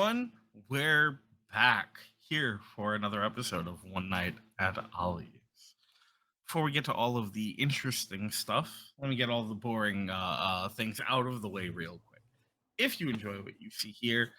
everyone. We're back here for another episode of One Night at Ollie's. Before we get to all of the interesting stuff, let me get all the boring things out of the way real quick. If you enjoy what you see here,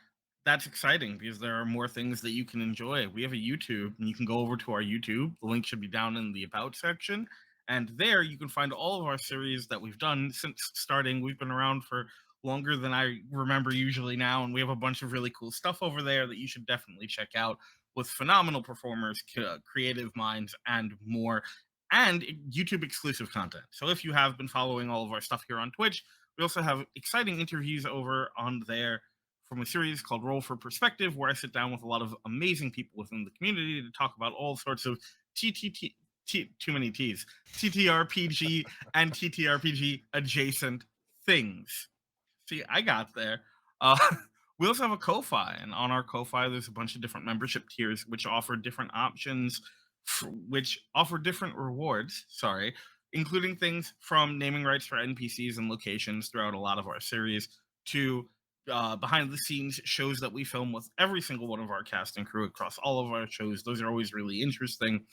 that's exciting because there are more things that you can enjoy. We have a YouTube, and you can go over to our YouTube. The link should be down in the About section. And there you can find all of our series that we've done since starting. We've been around for longer than I remember usually now, and we have a bunch of really cool stuff over there that you should definitely check out with phenomenal performers, creative minds, and more, and YouTube exclusive content. So if you have been following all of our stuff here on Twitch, we also have exciting interviews over on there from a series called Roll for Perspective, where I sit down with a lot of amazing people within the community to talk about all sorts of too many T's, TTRPG and TTRPG adjacent things. See, I got there. Uh, we also have a Ko-Fi, and on our Ko-Fi, there's a bunch of different membership tiers which offer different options, which offer different rewards. Sorry, including things from naming rights for NPCs and locations throughout a lot of our series to behind the scenes shows that we film with every single one of our cast and crew across all of our shows. Those are always really interesting.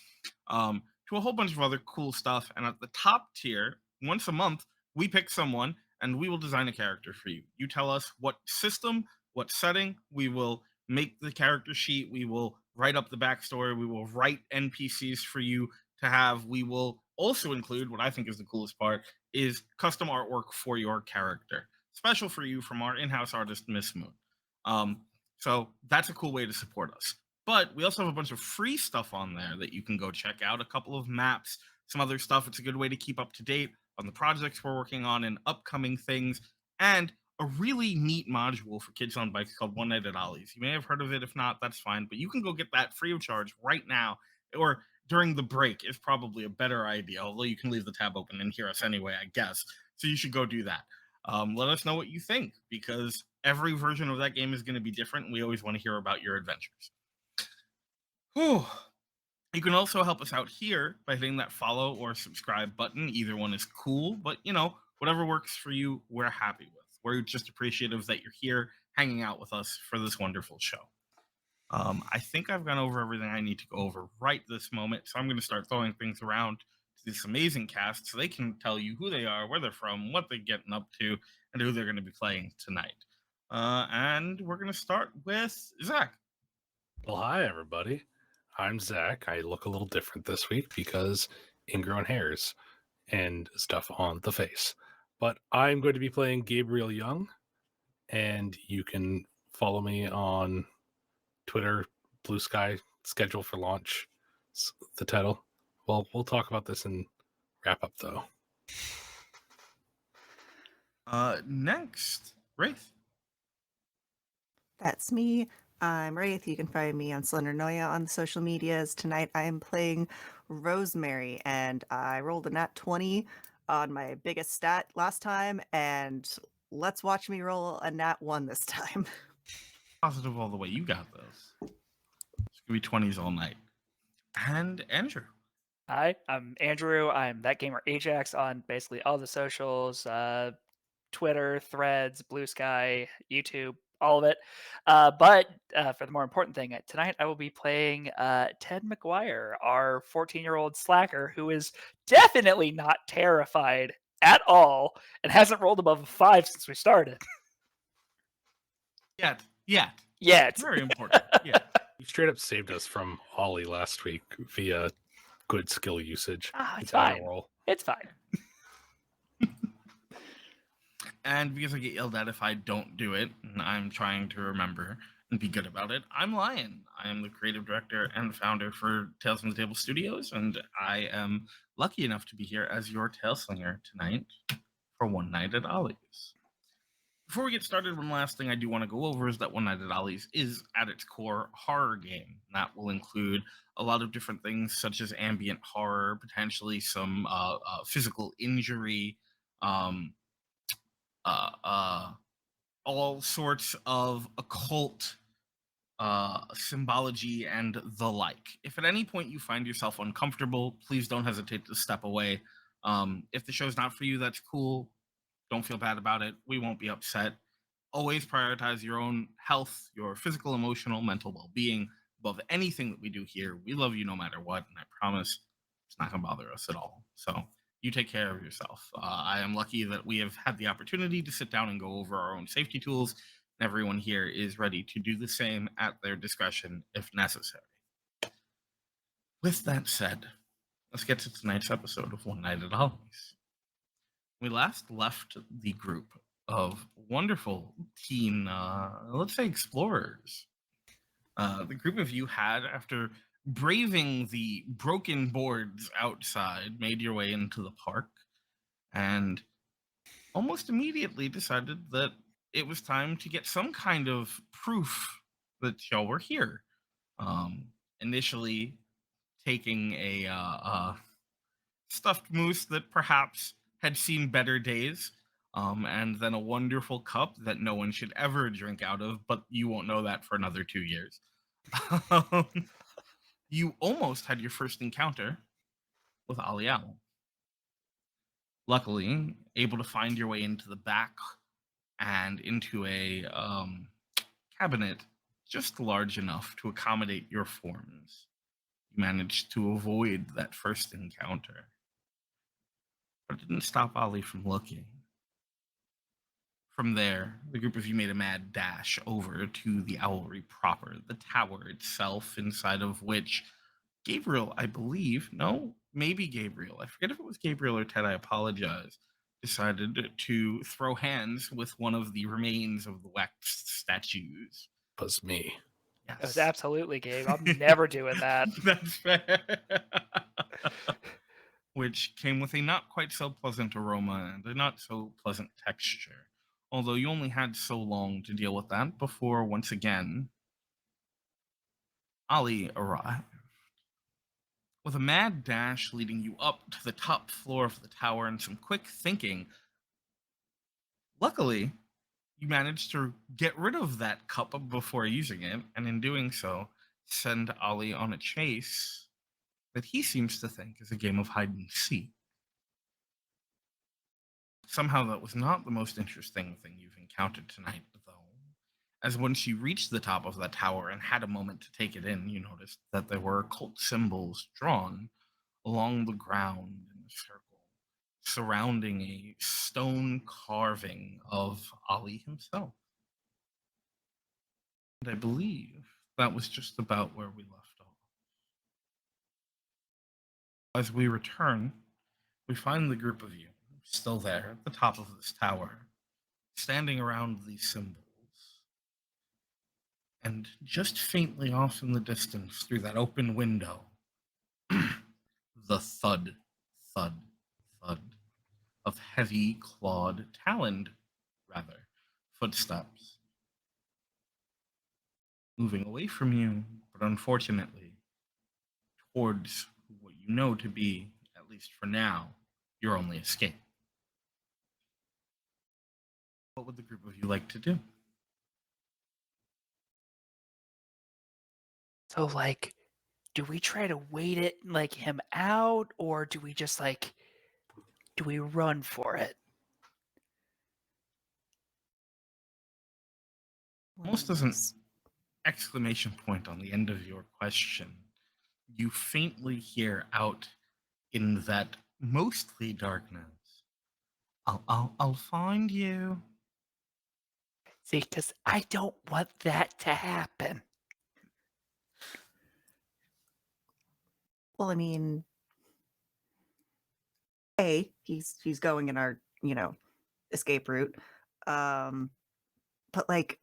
To a whole bunch of other cool stuff. And at the top tier, once a month, we pick someone and we will design a character for you. You tell us what system, what setting, we will make the character sheet, we will write up the backstory, we will write NPCs for you to have. We will also include what I think is the coolest part is custom artwork for your character, special for you from our in-house artist, Miss Moon. So that's a cool way to support us. But we also have a bunch of free stuff on there that you can go check out. A couple of maps, some other stuff. It's a good way to keep up to date on the projects we're working on and upcoming things. And a really neat module for kids on bikes called One Night at Ollie's. You may have heard of it. If not, that's fine. But you can go get that free of charge right now, or during the break is probably a better idea. Although you can leave the tab open and hear us anyway, I guess. So you should go do that. Let us know what you think, because every version of that game is going to be different. And we always want to hear about your adventures. Whew. You can also help us out here by hitting that follow or subscribe button. Either one is cool, but whatever works for you, we're happy with. We're just appreciative that you're here hanging out with us for this wonderful show. I think I've gone over everything I need to go over right this moment, so I'm going to start throwing things around to this amazing cast so they can tell you who they are, where they're from, what they're getting up to, and who they're going to be playing tonight. And we're going to start with Zach. Well, hi, everybody. I'm Zach. I look a little different this week because ingrown hairs and stuff on the face. But I'm going to be playing Gabriel Young, and you can follow me on Twitter, Blue Sky, schedule for launch, the title. Well, we'll talk about this and wrap up, though. Next, Wraith. That's me. I'm Wraith. You can find me on Slender Noya on the social medias. Tonight I am playing Rosemary, and I rolled a nat 20 on my biggest stat last time, and let's watch me roll a nat 1 this time. Positive all the way. You got those. It's going to be 20s all night. And Andrew. Hi, I'm Andrew. I'm That Gamer Ajax on basically all the socials, Twitter, Threads, Blue Sky, YouTube, all of it. But for the more important thing, tonight I will be playing Ted McGuire, our 14-year-old slacker who is definitely not terrified at all and hasn't rolled above a 5 since we started. Yet. Very important. Yeah. You straight up saved us from Ollie last week via good skill usage. It's fine. Roll. It's fine. And because I get yelled at if I don't do it, and I'm trying to remember and be good about it, I'm Lion. I am the creative director and founder for Tales from the Table Studios, and I am lucky enough to be here as your Taleslinger tonight for One Night at Ollie's. Before we get started, one last thing I do want to go over is that One Night at Ollie's is, at its core, a horror game. That will include a lot of different things, such as ambient horror, potentially some physical injury, all sorts of occult symbology and the like. If at any point you find yourself uncomfortable, please don't hesitate to step away. If the show's not for you, that's cool. Don't feel bad about it. We won't be upset. always prioritize your own health, your physical, emotional, mental well-being above anything that we do here. We love you no matter what, and I promise it's not going to bother us at all. So you take care of yourself. I am lucky that we have had the opportunity to sit down and go over our own safety tools, and everyone here is ready to do the same at their discretion if necessary. With that said, let's get to tonight's episode of One Night at Ollie's. We last left the group of wonderful teen, let's say, explorers. The group of you had, after braving the broken boards outside, made your way into the park and almost immediately decided that it was time to get some kind of proof that y'all were here. Initially taking a stuffed moose that perhaps had seen better days, and then a wonderful cup that no one should ever drink out of, but you won't know that for another 2 years. You almost had your first encounter with Ollie Owl. Luckily, able to find your way into the back and into a cabinet just large enough to accommodate your forms. You managed to avoid that first encounter. But it didn't stop Ollie from looking. From there, the group of you made a mad dash over to the owlery proper, the tower itself, inside of which Gabriel, I believe, no, maybe Gabriel, I forget if it was Gabriel or Ted, I apologize, decided to throw hands with one of the remains of the waxed statues. Was me. It was Yes. absolutely Gabe. I'm never doing that. That's fair. Which came with a not quite so pleasant aroma and a not so pleasant texture. Although you only had so long to deal with that before, once again, Ollie arrived. With a mad dash leading you up to the top floor of the tower and some quick thinking, luckily, you managed to get rid of that cup before using it, and in doing so, send Ollie on a chase that he seems to think is a game of hide and seek. Somehow that was not the most interesting thing you've encountered tonight, though. As once you reached the top of that tower and had a moment to take it in, you noticed that there were occult symbols drawn along the ground in a circle, surrounding a stone carving of Ollie himself. And I believe that was just about where we left off. As we return, we find the group of you still there at the top of this tower, standing around these symbols. And just faintly off in the distance through that open window, the thud, thud, thud of heavy clawed, taloned, rather, footsteps. Moving away from you, but unfortunately, towards what you know to be, at least for now, your only escape. What would the group of you like to do? So, like, do we try to wait it, like, him out, or do we just, like, do we run for it? Almost as an exclamation point on the end of your question, you faintly hear out in that mostly darkness, I'll find you. See, because I don't want that to happen. Well, I mean, he's going in our, escape route. But like,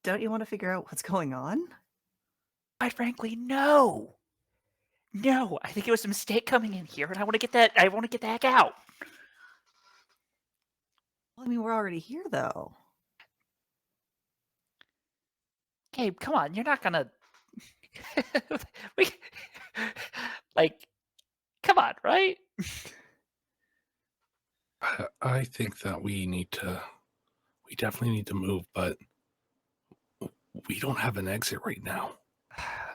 don't you want to figure out what's going on? Quite frankly, no. No, I think it was a mistake coming in here, and I want to get that. I want to get the heck out. Well, I mean, we're already here, though. Gabe, come on, you're not gonna. we, like, come on, right? I think that we definitely need to move, but we don't have an exit right now.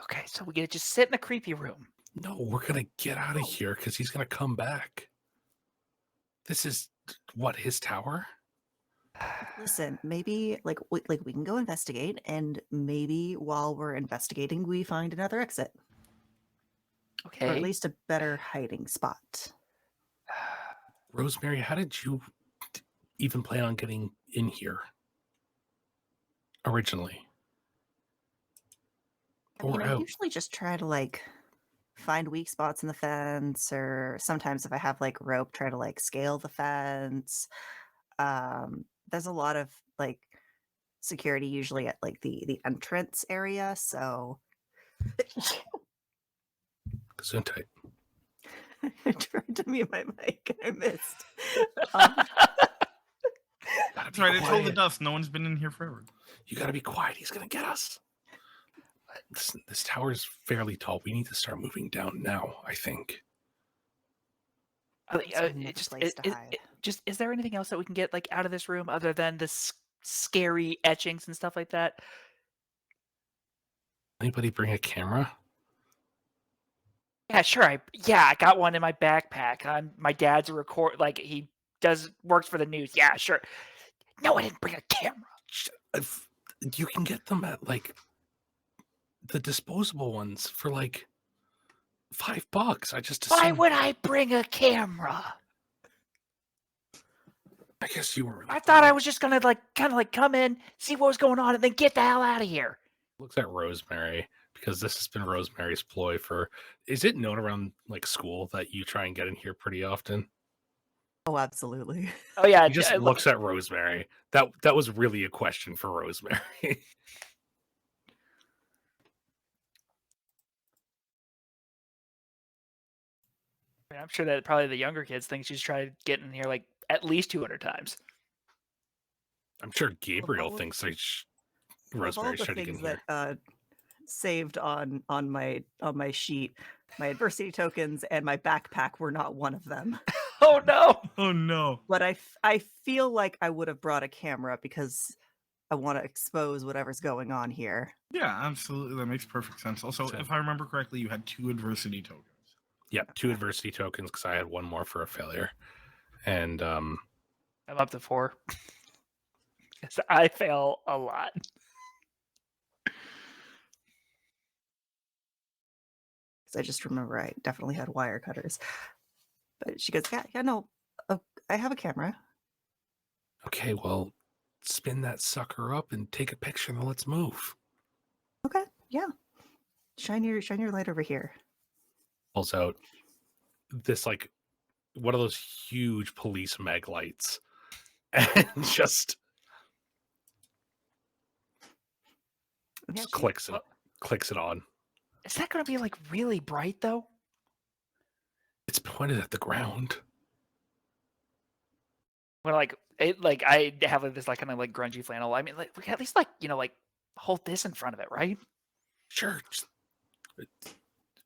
Okay, so we gotta just sit in the creepy room. No, we're going to get out of here because he's going to come back. This is, what, his tower? Listen, maybe we can go investigate, and maybe while we're investigating, we find another exit, or at Okay. least a better hiding spot. Rosemary, how did you even plan on getting in here originally? I mean, Or I out? usually just try to find weak spots in the fence, or sometimes if I have rope, try to scale the fence. There's a lot of security usually at the entrance area, so Gesundheit. I tried to mute my mic and I missed. Um, Gotta That's be right. It's hold the quiet. dust. No one's been in here forever. You gotta be quiet. He's gonna get us. This tower is fairly tall. We need to start moving down now, I think. let's find another place to hide. Just is there anything else that we can get out of this room other than the scary etchings and stuff like that? Anybody bring a camera? Yeah, sure. I got one in my backpack. My dad's a he works for the news. Yeah, sure. No, I didn't bring a camera. If you can get them at the disposable ones for $5. I just Why assumed. would I bring a camera? I guess you were really I thought I was just gonna kind of come in, see what was going on, and then get the hell out of here. Looks at Rosemary, because this has been Rosemary's ploy for. Is it known around school that you try and get in here pretty often? Oh, absolutely. Oh yeah, He just looks at Rosemary. That was really a question for Rosemary. I'm sure that probably the younger kids think she's tried getting in here at least 200 times. I'm sure Gabriel all- thinks Of all Rosemary's the trying to get in things here. that saved on my sheet, my adversity tokens and my backpack were not one of them. Oh no! Oh no. But I feel like I would have brought a camera because I want to expose whatever's going on here. Yeah, absolutely. That makes perfect sense. Also, So- if I remember correctly, you had 2 adversity tokens. Yep, 2 adversity tokens because I had 1 more for a failure. And I'm up to 4. 'Cause I fail a lot. I just remember I definitely had wire cutters. But she goes, yeah, no, I have a camera. okay, well, spin that sucker up and take a picture, and then let's move. Okay, yeah. Shine your light over here. Pulls out this one of those huge police mag lights, and just Yeah, clicks it on. Is that going to be really bright though? It's pointed at the ground. When I have this kind of grungy flannel. I mean, we can at least hold this in front of it, right? Sure.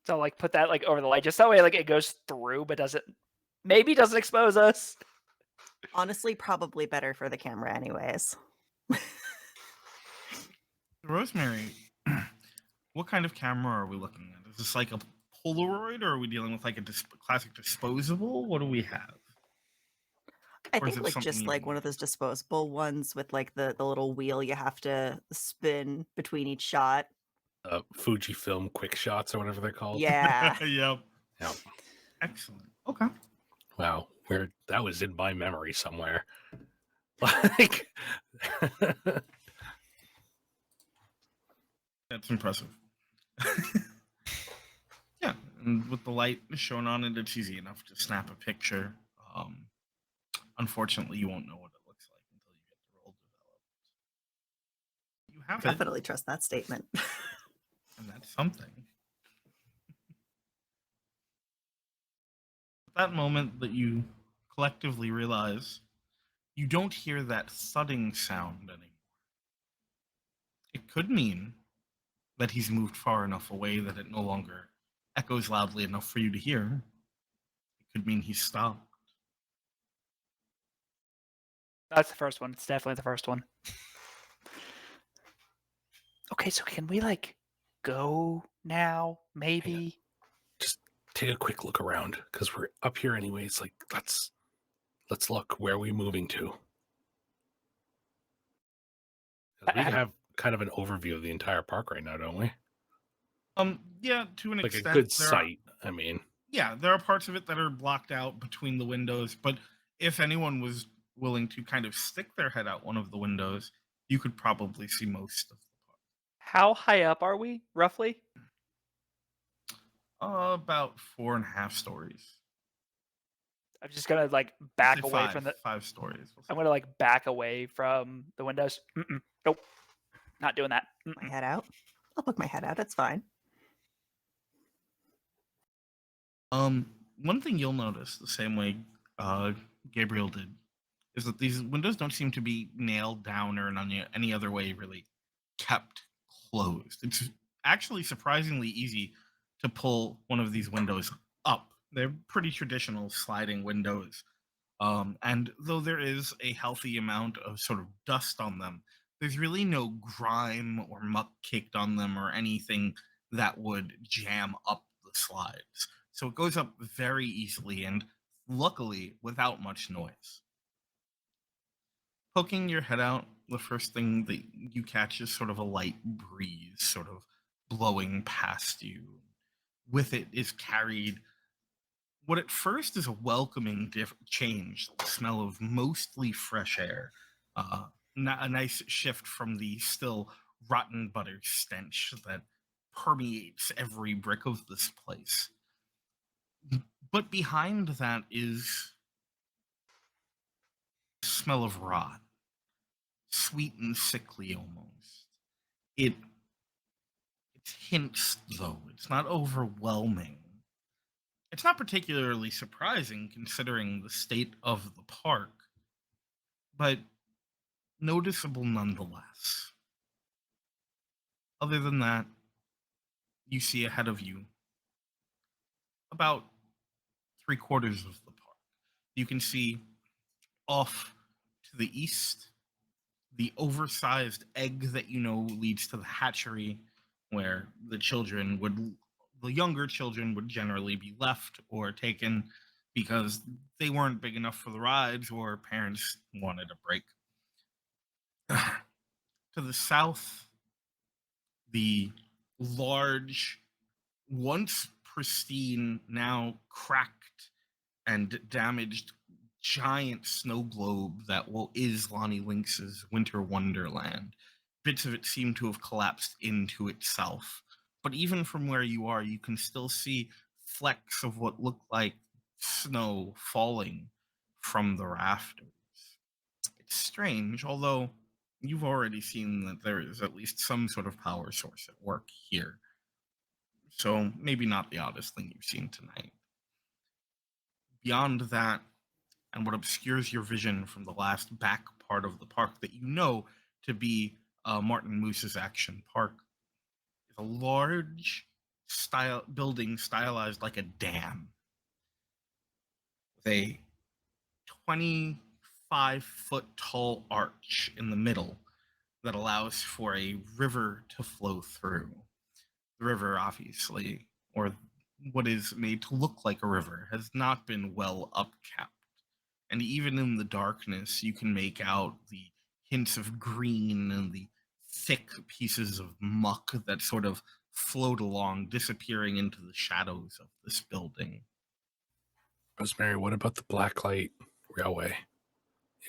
So put that over the light, just that way it goes through, but maybe doesn't expose us. Honestly, probably better for the camera anyways. Rosemary, what kind of camera are we looking at? Is this a Polaroid, or are we dealing with a classic disposable? What do we have? I Or is think it something just even one of those disposable ones with the little wheel you have to spin between each shot. Fujifilm quick shots or whatever they're called. Yeah. Yep. Yep. Excellent. Okay. Wow, that was in my memory somewhere. That's impressive. Yeah, and with the light shown on it, it's easy enough to snap a picture. Unfortunately, you won't know what it looks like until you get the role developed. You have Definitely trust that statement. it, and that's something. At that moment that you collectively realize you don't hear that thudding sound anymore. It could mean that he's moved far enough away that it no longer echoes loudly enough for you to hear. It could mean he's stopped. That's the first one. It's definitely the first one. Okay, so can we go now? Maybe. Just take a quick look around because we're up here anyway. It's let's look. Where are we moving to? 'Cause we have kind of an overview of the entire park right now, don't we? Yeah, to an Like a extent, good there are. sight. I mean, Yeah, there are parts of it that are blocked out between the windows, but if anyone was willing to kind of stick their head out one of the windows, you could probably see most of the park. How high up are we, roughly? About 4.5 stories. I'm just gonna like Let's say back away from the. 5 stories. We'll I'm say. gonna like back away from the windows. Nope, not doing that. My head out. I'll poke my head out. It's fine. One thing you'll notice the same way uh, Gabriel did is that these windows don't seem to be nailed down or in any other way really kept closed. It's actually surprisingly easy to pull one of these windows up. They're pretty traditional sliding windows. And though there is a healthy amount of sort of dust on them, there's really no grime or muck caked on them or anything that would jam up the slides. So it goes up very easily and luckily without much noise. Poking your head out, the first thing that you catch is sort of a light breeze, sort of blowing past you. With it is carried what at first is a welcoming change, the smell of mostly fresh air, a nice shift from the still rotten butter stench that permeates every brick of this place. But behind that is the smell of rot, sweet and sickly almost. It it's hints though. It's not overwhelming. It's not particularly surprising considering the state of the park, but noticeable nonetheless. Other than that, you see ahead of you about 3/4 of the park. You can see off to the east the oversized egg that you know leads to the hatchery, where the younger children would generally be left or taken because they weren't big enough for the rides or parents wanted a break. To the south, the large, once pristine, now cracked and damaged giant snow globe that is Lonnie Lynx's Winter Wonderland. Bits of it seem to have collapsed into itself. But even from where you are, you can still see flecks of what look like snow falling from the rafters. It's strange, although you've already seen that there is at least some sort of power source at work here. So maybe not the oddest thing you've seen tonight. Beyond that, and what obscures your vision from the last back part of the park that you know to be Martin Moose's Action Park, is a large building stylized like a dam with a 25-foot tall arch in the middle that allows for a river to flow through. The river, obviously, or what is made to look like a river, has not been well upkept. And even in the darkness, you can make out the hints of green and the thick pieces of muck that sort of float along, disappearing into the shadows of this building. Rosemary, what about the Blacklight Railway?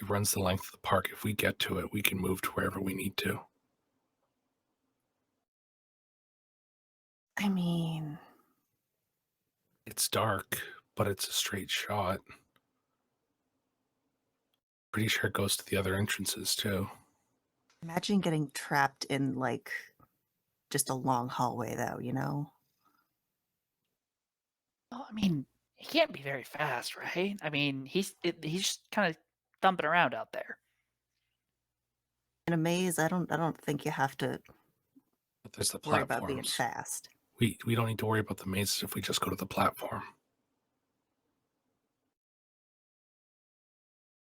It runs the length of the park. If we get to it, we can move to wherever we need to. I mean, It's dark, but it's a straight shot. Pretty sure it goes to the other entrances too. imagine getting trapped in like just a long hallway, though, you know? Well, I mean, he can't be very fast, right? I mean, he's just kind of thumping around out there. In a maze, I don't think you have to But there's the worry about being platforms. fast. We don't need to worry about the mazes if we just go to the platform.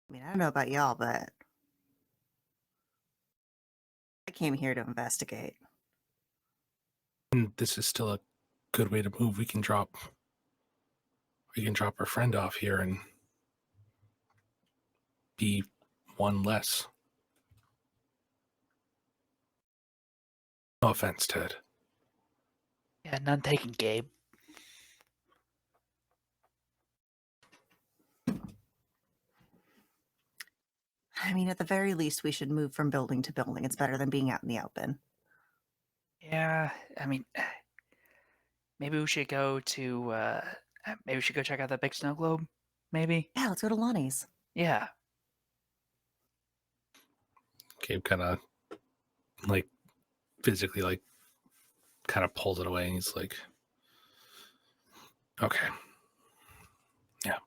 I mean, I don't know about y'all, but I came here to investigate. And this is still a good way to move. We can drop our friend off here and be one less. No offense, Ted. Yeah, none taken, Gabe. I mean, at the very least, we should move from building to building. It's better than being out in the open. Yeah, I mean, maybe we should go to. Maybe we should go check out that big snow globe. Maybe. Yeah, let's go to Lonnie's. Yeah. Gabe kind of like physically like kind of pulls it away, and he's like, "Okay, yeah,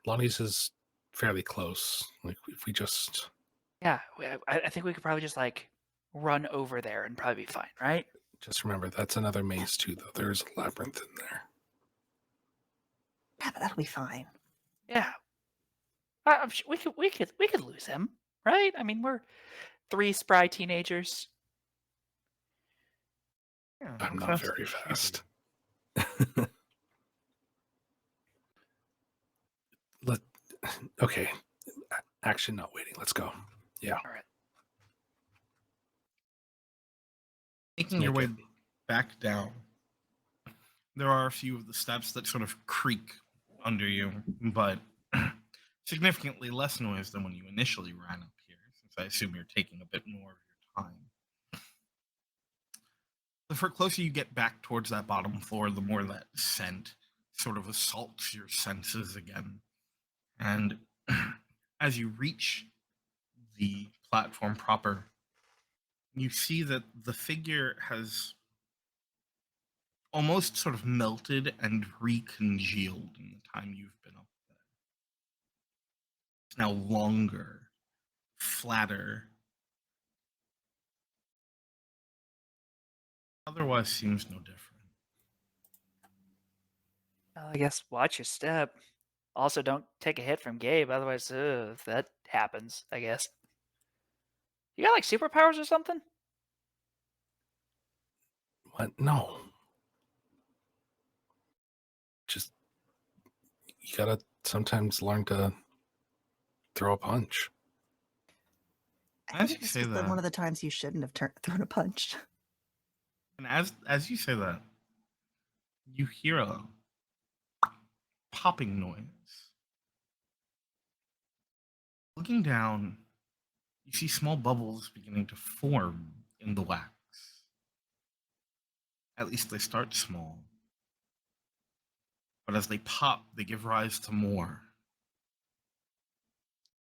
Lonnie's is fairly close. Like if we just Yeah, I think we could probably just like run over there and probably be fine, right? remember that's another maze too, though. There's a labyrinth in there." Yeah, but that'll be fine. Yeah, I'm sure we could lose him, right? I mean, we're 3 spry teenagers. Yeah, I'm how not fast very is she? fast. Let okay. Action, not waiting. Let's go. Yeah. All right. Making your Make way it. back down, there are a few of the steps that sort of creak under you, but significantly less noise than when you initially ran up here, since I assume you're taking a bit more of your time. The closer you get back towards that bottom floor, the more that scent sort of assaults your senses again. And as you reach the platform proper, you see that the figure has almost sort of melted and recongealed in the time you've been up there. It's now longer, flatter. Otherwise seems no different. Well, I guess watch your step. Also, don't take a hit from Gabe, otherwise, if that happens, I guess. You got like superpowers or something? What? No. Just you gotta sometimes learn to throw a punch. I As think you this say was that, one of the times you shouldn't have thrown a punch. and as you say that, you hear a popping noise. Looking down, you see small bubbles beginning to form in the wax. At least they start small. But as they pop, they give rise to more.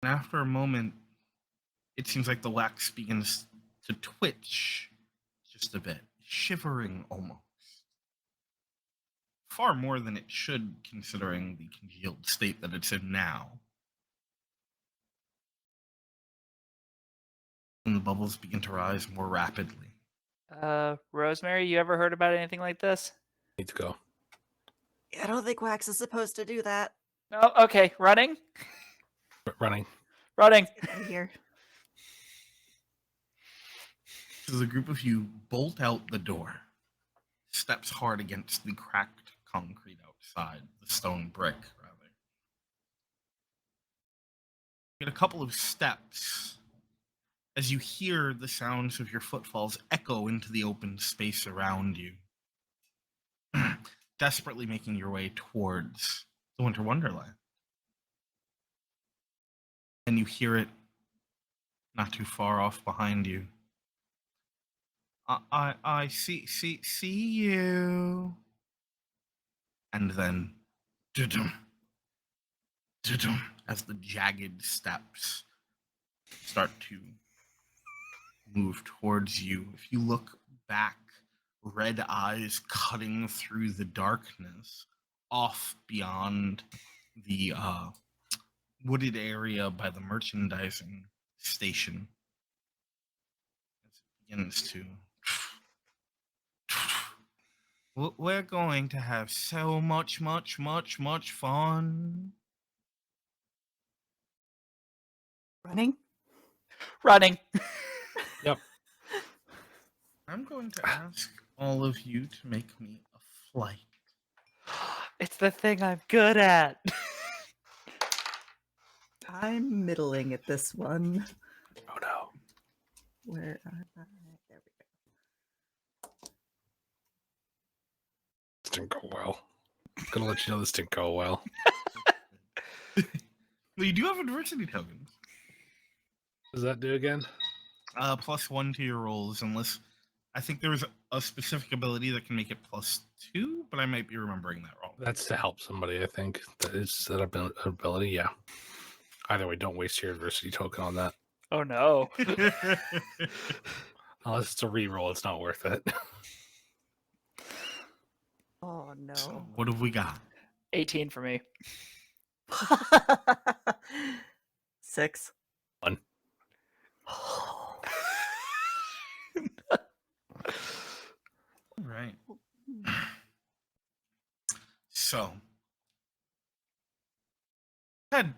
And after a moment, it seems like the wax begins to twitch just a bit, shivering almost. Far more than it should, considering the congealed state that it's in now. And the bubbles begin to rise more rapidly. Rosemary, you ever heard about anything like this? Need to go. I don't think wax is supposed to do that. No. Okay, running. Running. Running. Get out of here. As a group of you bolt out the door, steps hard against the cracked concrete outside, the stone brick, rather. Get a couple of steps as you hear the sounds of your footfalls echo into the open space around you, desperately making your way towards the Winter Wonderland. And you hear it not too far off behind you. I see you. And then, dudum, dudum, as the jagged steps start to move towards you. If you look back, red eyes cutting through the darkness, off beyond the wooded area by the merchandising station, as it begins to. We're going to have so much fun. Running? Running. Yep. I'm going to ask all of you to make me a flight. It's the thing I'm good at. I'm middling at this one. Oh no. Where are I? There we go. This didn't go well. I'm gonna let you know this didn't go well. Well, you do have adversity tokens. What does that do again? +1 to your rolls, unless I think there was a specific ability that can make it +2, but I might be remembering that wrong. That's to help somebody, I think. That is that ability, yeah. Either way, don't waste your adversity token on that. Oh no. Unless it's a reroll, it's not worth it. Oh no. So what have we got? 18 for me. 6. 1. All right. So, Ted,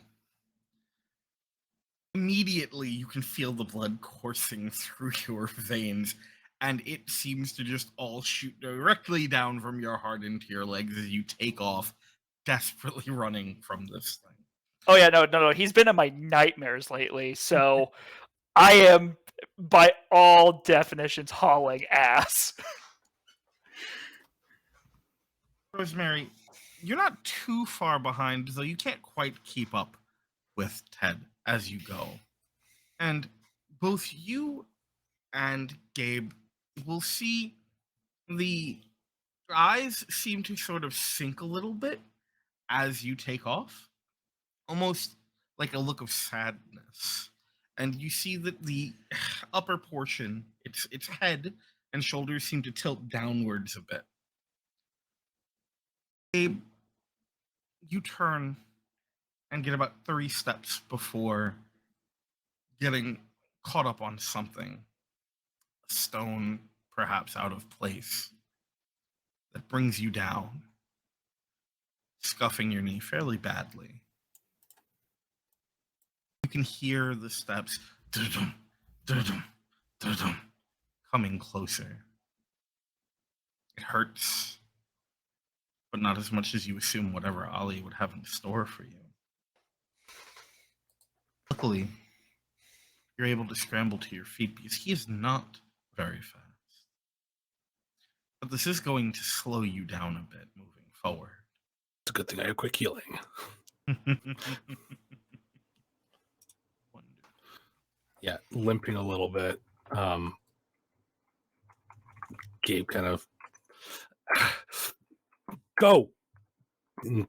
immediately you can feel the blood coursing through your veins, and it seems to just all shoot directly down from your heart into your legs as you take off, desperately running from this thing. Oh yeah, no. He's been in my nightmares lately, so I am, by all definitions, hauling ass. Rosemary, you're not too far behind, though you can't quite keep up with Ted as you go. And both you and Gabe will see the eyes seem to sort of sink a little bit as you take off, almost like a look of sadness. And you see that the upper portion, its head and shoulders seem to tilt downwards a bit. Gabe, you turn and get about 3 steps before getting caught up on something, a stone perhaps out of place, that brings you down, scuffing your knee fairly badly. You can hear the steps dum, dum, dum, coming closer. It hurts, but not as much as you assume whatever Ollie would have in store for you. Luckily, you're able to scramble to your feet because he is not very fast. But this is going to slow you down a bit moving forward. It's a good thing I have quick healing. Yeah, limping a little bit. Gabe kind of go and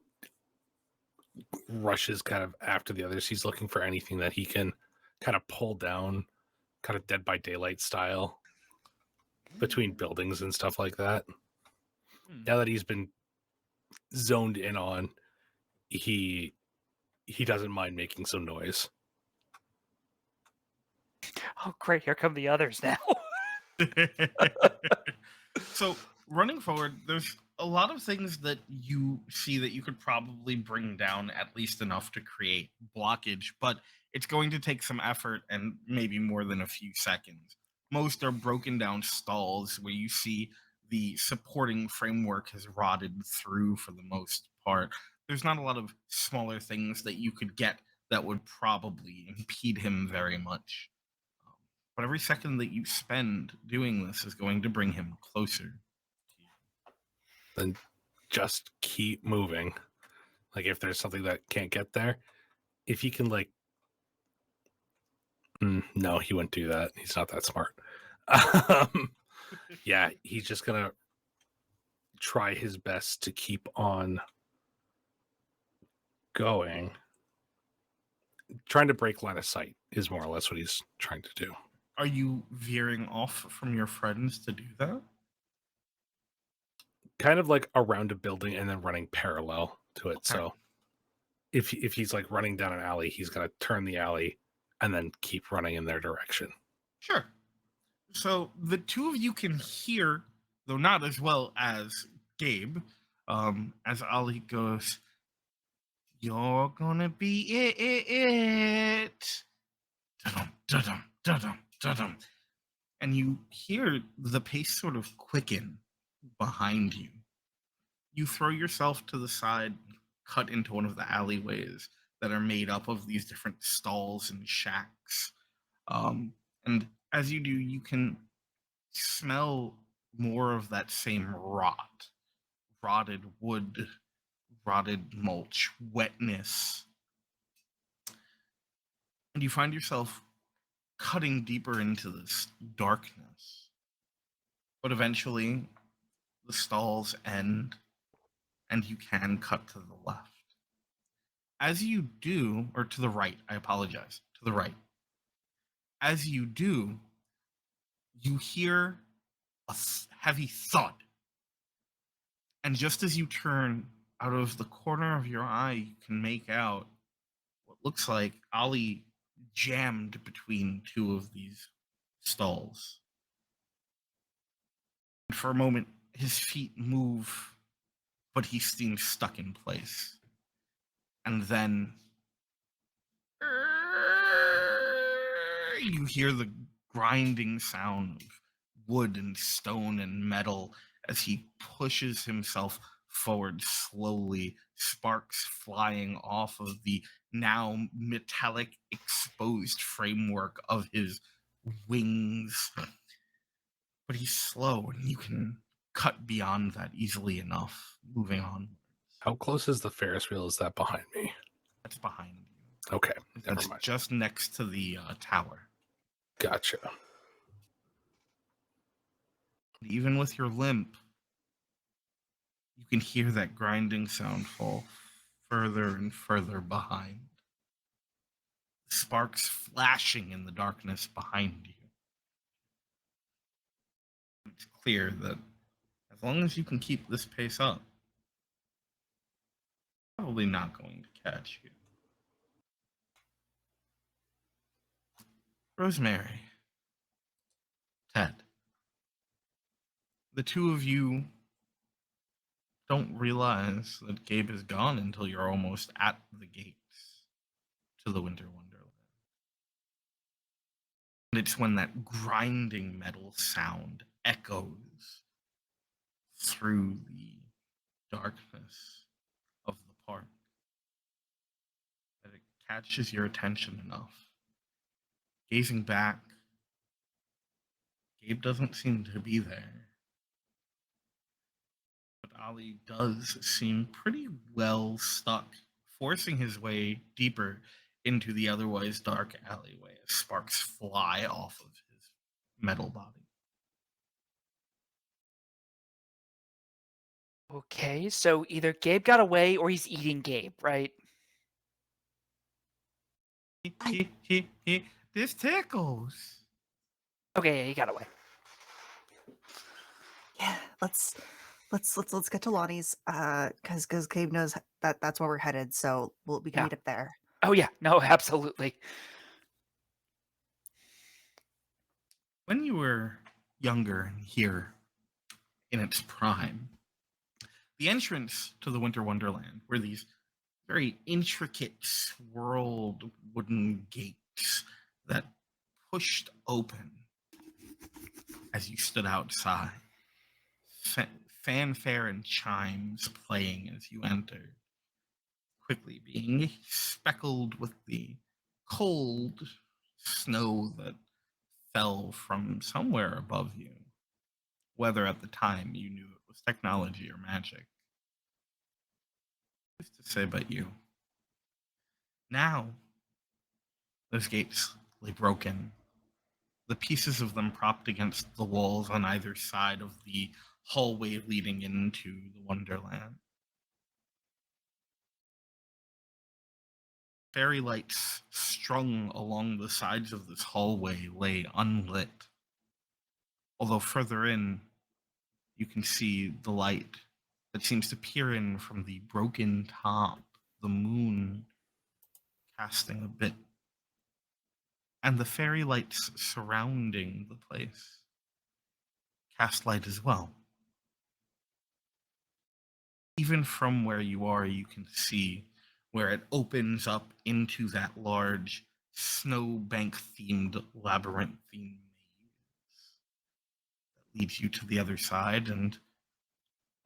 rushes kind of after the others. He's looking for anything that he can kind of pull down, kind of Dead by Daylight style, between buildings and stuff like that. Now that he's been zoned in on, he doesn't mind making some noise. Oh great, here come the others now. So, running forward, there's a lot of things that you see that you could probably bring down at least enough to create blockage, but it's going to take some effort and maybe more than a few seconds. Most are broken down stalls where you see the supporting framework has rotted through for the most part. There's not a lot of smaller things that you could get that would probably impede him very much. But every second that you spend doing this is going to bring him closer. Then just keep moving. Like if there's something that can't get there, if he can no, he wouldn't do that. He's not that smart. Yeah, he's just gonna try his best to keep on going. Trying to break line of sight is more or less what he's trying to do. Are you veering off from your friends to do that? Kind of like around a building and then running parallel to it. Okay. So if he's like running down an alley, he's gonna turn the alley and then keep running in their direction. Sure. So the two of you can hear, though not as well as Gabe, as Ollie goes, "You're gonna be it." Da-dum, da-dum, da-dum, da-dum. And you hear the pace sort of quicken behind you. You throw yourself to the side, cut into one of the alleyways that are made up of these different stalls and shacks. And as you do, you can smell more of that same rot rotted wood, rotted mulch, wetness. And you find yourself cutting deeper into this darkness. But eventually, the stalls end, and you can cut to the left. As you do, or to the right, I apologize, to the right. As you do, you hear a heavy thud. And just as you turn, out of the corner of your eye, you can make out what looks like Ollie jammed between two of these stalls. And for a moment, his feet move, but he seems stuck in place. And then you hear the grinding sound of wood and stone and metal as he pushes himself forward slowly, sparks flying off of the now metallic exposed framework of his wings. But he's slow, and you can cut beyond that easily enough, moving on. How close is the Ferris wheel? Is that behind me? That's behind you. Okay, never That's mind. just next to the tower. Gotcha. Even with your limp, you can hear that grinding sound fall further and further behind. Sparks flashing in the darkness behind you. It's clear that as long as you can keep this pace up, probably not going to catch you. Rosemary, Ted, the two of you don't realize that Gabe is gone until you're almost at the gates to the Winter Wonderland. And it's when that grinding metal sound echoes through the darkness of the park that it catches your attention enough. Gazing back, Gabe doesn't seem to be there. But Ollie does seem pretty well stuck, forcing his way deeper into the otherwise dark alleyway as sparks fly off of his metal body. Okay, so either Gabe got away or he's eating Gabe, right? This tickles. Okay, yeah, he got away. Yeah, let's get to Lonnie's because Gabe knows that that's where we're headed, so we can Yeah. meet up there. Oh yeah, no, absolutely. When you were younger and here in its prime, the entrance to the Winter Wonderland were these very intricate, swirled wooden gates that pushed open as you stood outside. Fanfare and chimes playing as you entered, quickly being speckled with the cold snow that fell from somewhere above you. Whether at the time you knew it was technology or magic. Who's to say but you? Now, those gates lay broken, the pieces of them propped against the walls on either side of the hallway leading into the Wonderland. Fairy lights strung along the sides of this hallway lay unlit. Although further in, you can see the light that seems to peer in from the broken top, the moon casting a bit, and the fairy lights surrounding the place cast light as well. Even from where you are, you can see where it opens up into that large snowbank themed labyrinth themed maze that leads you to the other side, and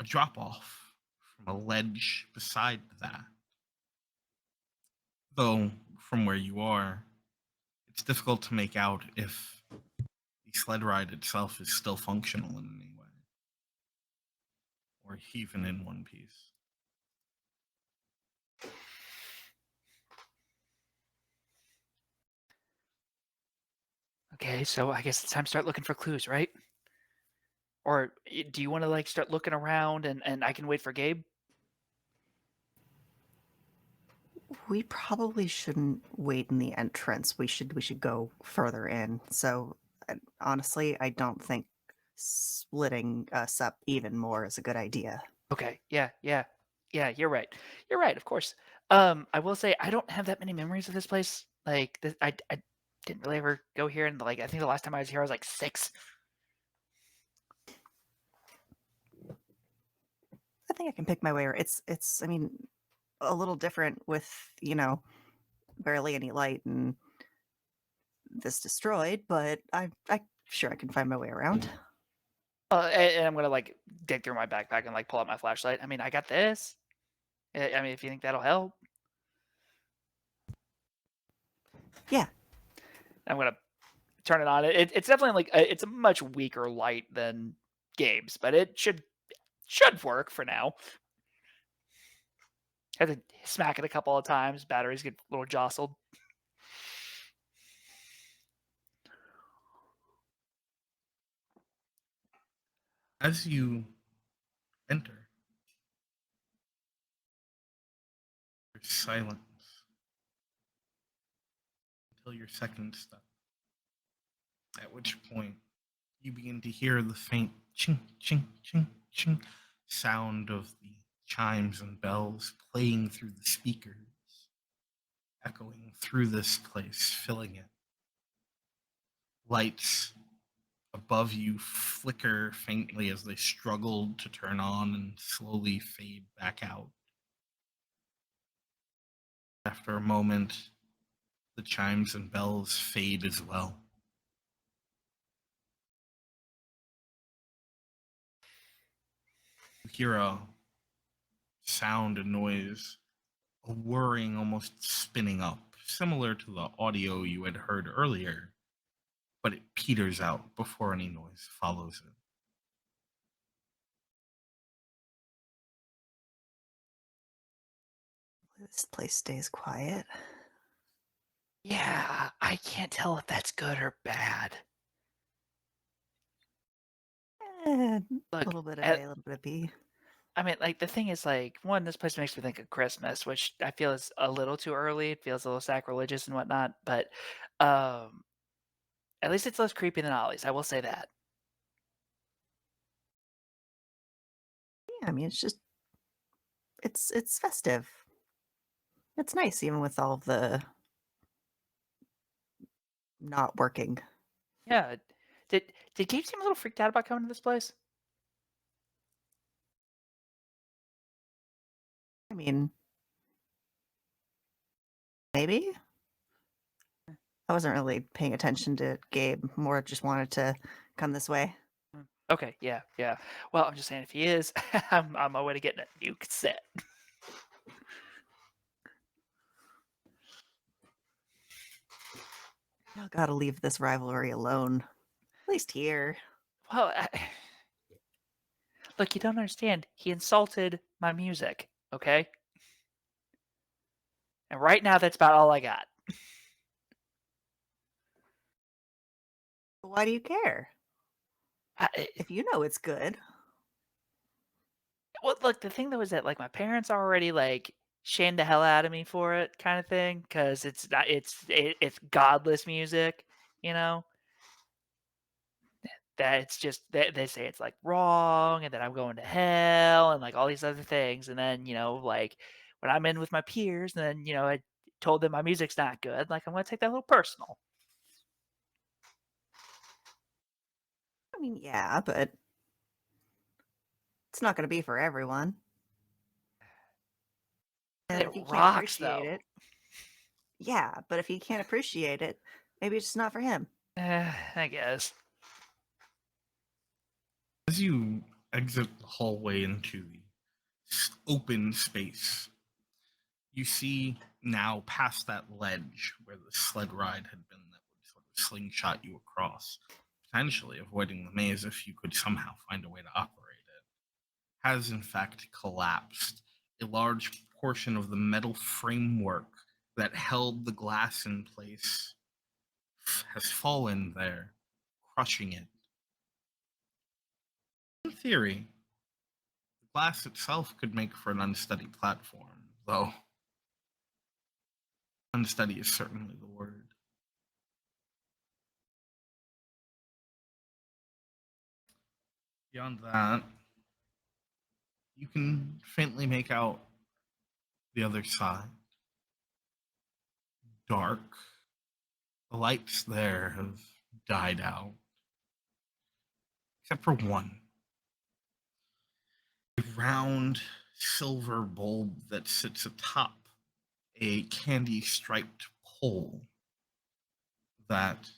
a drop off from a ledge beside that. Though from where you are, it's difficult to make out if the sled ride itself is still functional in any way, or even in one piece. Okay, so I guess it's time to start looking for clues, right? Or do you want to like start looking around and I can wait for Gabe? We probably shouldn't wait in the entrance. We should go further in. So honestly, I don't think splitting us up even more is a good idea. Okay, yeah, you're right. You're right, of course. I will say I don't have that many memories of this place. Like, I didn't really ever go here, and like I think the last time I was here, I was like 6. I think I can pick my way. It's. I mean, a little different with barely any light and this destroyed, but I'm sure I can find my way around. And I'm gonna like dig through my backpack and like pull out my flashlight. I mean, I got this. I mean, if you think that'll help, Yeah, I'm gonna turn it on. It's definitely like it's a much weaker light than Gabe's, but it should work for now. Had to smack it a couple of times. Batteries get a little jostled. As you enter, there's silence until your second step, at which point you begin to hear the faint ching, ching, ching, ching sound of the chimes and bells playing through the speakers, echoing through this place, filling it. Lights above you flicker faintly as they struggle to turn on and slowly fade back out. After a moment, the chimes and bells fade as well. You hear a sound and noise, a whirring, almost spinning up, similar to the audio you had heard earlier, but it peters out before any noise follows it. this place stays quiet. Yeah, I can't tell if that's good or bad. A Look, little bit of A, a little bit of B. I mean, like the thing is, like, one, this place makes me think of Christmas, which I feel is a little too early. It feels a little sacrilegious and whatnot, but um, at least it's less creepy than Ollie's. I will say that. Yeah, I mean, it's festive. It's nice even with all the not working. Yeah. Did Gabe seem a little freaked out about coming to this place? I mean, maybe. I wasn't really paying attention to Gabe, more just wanted to come this way. Okay, yeah. Well, I'm just saying, if he is, I'm on my way to getting a new cassette. I gotta leave this rivalry alone. At least here. Well, look, you don't understand. He insulted my music, okay? And right now, that's about all I got. Why do you care? I, If you know it's good. well, look, the thing though is that like my parents already like shamed the hell out of me for it, kind of thing, because it's not, it's godless music, you know. That it's just they say it's like wrong, and that I'm going to hell, and like all these other things, and then like when I'm in with my peers, and then I told them my music's not good, like I'm gonna take that a little personal. I mean, yeah, but it's not gonna be for everyone. And It if you can't rocks appreciate though. it, yeah, but if you can't appreciate it, maybe it's just not for him. I guess. As you exit the hallway into the open space, you see now past that ledge where the sled ride had been that would sort of slingshot you across, potentially avoiding the maze if you could somehow find a way to operate it. has in fact collapsed. A large portion of the metal framework that held the glass in place has fallen there, crushing it. In theory, the glass itself could make for an unsteady platform, though unsteady is certainly the word. Beyond that, you can faintly make out the other side. Dark. The lights there have died out, except for one. A round silver bulb that sits atop a candy striped pole that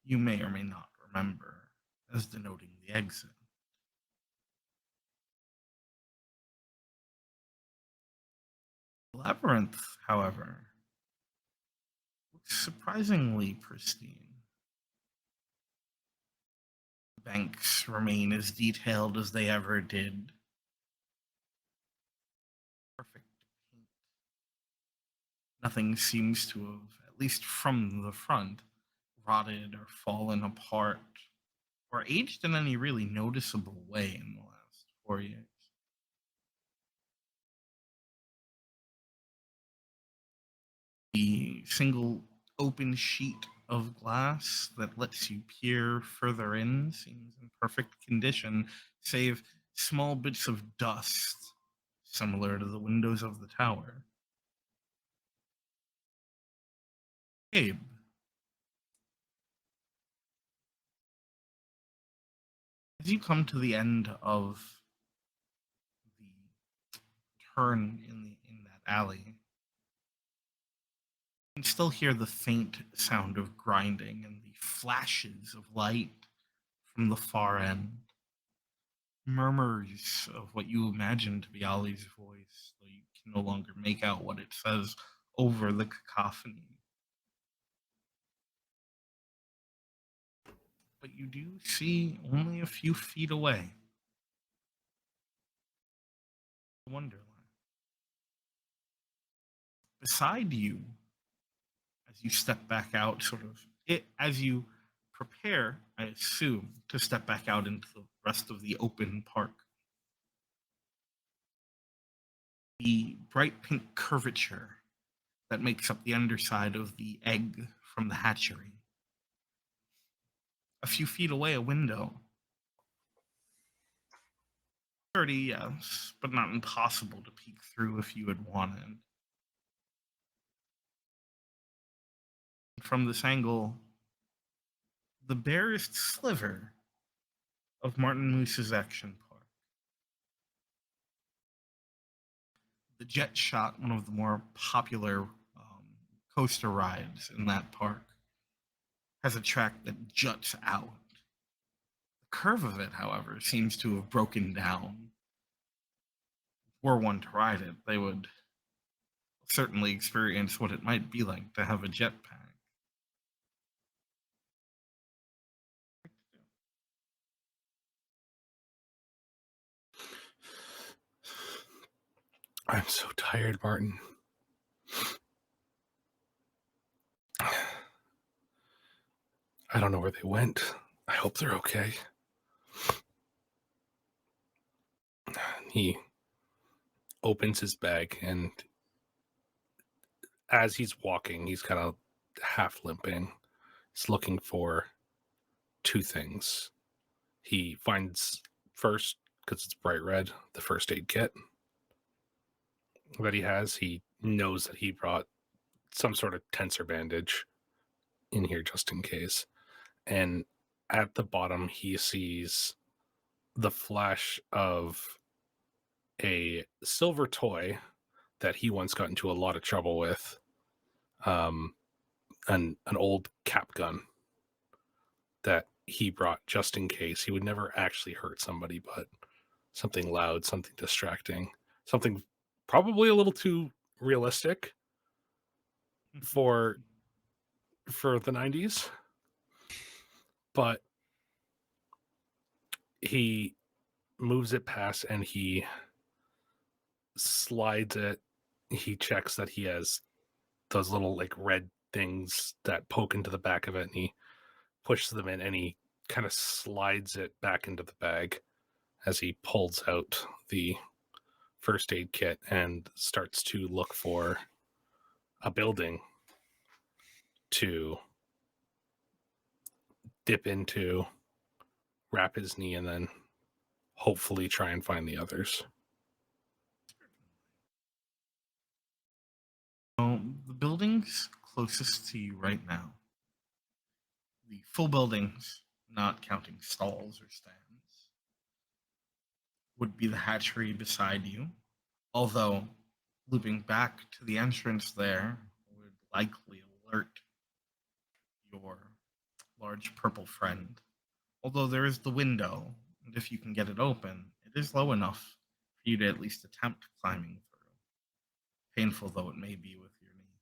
you may or may not remember as denoting the exit. The labyrinth, however, looks surprisingly pristine. The banks remain as detailed as they ever did. Perfect paint. Nothing seems to have, at least from the front, rotted or fallen apart or aged in any really noticeable way in the last 4 years. The single open sheet of glass that lets you peer further in seems in perfect condition, save small bits of dust, similar to the windows of the tower. Gabe, as you come to the end of the turn in that alley, you can still hear the faint sound of grinding and the flashes of light from the far end. Murmurs of what you imagine to be Ollie's voice, though you can no longer make out what it says over the cacophony. But you do see only a few feet away Wonderland. Beside you, as you step back out, as you prepare, I assume, to step back out into the rest of the open park, the bright pink curvature that makes up the underside of the egg from the hatchery. A few feet away, a window. Sturdy, yes, but not impossible to peek through if you had wanted. From this angle, the barest sliver of Martin Moose's action park. The Jet Shot, one of the more popular coaster rides in that park, has a track that juts out. The curve of it, however, seems to have broken down. Were one to ride it, they would certainly experience what it might be like to have a jetpack. I'm so tired, Martin. I don't know where they went. I hope they're okay. He opens his bag, and as he's walking, he's kind of half limping. He's looking for two things. He finds first, because it's bright red, the first aid kit that he has. He knows that he brought some sort of tensor bandage in here just in case. And at the bottom, he sees the flash of a silver toy that he once got into a lot of trouble with, an old cap gun that he brought just in case. He would never actually hurt somebody, but something loud, something distracting, something probably a little too realistic for the 90s. But he moves it past, and he slides it. He checks that he has those little like red things that poke into the back of it, and he pushes them in, and he kind of slides it back into the bag as he pulls out the first aid kit and starts to look for a building to dip into, wrap his knee, and then hopefully try and find the others. So the buildings closest to you right now, the full buildings, not counting stalls or stands, would be the hatchery beside you. Although, looping back to the entrance there would likely alert your large purple friend. Although there is the window, and if you can get it open, it is low enough for you to at least attempt climbing through, painful though it may be with your knee.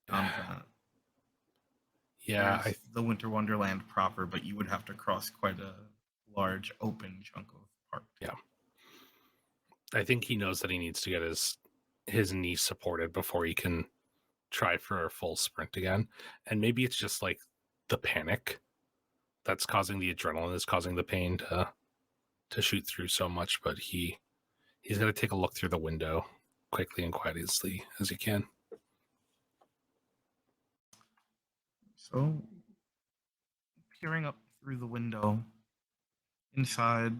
Beyond that, Yeah, there's the Winter Wonderland proper, but you would have to cross quite a large open chunk of park. Yeah. I think he knows that he needs to get his knee supported before he can try for a full sprint again. And maybe it's just like the panic that's causing the adrenaline, is causing the pain to shoot through so much, but he's going to take a look through the window quickly and quietly as he can. So, peering up through the window, inside.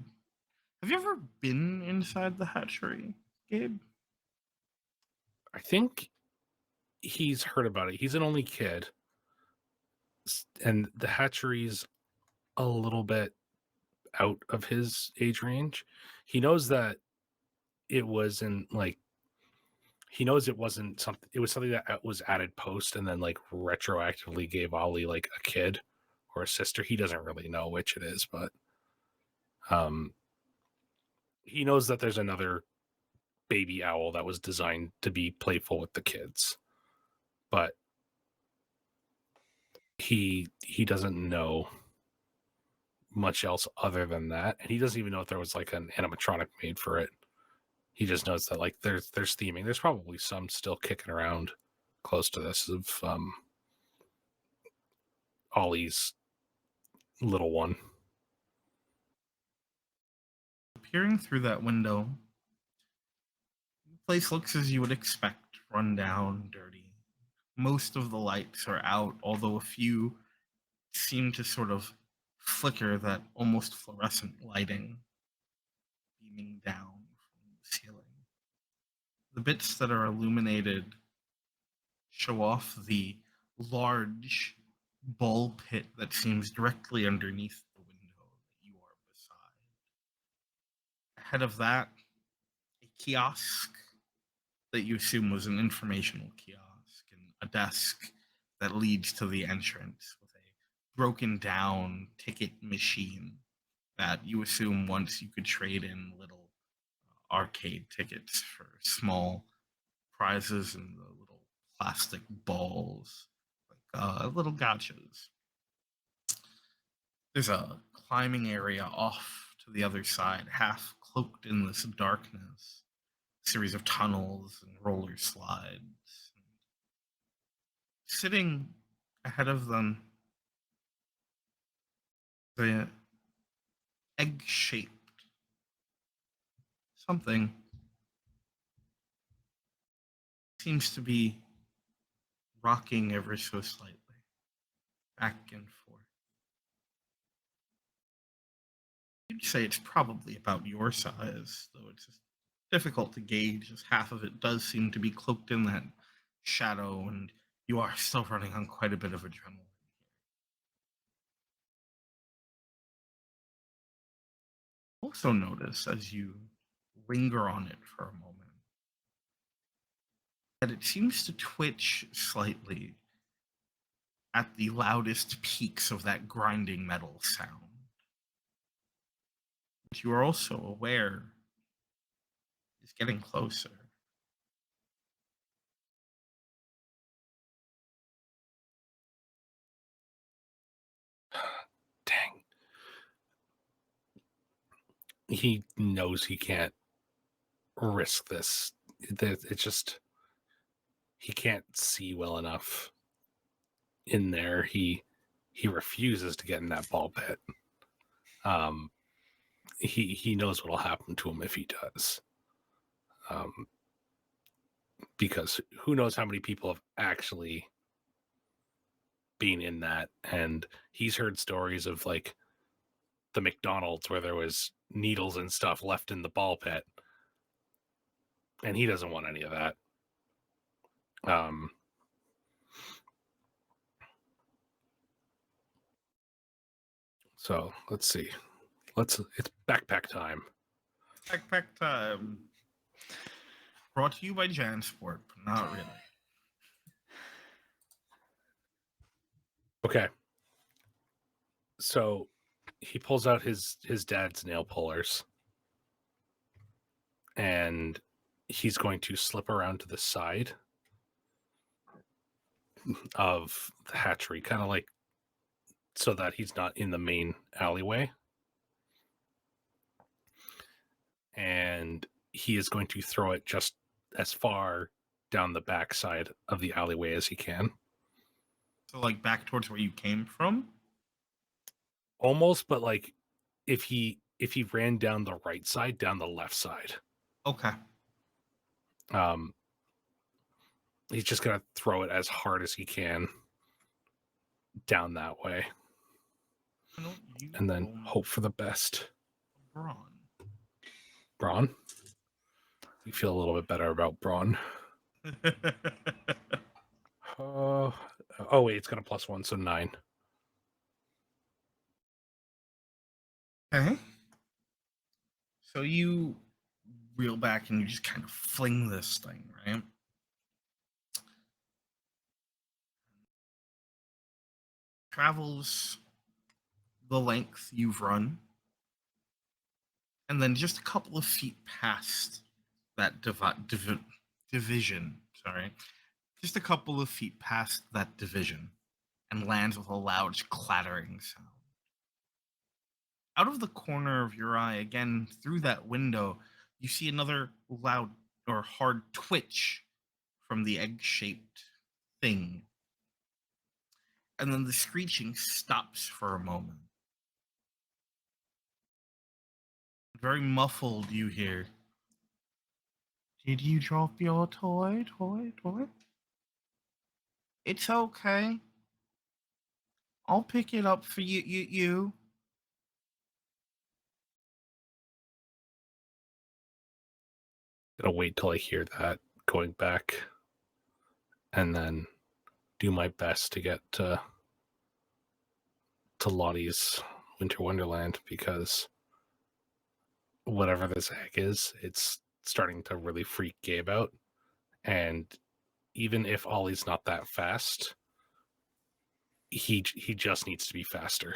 Have you ever been inside the hatchery, Gabe? I think he's heard about it. He's an only kid, and the hatchery's a little bit out of his age range. He knows that it wasn't like, he knows it wasn't something, it was something that was added post and then like retroactively gave Ollie like a kid or a sister. He doesn't really know which it is, but he knows that there's another baby owl that was designed to be playful with the kids, but he doesn't know much else other than that, and he doesn't even know if there was like an animatronic made for it. He just knows that like there's theming. There's probably some still kicking around close to this of Ollie's little one. Peering through that window, the place looks as you would expect, run down, dirty. Most of the lights are out, although a few seem to sort of flicker that almost fluorescent lighting beaming down from the ceiling. The bits that are illuminated show off the large ball pit that seems directly underneath the window that you are beside. Ahead of that, a kiosk that you assume was an informational kiosk, and a desk that leads to the entrance with a broken down ticket machine that you assume once you could trade in little arcade tickets for small prizes and the little plastic balls, like little gotchas. There's a climbing area off to the other side, half cloaked in this darkness. A series of tunnels and roller slides. Sitting ahead of them, the egg-shaped something seems to be rocking ever so slightly, back and forth. You'd say it's probably about your size, though it's difficult to gauge, as half of it does seem to be cloaked in that shadow, and you are still running on quite a bit of adrenaline here. Also notice, as you linger on it for a moment, that it seems to twitch slightly at the loudest peaks of that grinding metal sound. But you are also aware it's getting closer. Dang. he knows he can't risk this. It's just he can't see well enough in there. He refuses to get in that ball pit. He knows what'll happen to him if he does. Because who knows how many people have actually been in that, and he's heard stories of like the McDonald's where there was needles and stuff left in the ball pit, and he doesn't want any of that. So let's see. It's backpack time. Backpack time. Brought to you by Jansport, but not really. Okay. So he pulls out his dad's nail pullers, and he's going to slip around to the side of the hatchery, kind of like so that he's not in the main alleyway. And he is going to throw it just as far down the backside of the alleyway as he can. So, like, back towards where you came from? Almost, but like if he ran down the right side, down the left side. Okay. He's just gonna throw it as hard as he can down that way, and then hope for the best. Brawn? You feel a little bit better about Brawn. Oh wait, it's got a +1, so 9. Okay. So you reel back and you just kind of fling this thing, right? Travels the length you've run, and then just a couple of feet past that division, sorry, just a couple of feet past that division, and lands with a loud clattering sound. Out of the corner of your eye, again, through that window, you see another loud or hard twitch from the egg-shaped thing. And then the screeching stops for a moment. Very muffled, you hear. Did you drop your toy? It's okay. I'll pick it up for you. Gonna wait till I hear that going back, and then do my best to get to Lottie's Winter Wonderland, because whatever this egg is, it's starting to really freak Gabe out. And even if Ollie's not that fast, he just needs to be faster.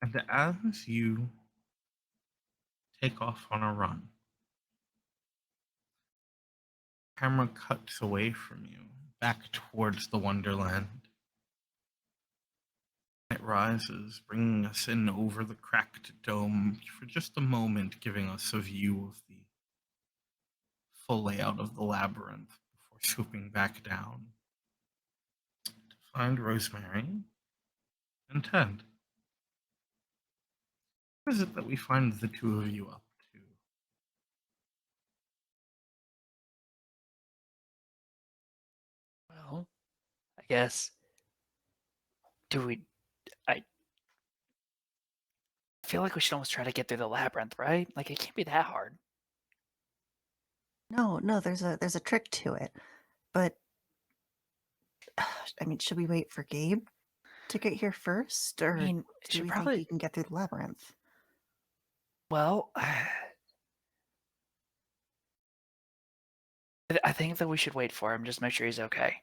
And as you take off on a run, camera cuts away from you, back towards the Wonderland. It rises, bringing us in over the cracked dome for just a moment, giving us a view of the full layout of the labyrinth before swooping back down to find Rosemary and Ted. What is it that we find the two of you up to? Well, I guess. I feel like we should almost try to get through the labyrinth, right? Like, it can't be that hard. No, there's a trick to it. But I mean, should we wait for Gabe to get here first, or I mean, do should we probably. think he can get through the labyrinth? Well, I think that we should wait for him, just make sure he's okay.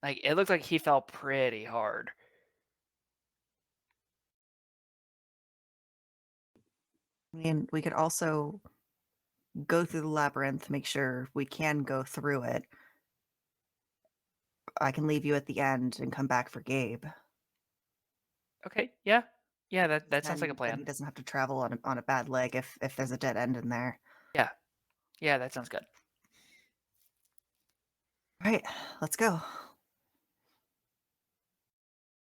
Like, it looked like he fell pretty hard. I mean, we could also go through the labyrinth, make sure we can go through it. I can leave you at the end and come back for Gabe. Okay, yeah. Yeah, that sounds like a Then he plan. doesn't have to travel on a bad leg if there's a dead end in there. Yeah. Yeah, that sounds good. All right, let's go.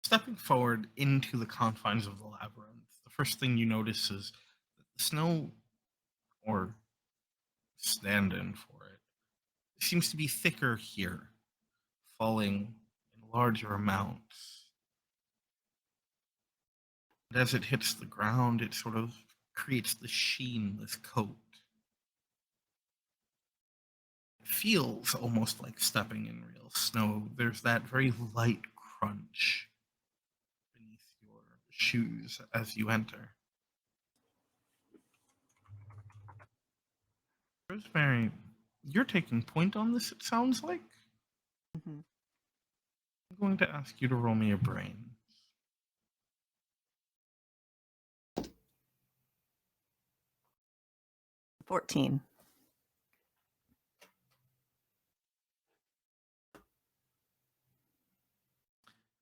Stepping forward into the confines of the labyrinth, the first thing you notice is that the snow, or stand in for it, seems to be thicker here, falling in larger amounts. And as it hits the ground, it sort of creates this sheen, this coat. It feels almost like stepping in real snow. There's that very light crunch beneath your shoes as you enter. Rosemary, you're taking point on this, it sounds like. Mhm. I'm going to ask you to roll me a brain. 14.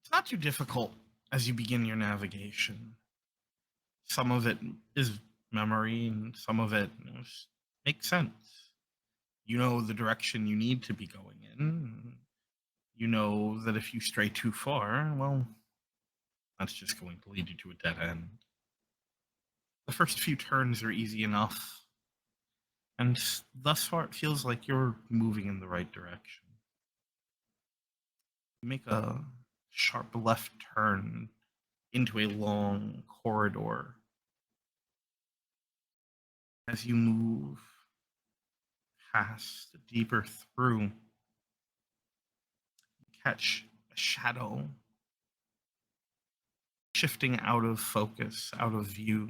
It's not too difficult as you begin your navigation. Some of it is memory, and some of it makes sense. You know the direction you need to be going in. You know that if you stray too far, well, that's just going to lead you to a dead end. The first few turns are easy enough, and thus far it feels like you're moving in the right direction. You make a sharp left turn into a long corridor. As you move past, deeper through, you catch a shadow shifting out of focus, out of view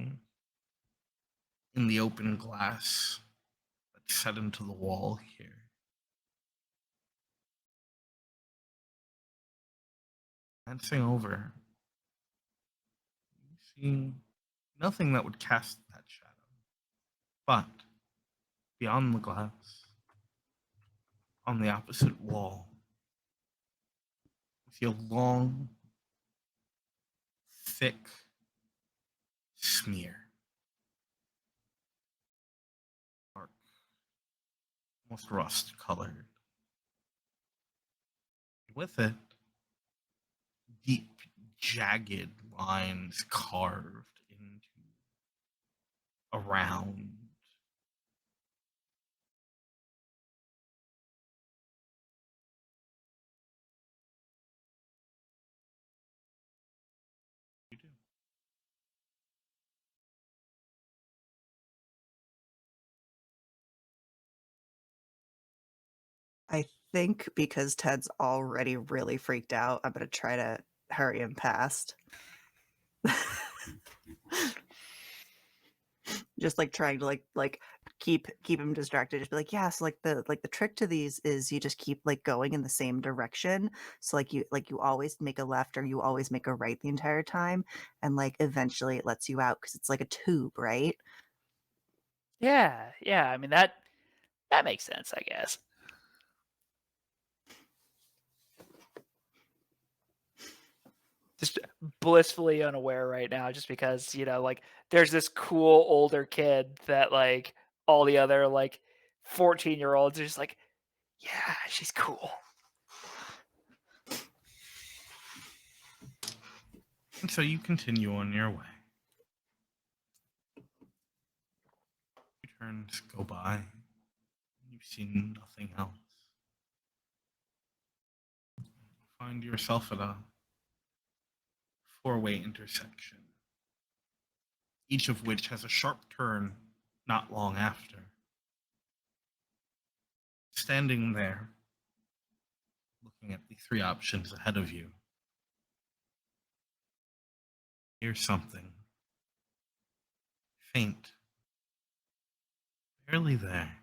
in the open glass that's set into the wall here. Glancing over, you see nothing that would cast that shadow. But beyond the glass, on the opposite wall, you see a long, thick smear. Dark, almost rust colored. With it, deep, jagged lines carved into around. You do. I think because Ted's already really freaked out, I'm gonna try to hurry him past. Just like trying to keep him distracted. Just be like, yeah, so the trick to these is you just keep like going in the same direction. So you always make a left or you always make a right the entire time, and like eventually it lets you out because it's like a tube, right? Yeah, yeah. I mean that makes sense, I guess. Just blissfully unaware right now, just because like there's this cool older kid that like all the other like 14-year-olds are just like, yeah, she's cool. And so you continue on your way. Two turns go by. You've seen nothing else. You find yourself at a four-way intersection, each of which has a sharp turn not long after. Standing there, looking at the three options ahead of you, here's something faint, barely there,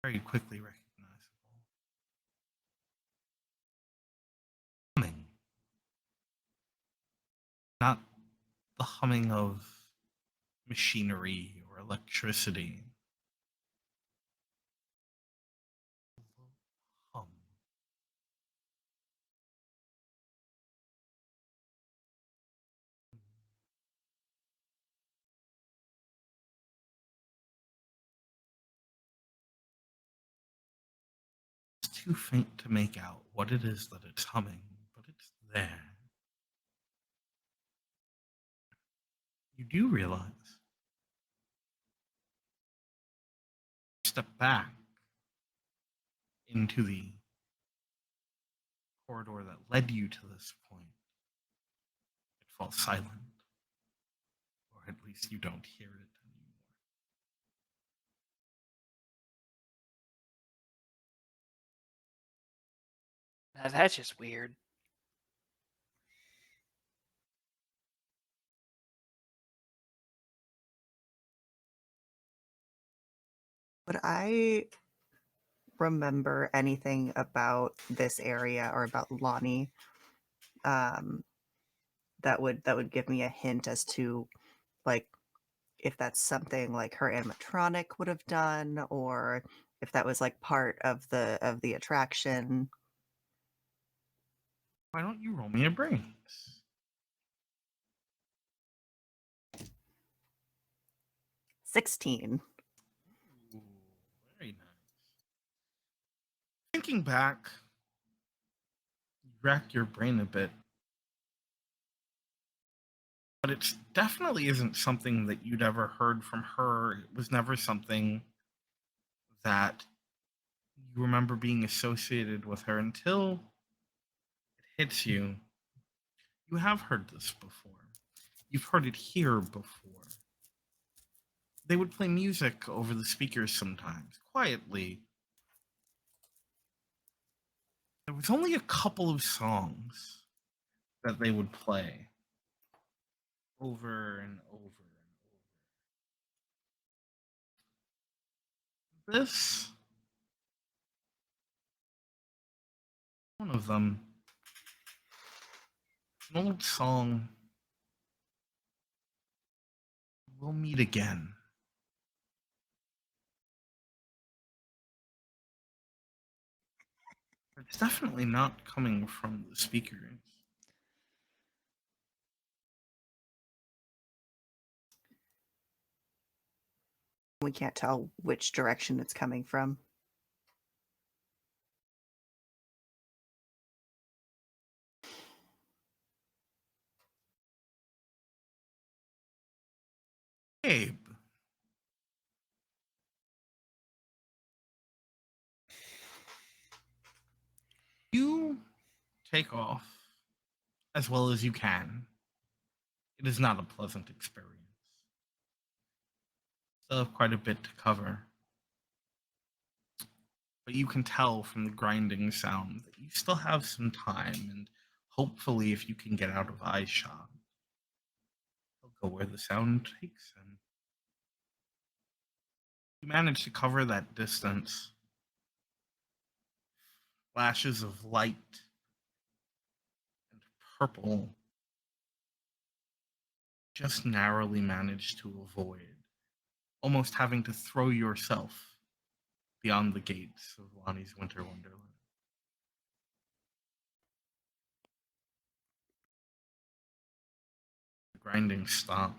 very quickly recognizable. Humming. Not the humming of machinery or electricity. too faint to make out what it is that it's humming, but it's there. You do realize. Step back into the corridor that led you to this point. It falls silent, or at least you don't hear it anymore. Now, that's just weird. Would I remember anything about this area or about Lonnie that would give me a hint as to like if that's something like her animatronic would have done, or if that was like part of the attraction? Why don't you roll me a brains? 16. Ooh, very nice. Thinking back, you rack your brain a bit. But it definitely isn't something that you'd ever heard from her. It was never something that you remember being associated with her until it hits you. You have heard this before. You've heard it here before. They would play music over the speakers sometimes, quietly. There was only a couple of songs that they would play over and over and over. This, one of them, an old song, "We'll Meet Again." It's definitely not coming from the speakers. We can't tell which direction it's coming from. Abe, you take off as well as you can. It is not a pleasant experience. Still have quite a bit to cover. But you can tell from the grinding sound that you still have some time, and hopefully, if you can get out of eyeshot, you'll go where the sound takes him. You manage to cover that distance. Flashes of light and purple just narrowly manage to avoid, almost having to throw yourself beyond the gates of Lonnie's Winter Wonderland. The grinding stops.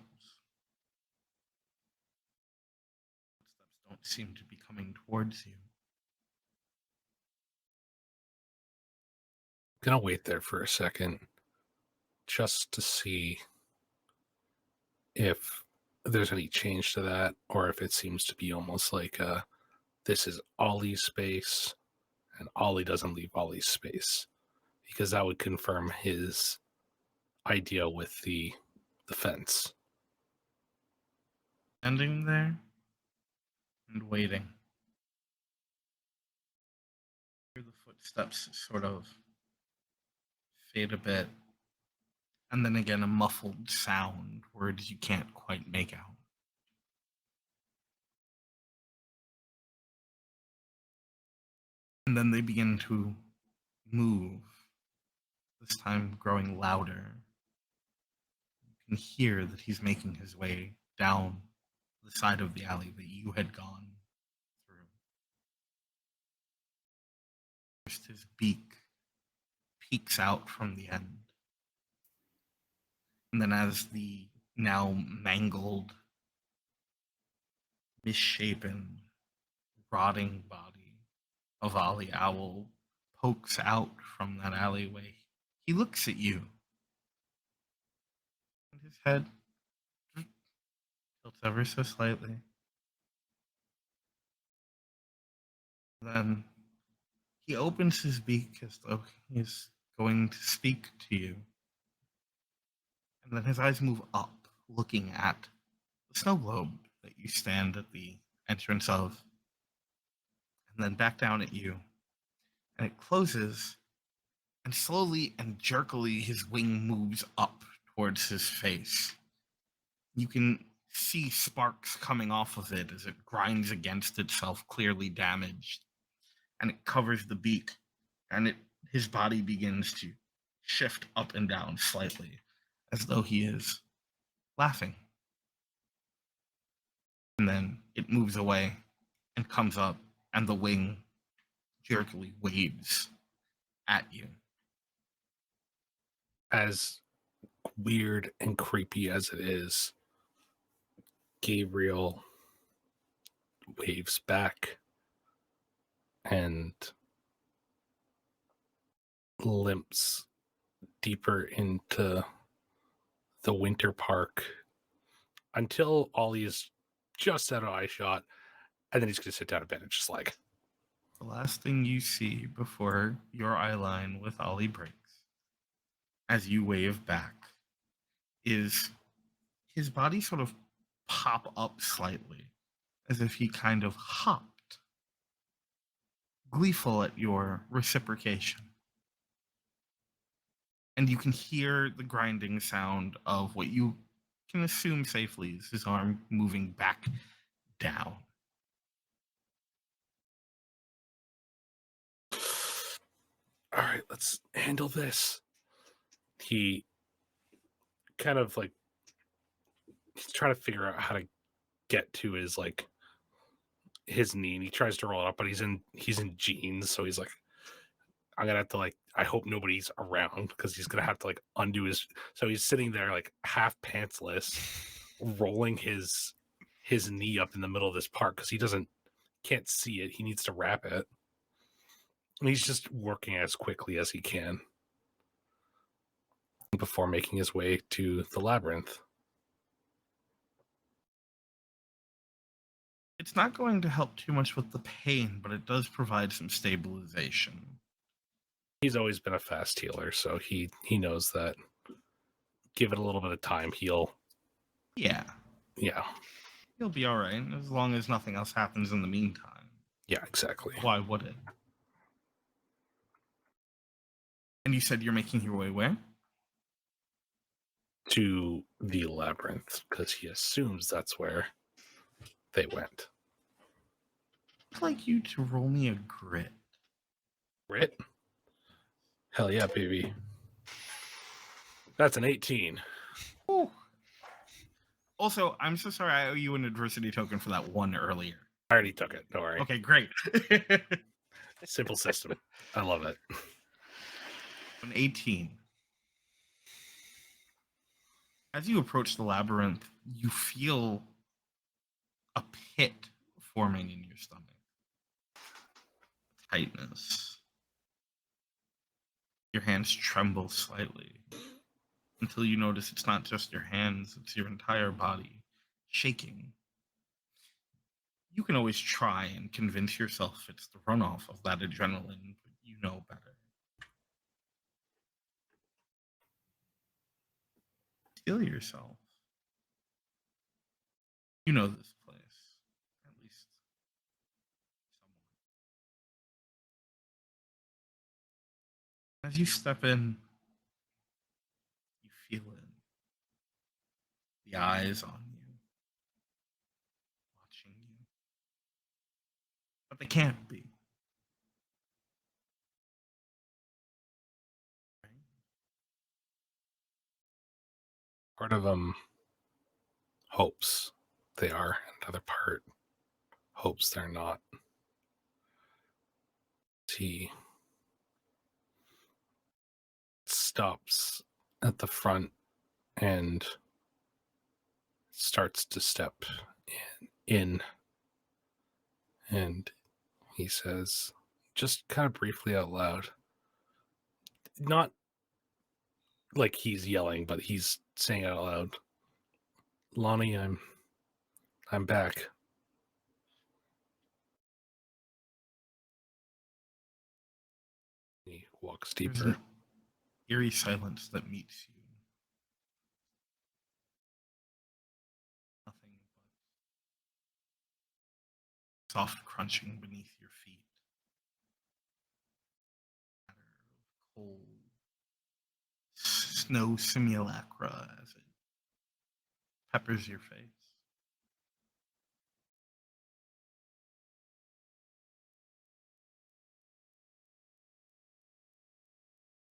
Footsteps don't seem to be coming towards you. I'm gonna wait there for a second just to see if there's any change to that, or if it seems to be almost like this is Ollie's space and Ollie doesn't leave Ollie's space, because that would confirm his idea with the fence. Standing there and waiting. Hear the footsteps sort of fade a bit, and then again a muffled sound, words you can't quite make out. And then they begin to move, this time growing louder. You can hear that he's making his way down the side of the alley that you had gone through. First, his beak peeks out from the end. And then, as the now mangled, misshapen, rotting body of Ollie Owl pokes out from that alleyway. He looks at you, and his head tilts ever so slightly. Then he opens his beak as though he's going to speak to you. And then his eyes move up, looking at the snow globe that you stand at the entrance of, and then back down at you. And it closes, and slowly and jerkily his wing moves up towards his face. You can see sparks coming off of it as it grinds against itself, clearly damaged. And it covers the beak, and his body begins to shift up and down slightly, as though he is laughing. And then it moves away and comes up, and the wing jerkily waves at you. As weird and creepy as it is, Gabriel waves back and limps deeper into the winter park until Ollie is just out of eye shot, and then he's going to sit down in bed and just like... The last thing you see before your eye line with Ollie breaks, as you wave back, is his body sort of pop up slightly, as if he kind of hopped, gleeful at your reciprocation. And you can hear the grinding sound of what you can assume safely is his arm moving back down. All right, let's handle this. He kind of like, he's trying to figure out how to get to his like his knee, and he tries to roll it up, but he's in jeans, so he's like, I'm gonna have to like, I hope nobody's around, because he's gonna have to like undo his, so he's sitting there like half pantsless, rolling his knee up in the middle of this park because he can't see it. He needs to wrap it. And he's just working as quickly as he can before making his way to the labyrinth. It's not going to help too much with the pain, but it does provide some stabilization. He's always been a fast healer, so he knows that give it a little bit of time, he'll... Yeah. He'll be all right, as long as nothing else happens in the meantime. Yeah, exactly. Why would it? And you said you're making your way where? To the labyrinth, because he assumes that's where they went. I'd like you to roll me a grit. Grit? Hell yeah, baby. That's an 18. Ooh. Also, I'm so sorry I owe you an adversity token for that one earlier. I already took it, don't worry. Okay, great. Simple system. I love it. An 18. As you approach the labyrinth, you feel a pit forming in your stomach. Tightness. Your hands tremble slightly until you notice it's not just your hands, it's your entire body shaking. You can always try and convince yourself it's the runoff of that adrenaline, but you know better. Heal yourself. You know this place, at least somewhat. As you step in, you feel it. The eyes on you, watching you. But they can't be. Right? Part of them hopes they are, another part hopes they're not. He stops at the front and starts to step in, and he says, just kind of briefly out loud. Not like he's yelling, but he's saying out loud, Lonnie, I'm back. He walks There's deeper. an eerie silence that meets you. Nothing but soft crunching beneath your feet. Matter of cold snow simulacra as it peppers your face.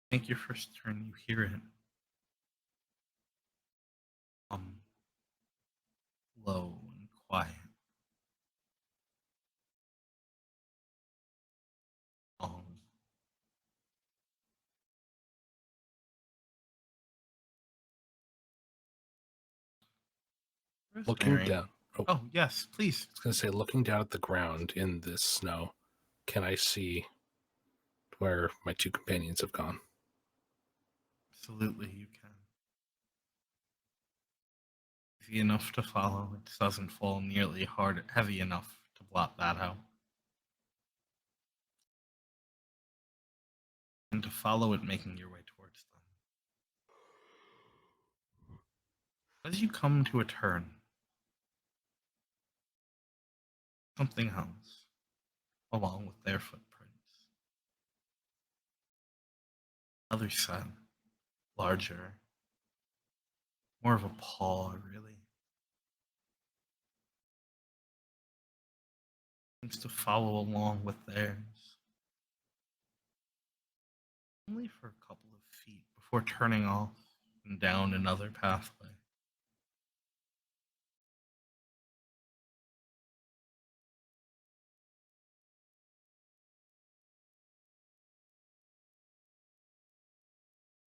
I think your first turn you hear it. Low and quiet. Looking Rosemary. down. Oh, Oh, yes, please. I was going to say, looking down at the ground in this snow, can I see where my two companions have gone? Absolutely, you can. Easy enough to follow. It doesn't fall nearly heavy enough to blot that out. And to follow it, making your way towards them. As you come to a turn, something else, along with their footprints. Another set, larger, more of a paw, really. Seems to follow along with theirs. Only for a couple of feet before turning off and down another pathway.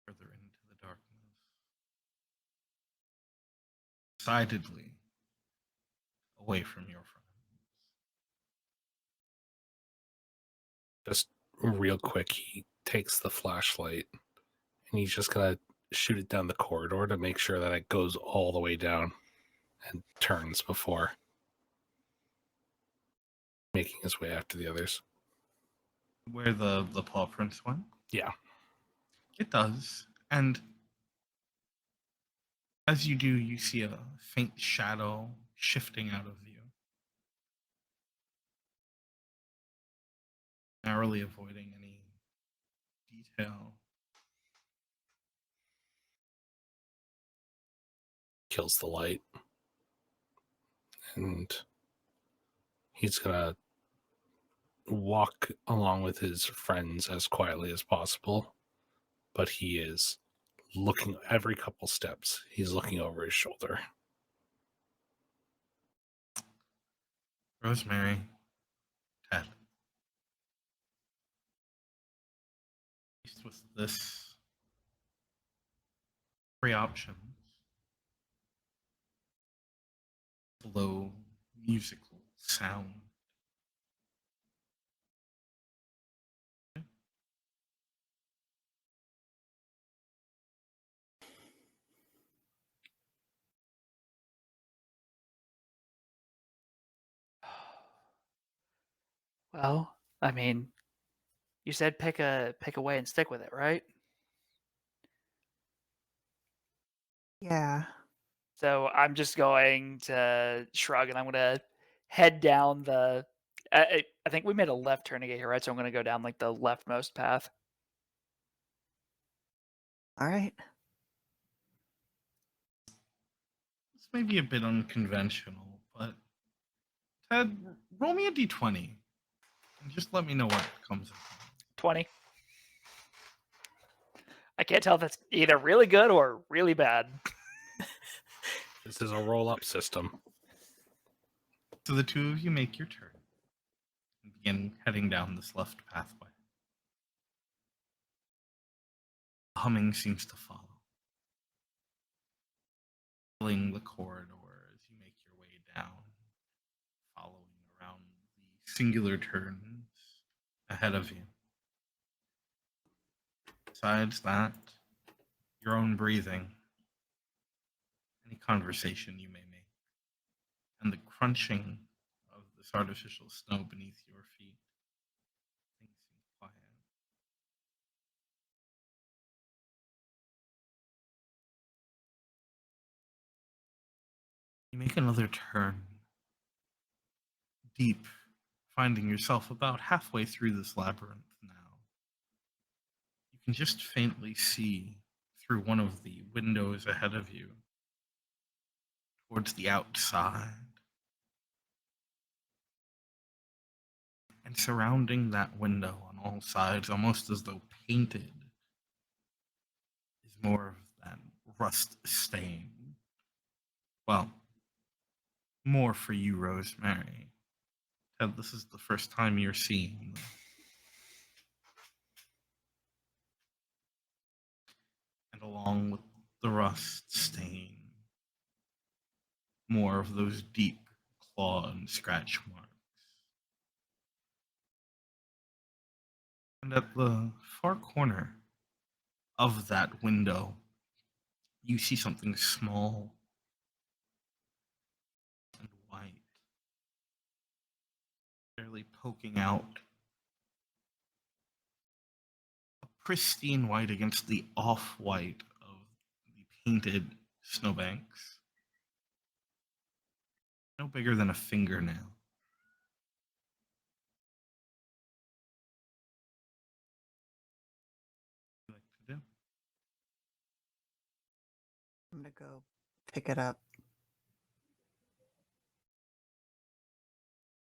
Further into the darkness. Decidedly away from your friends. Just real quick, he takes the flashlight and he's just going to shoot it down the corridor to make sure that it goes all the way down and turns before making his way after the others. Where the paw prints went? Yeah. It does. And as you do, you see a faint shadow shifting out of view. Narrowly avoiding any detail. Kills the light. And he's going to walk along with his friends as quietly as possible. But he is looking every couple steps. He's looking over his shoulder. Rosemary, Ted. Faced with this three options. Low musical sound. Well, I mean, you said pick a way and stick with it, right? Yeah. So I'm just going to shrug and I'm going to head down the. I think we made a left turn to get here, right? So I'm going to go down like the leftmost path. All right. This may be a bit unconventional, but Ted, roll me a d20 and just let me know what comes up. 20. I can't tell if it's either really good or really bad. This is a roll-up system. So the two of you make your turn and begin heading down this left pathway. The humming seems to follow, filling the corridor as you make your way down, following around the singular turns ahead of you. Besides that, your own breathing, any conversation you may make, and the crunching of this artificial snow beneath your feet. Things seem quiet. You make another turn, deep, finding yourself about halfway through this labyrinth now. You can just faintly see through one of the windows ahead of you towards the outside. And surrounding that window on all sides, almost as though painted, is more of that rust stain. Well, more for you, Rosemary. Ted, this is the first time you're seeing them. And along with the rust stain, more of those deep claw and scratch marks. And at the far corner of that window, you see something small and white, barely poking out. A pristine white against the off-white of the painted snowbanks. No bigger than a fingernail. What would you like to do? I'm gonna go pick it up.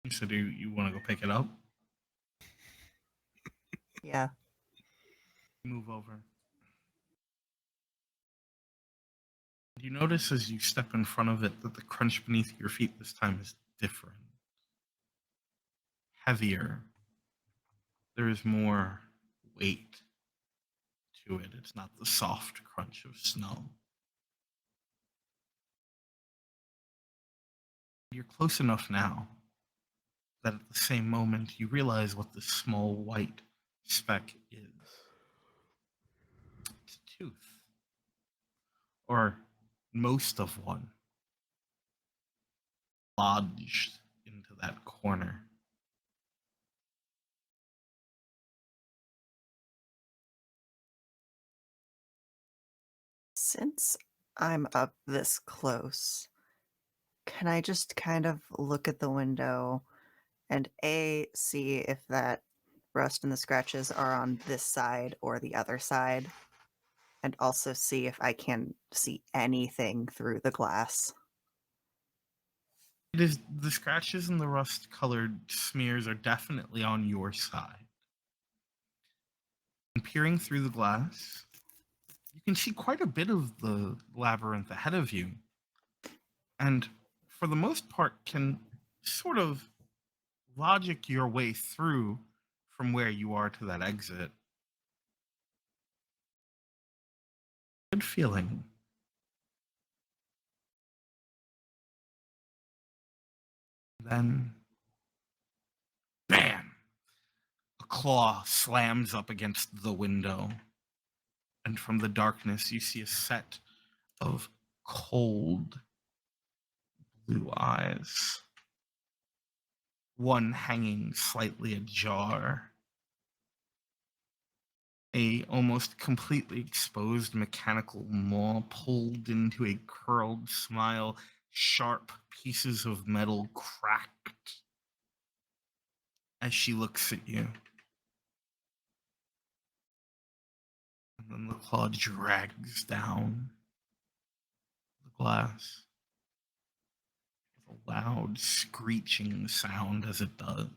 So do you want to go pick it up? Yeah. Move over. You notice as you step in front of it that the crunch beneath your feet this time is different. Heavier. There is more weight to it. It's not the soft crunch of snow. You're close enough now that at the same moment you realize what this small white speck is. It's a tooth. Or most of one. Lodged into that corner. Since I'm up this close, can I just kind of look at the window and see if that rust and the scratches are on this side or the other side? And also see if I can see anything through the glass. It is the scratches and the rust colored smears are definitely on your side. And peering through the glass, you can see quite a bit of the labyrinth ahead of you. And for the most part, can sort of logic your way through from where you are to that exit. Good feeling. Then, bam! A claw slams up against the window. And from the darkness, you see a set of cold blue eyes. One hanging slightly ajar. A almost completely exposed mechanical maw pulled into a curled smile, sharp pieces of metal cracked as she looks at you. And then the claw drags down the glass with a loud screeching sound as it does.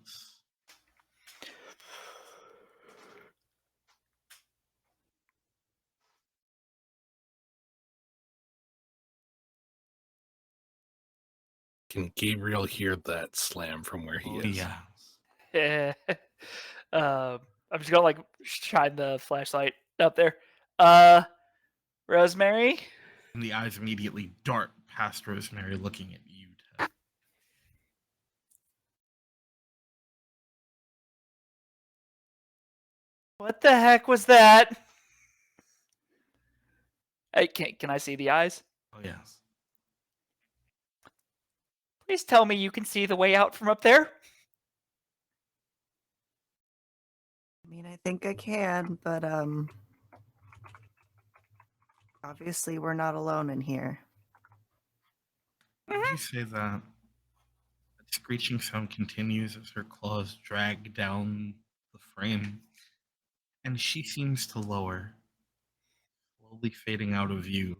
Can Gabriel hear that slam from where he is? Yeah. I'm just gonna like shine the flashlight up there. Rosemary? And the eyes immediately dart past Rosemary, looking at you, Ted. What the heck was that? Hey, can I see the eyes? Oh, yes. Please tell me you can see the way out from up there. I mean, I think I can, but obviously we're not alone in here. As you say that, that screeching sound continues as her claws drag down the frame, and she seems to lower, slowly fading out of view.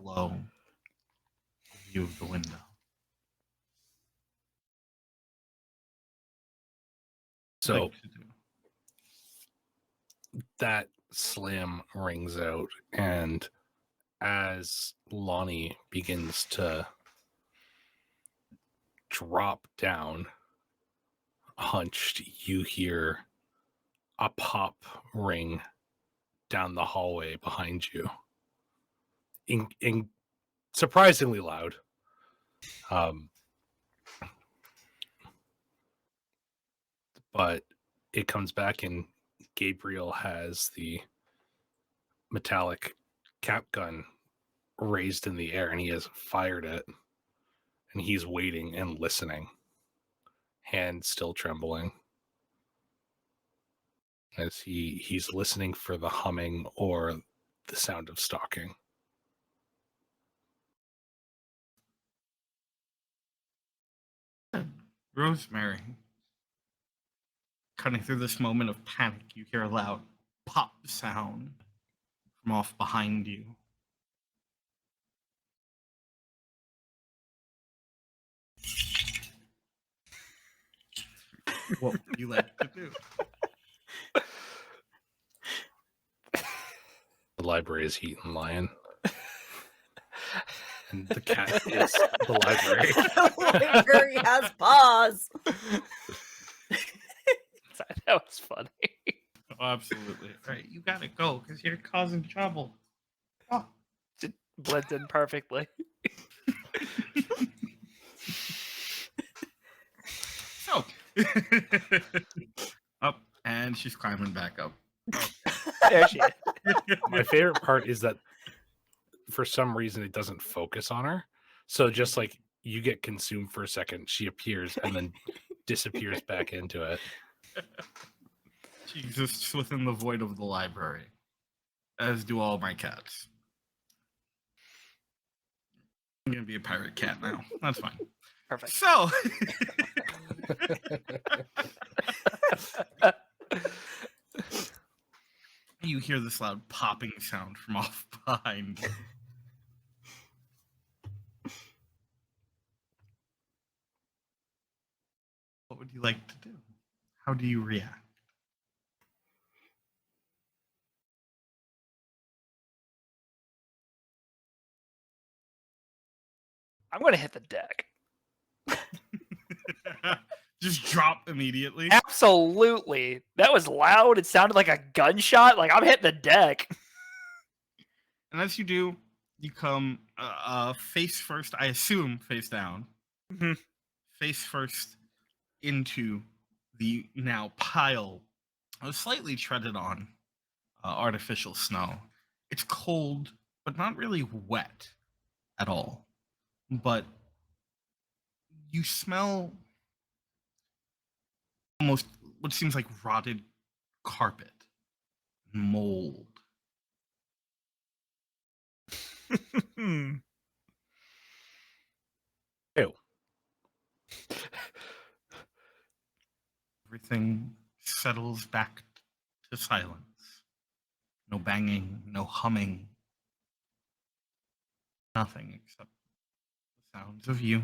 Below the view of the window. So Like to do. that slam rings out, and as Lonnie begins to drop down, hunched, you hear a pop ring down the hallway behind you. In surprisingly loud. But it comes back, and Gabriel has the metallic cap gun raised in the air, and he has fired it, and he's waiting and listening, hand still trembling, as he's listening for the humming or the sound of stalking. Rosemary. Cutting through this moment of panic, you hear a loud pop sound from off behind you. What would you like to do? The library is eating lion. And the cat is the library. The library has paws. That was funny. Oh, absolutely. All right, you gotta go because you're causing trouble. Oh. It blends in perfectly. So, up, and she's climbing back up. There she is. My favorite part is that for some reason it doesn't focus on her. So just like you get consumed for a second, she appears and then disappears back into it. She exists within the void of the library, as do all my cats. I'm gonna be a pirate cat now. That's fine. Perfect. So, you hear this loud popping sound from off behind. What would you like to do? How do you react? I'm going to hit the deck. Just drop immediately. Absolutely. That was loud. It sounded like a gunshot. Like, I'm hitting the deck. And as you do, you come face first, I assume face down, face first into the now pile of slightly treaded on artificial snow. It's cold, but not really wet at all. But you smell almost what seems like rotted carpet, mold. Ew. Everything settles back to silence. No banging, no humming, nothing except the sounds of you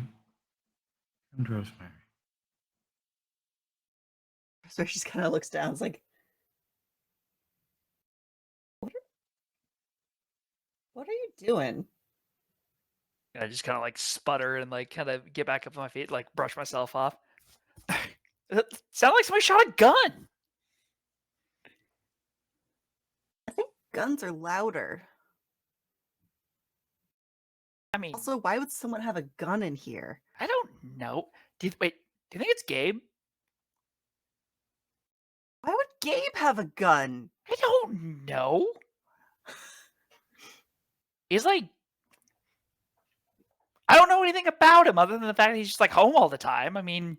and Rosemary. So she just kind of looks down. It's like, what are you doing? I just kind of like sputter and like kind of get back up on my feet, like brush myself off. It sounded like somebody shot a gun. I think guns are louder. I mean, Also, why would someone have a gun in here? I don't know. Wait, do you think it's Gabe? Gabe have a gun? I don't know. He's like, I don't know anything about him other than the fact that he's just like home all the time. I mean,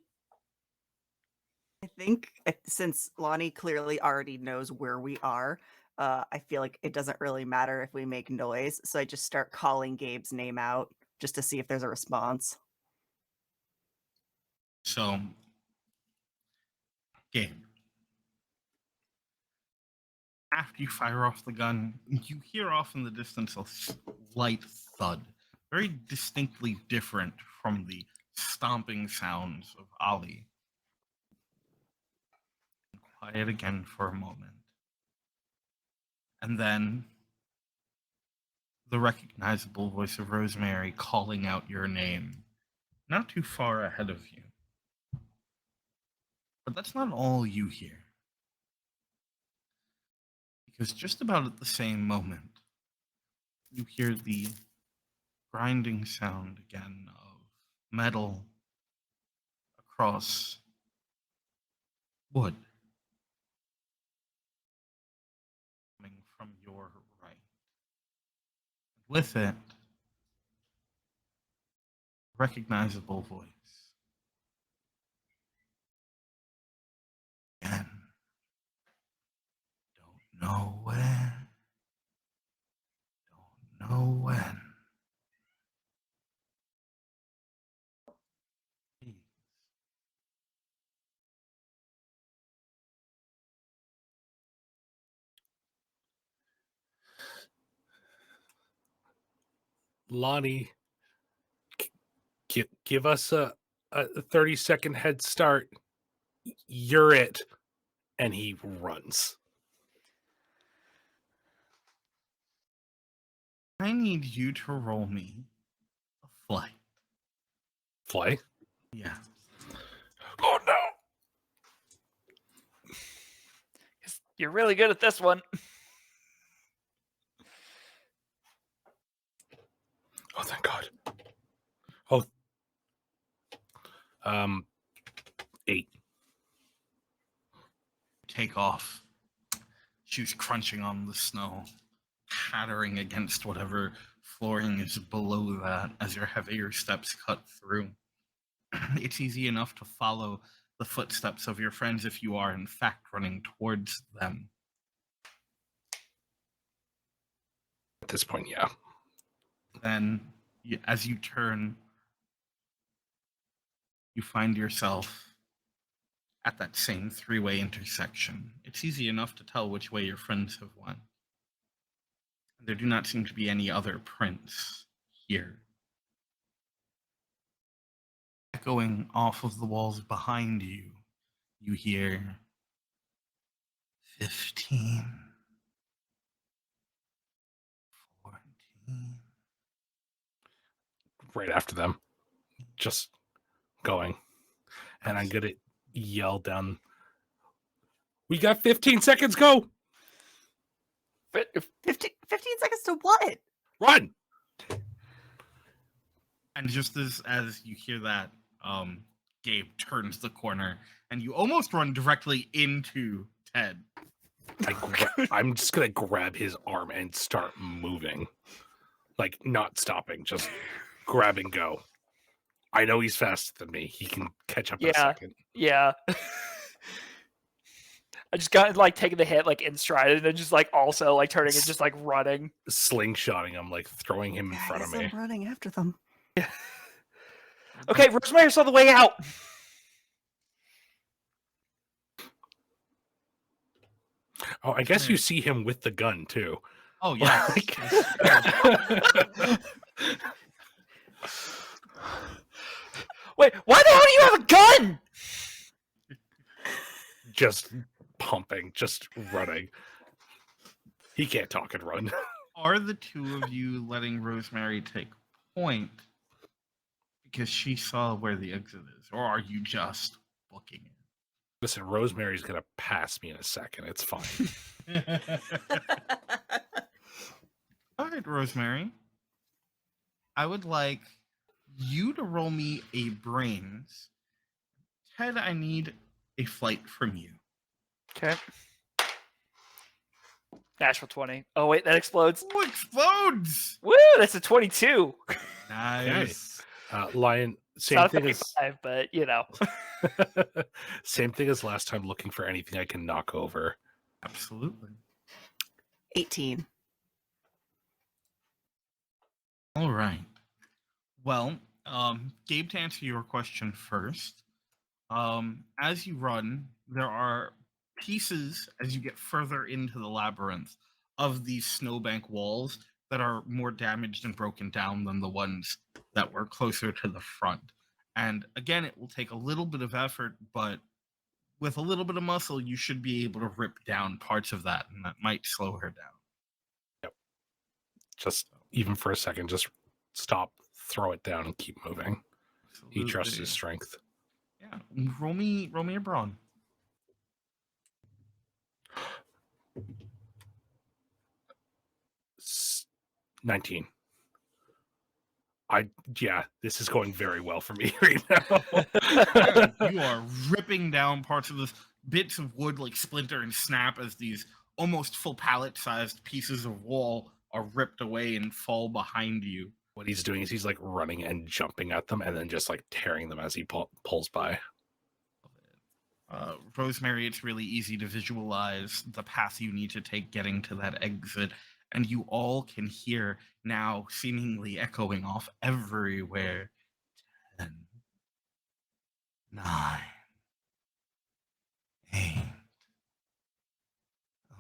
I think since Lonnie clearly already knows where we are, I feel like it doesn't really matter if we make noise. So I just start calling Gabe's name out just to see if there's a response. So, Gabe, after you fire off the gun, you hear off in the distance a slight thud, very distinctly different from the stomping sounds of Ollie. Quiet again for a moment. And then the recognizable voice of Rosemary calling out your name, not too far ahead of you. But that's not all you hear. Because just about at the same moment, you hear the grinding sound again of metal across wood coming from your right. With it, recognizable voice. Again, don't know where, don't know when. Please. Lonnie, give us a 30-second head start. You're it. And he runs. I need you to roll me a flight. Fly? Yeah. Oh no! you're really good at this one. Oh, thank God. Oh. 8. Take off. Shoes crunching on the snow, shattering against whatever flooring is below that as your heavier steps cut through. It's easy enough to follow the footsteps of your friends if you are, in fact, running towards them. At this point, yeah. Then, as you turn, you find yourself at that same three-way intersection. It's easy enough to tell which way your friends have went. There do not seem to be any other prints here. Echoing off of the walls behind you, you hear 15, 14. Right after them. Just going. And I'm going to yell down. We got 15 seconds, go! 15 seconds to what? Run! And just as you hear that, Gabe turns the corner, and you almost run directly into Ted. I'm just going to grab his arm and start moving. Like, not stopping, just grab and go. I know he's faster than me. He can catch up in a second. Yeah. I just got like taking the hit like in stride and then just like also like turning and just like running. Slingshotting him, like throwing him in front of me. I'm running after them. Okay, Rosemary's on the way out. Oh, I guess you see him with the gun too. Oh, yeah. Wait, why the hell do you have a gun? Just pumping, just running. He can't talk and run. Are the two of you letting Rosemary take point because she saw where the exit is, or are you just booking it? Listen, Rosemary's gonna pass me in a second. It's fine. All right, Rosemary. I would like you to roll me a brains. Ted, I need a flight from you. Okay. Natural 20. Oh, wait, that explodes. Ooh, explodes! Woo, that's a 22. Nice. Lion, It's same not a thing as 35, but, you know. same thing as last time, looking for anything I can knock over. Absolutely. 18. All right. Well, Gabe, to answer your question first, as you run, there are pieces as you get further into the labyrinth of these snowbank walls that are more damaged and broken down than the ones that were closer to the front. And again, it will take a little bit of effort, but with a little bit of muscle, you should be able to rip down parts of that, and that might slow her down. Just even for a second, just stop, throw it down, and keep moving. He trusts Absolutely. his strength. Yeah, roll me a brawn. 19. This is going very well for me right now. Yeah, you are ripping down parts of this bits of wood like splinter and snap as these almost full pallet-sized pieces of wall are ripped away and fall behind you. What he's doing is he's like running and jumping at them and then just like tearing them as he pulls by. Rosemary, it's really easy to visualize the path you need to take getting to that exit, and you all can hear now seemingly echoing off everywhere. 10, 9, 8.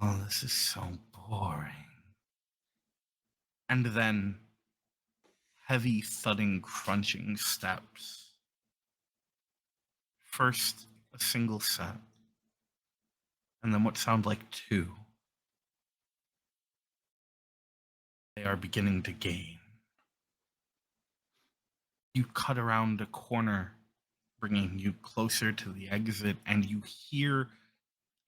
Oh, this is so boring. And then heavy thudding crunching steps. First a single set, and then what sound like two. They are beginning to gain. You cut around a corner, bringing you closer to the exit, and you hear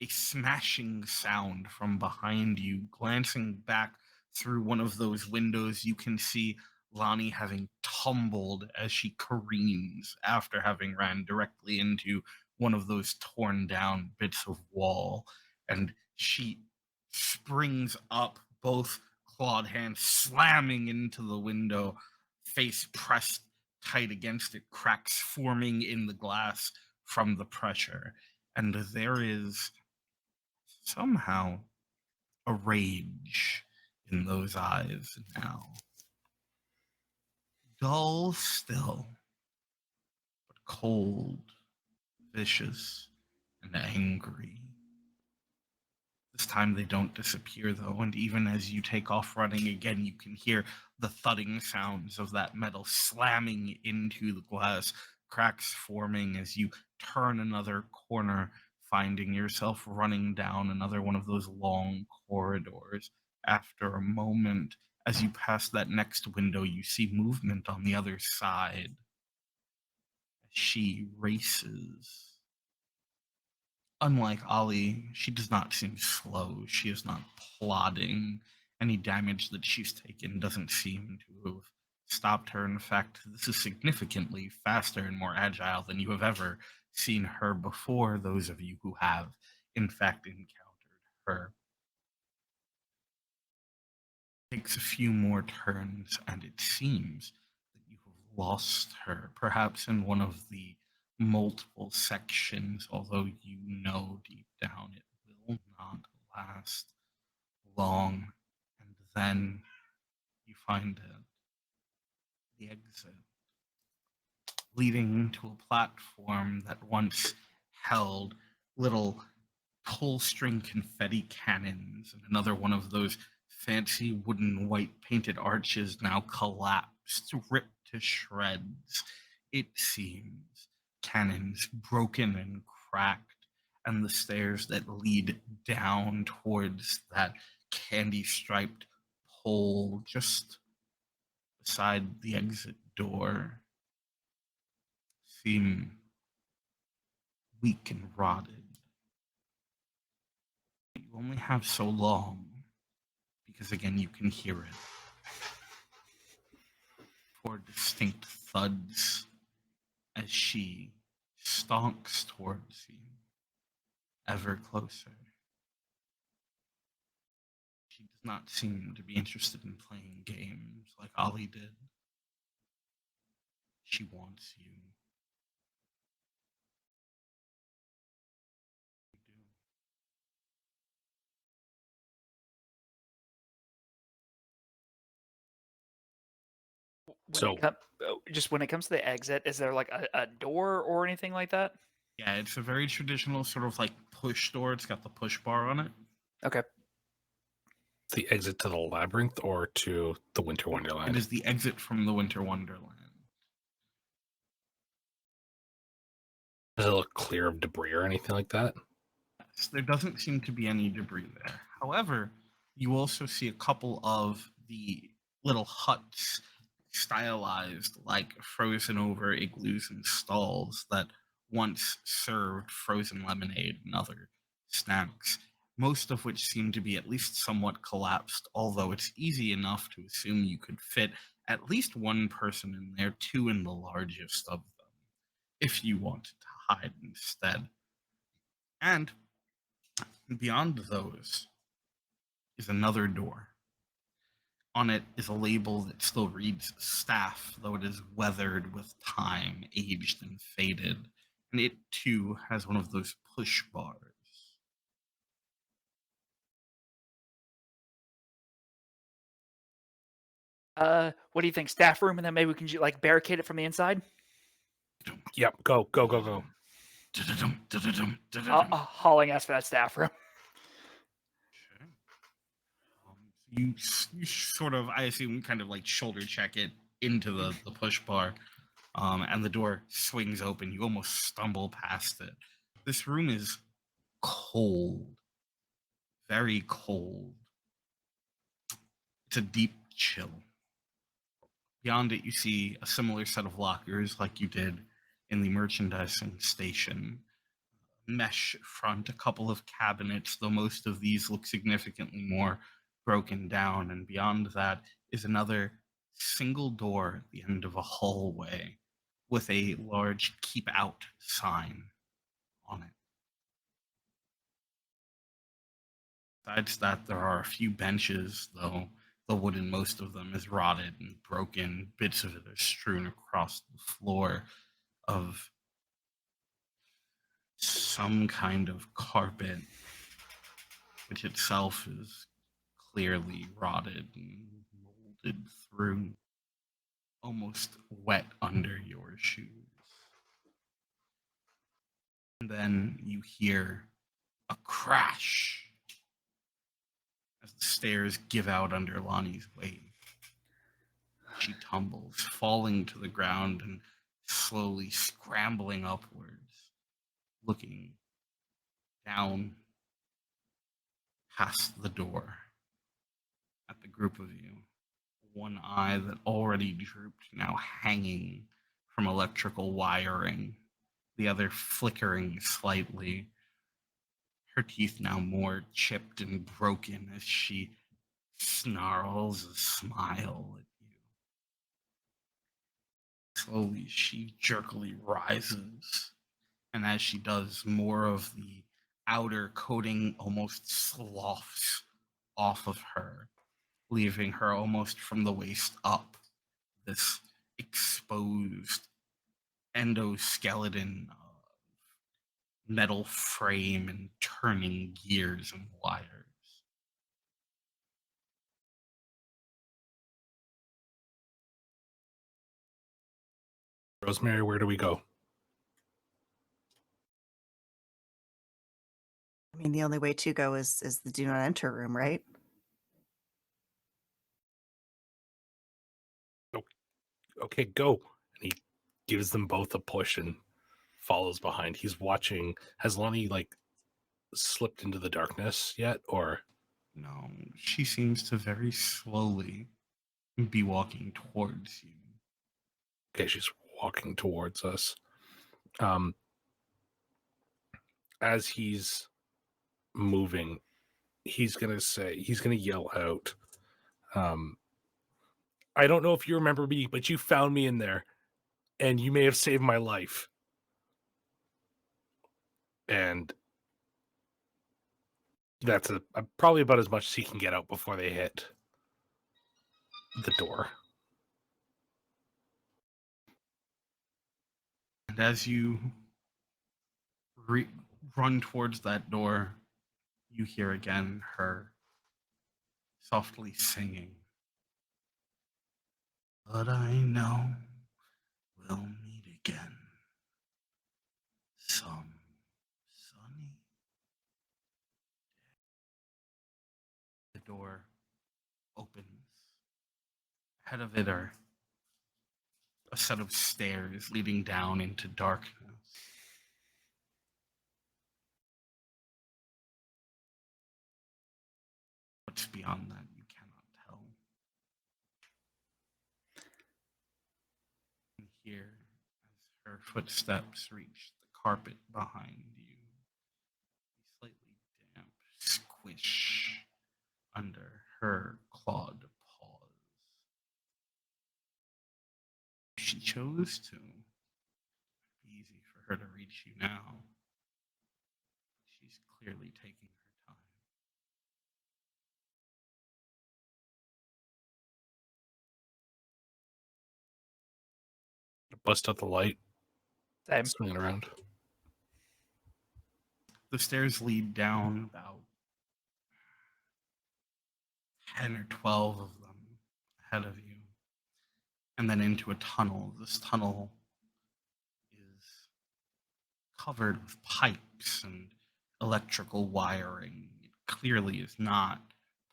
a smashing sound from behind you. Glancing back through one of those windows, you can see Lonnie having tumbled as she careens after having ran directly into one of those torn down bits of wall. And she springs up, both clawed hands slamming into the window, face pressed tight against it, cracks forming in the glass from the pressure. And there is somehow a rage in those eyes now. Dull still, but cold, vicious, and angry. This time they don't disappear, though, and even as you take off running again, you can hear the thudding sounds of that metal slamming into the glass, cracks forming as you turn another corner, finding yourself running down another one of those long corridors. After a moment, as you pass that next window, you see movement on the other side. She races. Unlike Ollie, she does not seem slow. She is not plodding. Any damage that she's taken doesn't seem to have stopped her. In fact, this is significantly faster and more agile than you have ever seen her before, those of you who have, in fact, encountered her. Takes a few more turns, and it seems that you have lost her, perhaps in one of the multiple sections, although you know deep down it will not last long. And then you find the exit leading to a platform that once held little pull string confetti cannons, and another one of those fancy wooden white painted arches now collapsed, ripped to shreds. It seems cannons broken and cracked, and the stairs that lead down towards that candy striped pole just beside the exit door seem weak and rotted. You only have so long because, again, you can hear it. Four distinct thuds as she stalks towards you, ever closer. She does not seem to be interested in playing games like Ollie did. She wants you. When it So, just when it comes to the exit, is there like a door or anything like that? Yeah, it's a very traditional sort of like push door. It's got the push bar on it. Okay. the exit to the labyrinth or to the Winter It Wonderland? is the exit from the Winter Wonderland. Does it look clear of debris or anything like that? Yes, there doesn't seem to be any debris there. However, you also see a couple of the little huts stylized like frozen over igloos and stalls that once served frozen lemonade and other snacks, most of which seem to be at least somewhat collapsed, although it's easy enough to assume you could fit at least one person in there, two in the largest of them, if you wanted to hide instead. And beyond those is another door. On it is a label that still reads staff, though it is weathered with time, aged and faded. And it too has one of those push bars. What do you think? Staff room, and then maybe we can like barricade it from the inside. Yep. Go. Hauling ass for that staff room. Okay. You sort of, I assume, kind of like shoulder check it into the push bar, and the door swings open. You almost stumble past it. This room is cold, very cold. It's a deep chill. Beyond it, you see a similar set of lockers like you did in the merchandising station. Mesh front, a couple of cabinets, though most of these look significantly more broken down. And beyond that is another single door at the end of a hallway with a large keep out sign on it. Besides that, there are a few benches, though the wood in most of them is rotted and broken. Bits of it are strewn across the floor of some kind of carpet, which itself is clearly rotted and molded through, almost wet under your shoes. And then you hear a crash as the stairs give out under Lonnie's weight. She tumbles, falling to the ground and slowly scrambling upwards, looking down past the door at the group of you. One eye that already drooped, now hanging from electrical wiring, the other flickering slightly, her teeth now more chipped and broken as she snarls a smile at you. Slowly, she jerkily rises, and as she does, more of the outer coating almost sloughs off of her, leaving her almost from the waist up, this exposed endoskeleton of metal frame and turning gears and wires. Rosemary, where do we go? I mean, the only way to go is the do not enter room, right? Okay, go. And he gives them both a push and follows behind. He's watching. Has Lonnie like slipped into the darkness yet, or No, she seems to very slowly be walking towards you. okay, she's walking towards us. Um, as he's moving, he's gonna yell out. I don't know if you remember me, but you found me in there, and you may have saved my life. And That's probably about as much as he can get out before they hit the door. And as you run towards that door, you hear again her softly singing. But I know we'll meet again some sunny. The door opens. Ahead of it are a set of stairs leading down into darkness. What's beyond that, you cannot tell. And here, as her footsteps reach the carpet behind you, a slightly damp squish under her clawed paws. If she chose to, it'd be easy for her to reach you now. She's clearly taking her time. Bust out the light, Same. swing it around. The stairs lead down about 10 or 12 of them ahead of you, and then into a tunnel. This tunnel is covered with pipes and electrical wiring. It clearly is not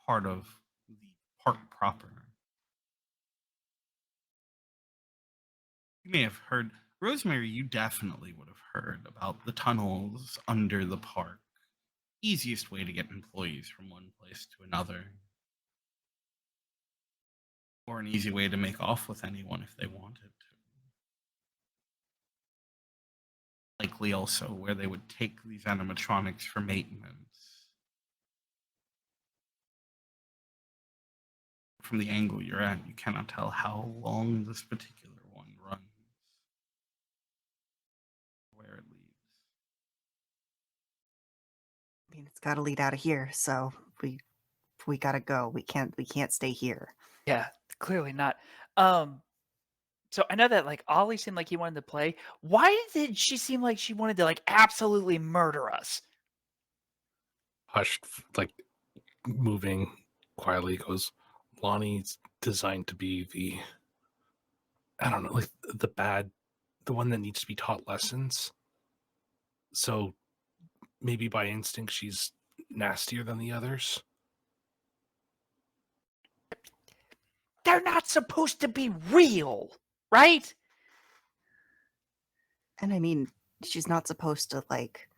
part of the park proper. You may have heard, Rosemary, you definitely would have heard about the tunnels under the park. Easiest way to get employees from one place to another. Or an easy way to make off with anyone if they wanted to. Likely also where they would take these animatronics for maintenance. From the angle you're at, you cannot tell how long this particular one runs. Where it leads. I mean, it's got to lead out of here, so we got to go. We can't stay here. Yeah, clearly not. So I know that like Ollie seemed like he wanted to play. Why did she seem like she wanted to like absolutely murder us? Hushed, like moving quietly, goes, Lonnie's designed to be the, I don't know, like the one that needs to be taught lessons. So maybe by instinct she's nastier than the others. They're not supposed to be real, right? And I mean, she's not supposed to like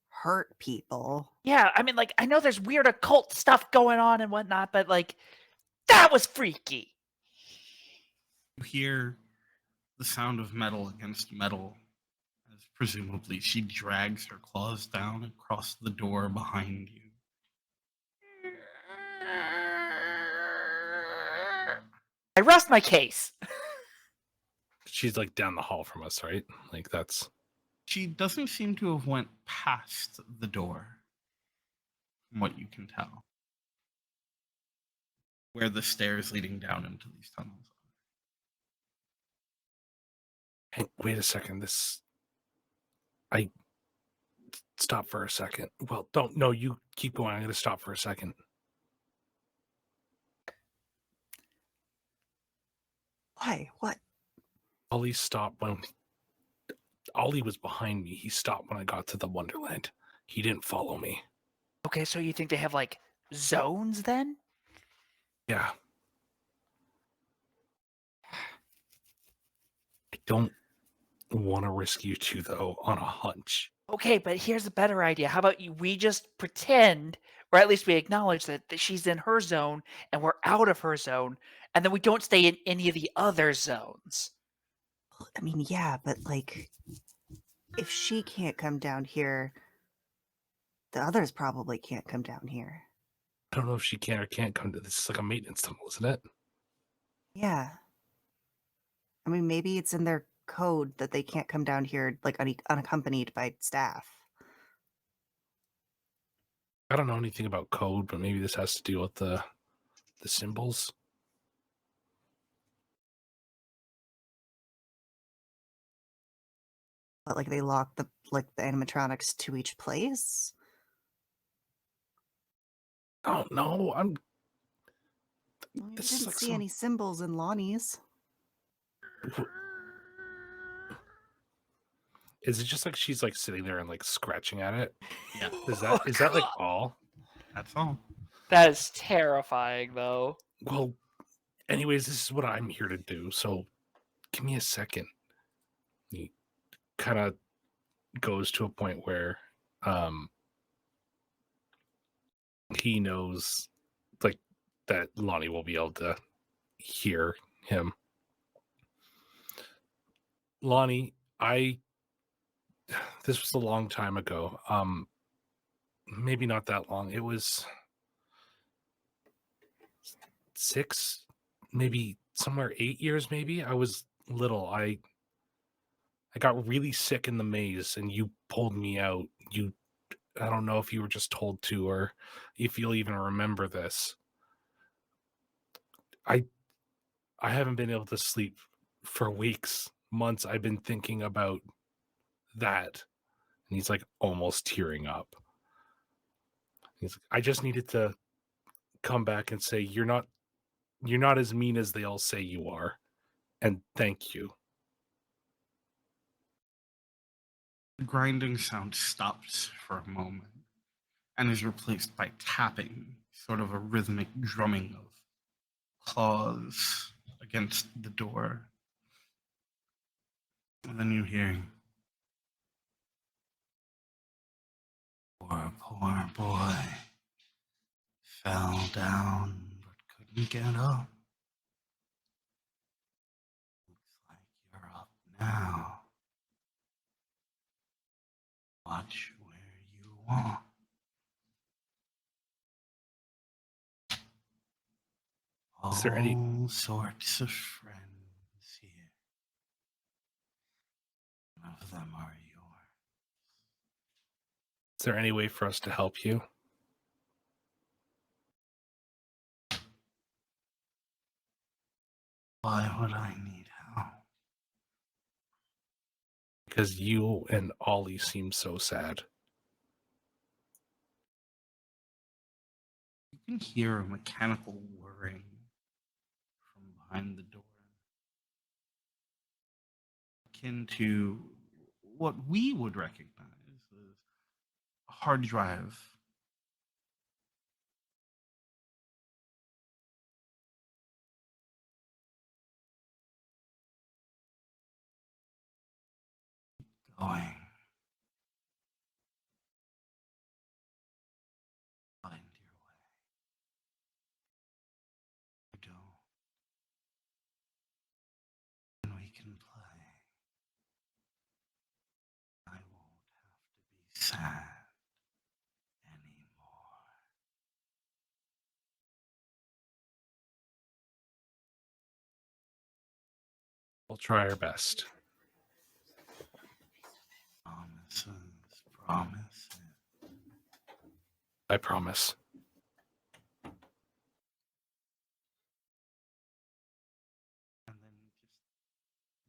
hurt people. Yeah, I mean, like I know there's weird occult stuff going on and whatnot, but like that was freaky. You hear the sound of metal against metal as presumably she drags her claws down across the door behind you. I rest my case. She's like down the hall from us, right? Like that's She doesn't seem to have went past the door, from what you can tell, where the stairs leading down into these tunnels are. hey, wait a second. I stop for a second. Well, don't no, you keep going. I'm gonna stop for a second. Why? What? Ollie stopped when Ollie was behind me. He stopped when I got to the Wonderland. He didn't follow me. Okay, so you think they have like zones then? Yeah. I don't want to risk you two though on a hunch. Okay, but here's a better idea. How about we just pretend, or at least we acknowledge that she's in her zone and we're out of her zone, and then we don't stay in any of the other zones. I mean, yeah, but like, if she can't come down here, the others probably can't come down here. I don't know if she can or can't come to this. Is like a maintenance tunnel, isn't it? Yeah. I mean, maybe it's in their code that they can't come down here like unaccompanied by staff. I don't know anything about code, but maybe this has to deal with the symbols. But like they lock the animatronics to each place. Oh no, I'm. Well, you This is didn't like see some. any symbols in Lonnie's. Is it just like she's like sitting there and like scratching at it? Yeah, Is that like all? that's all. That is terrifying, though. Well, anyways, this is what I'm here to do. So give me a second. He kind of goes to a point where he knows like that Lonnie will be able to hear him. Lonnie, this was a long time ago. Maybe not that long. It was 6, maybe somewhere 8 years, maybe. I was little. I got really sick in the maze and you pulled me out. I don't know if you were just told to or if you'll even remember this. I haven't been able to sleep for weeks, months. I've been thinking about that. And he's like almost tearing up. He's like, I just needed to come back and say you're not as mean as they all say you are. And thank you. The grinding sound stops for a moment and is replaced by tapping, sort of a rhythmic drumming of claws against the door. And then you hear, poor boy fell down but couldn't get up. Looks like you're up now. Watch where you walk. Is there any- All sorts of friends here. None of them are yours. Is there any way for us to help you? Why would I need help? Because you and Ollie seem so sad. You can hear a mechanical whirring from behind the door, akin to what we would recognize as a hard drive. Going. Find your way. I don't. And we can play. I won't have to be sad anymore. We'll try our best. Promises. I promise. And then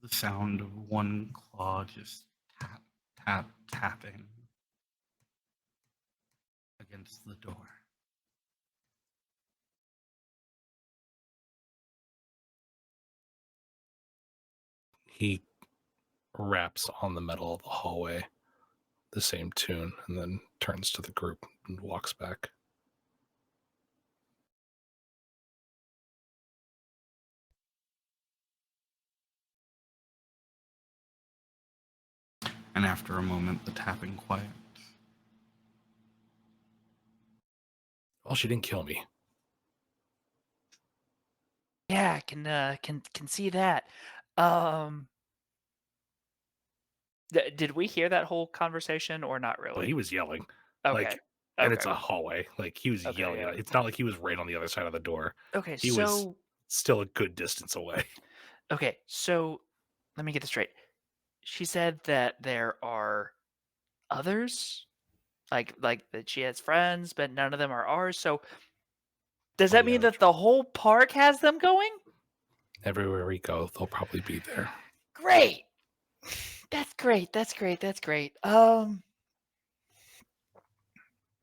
just the sound of one claw just tap, tap, tapping against the door. He raps on the metal of the hallway, the same tune, and then turns to the group and walks back. And after a moment, the tapping quiets. Well, she didn't kill me. Yeah, can see that. Did we hear that whole conversation or not Well, really? he was yelling. Okay. Like, and it's Okay. a hallway. Like, he was Okay, yelling. yeah. It's not like he was right on the other side of the door. Okay, He was still a good distance away. okay, so let me get this straight. She said that there are others, Like that she has friends, but none of them are ours. So does Oh, that yeah, mean that the whole park has them going? everywhere we go, they'll probably be there. Great. That's great. That's great. That's great. But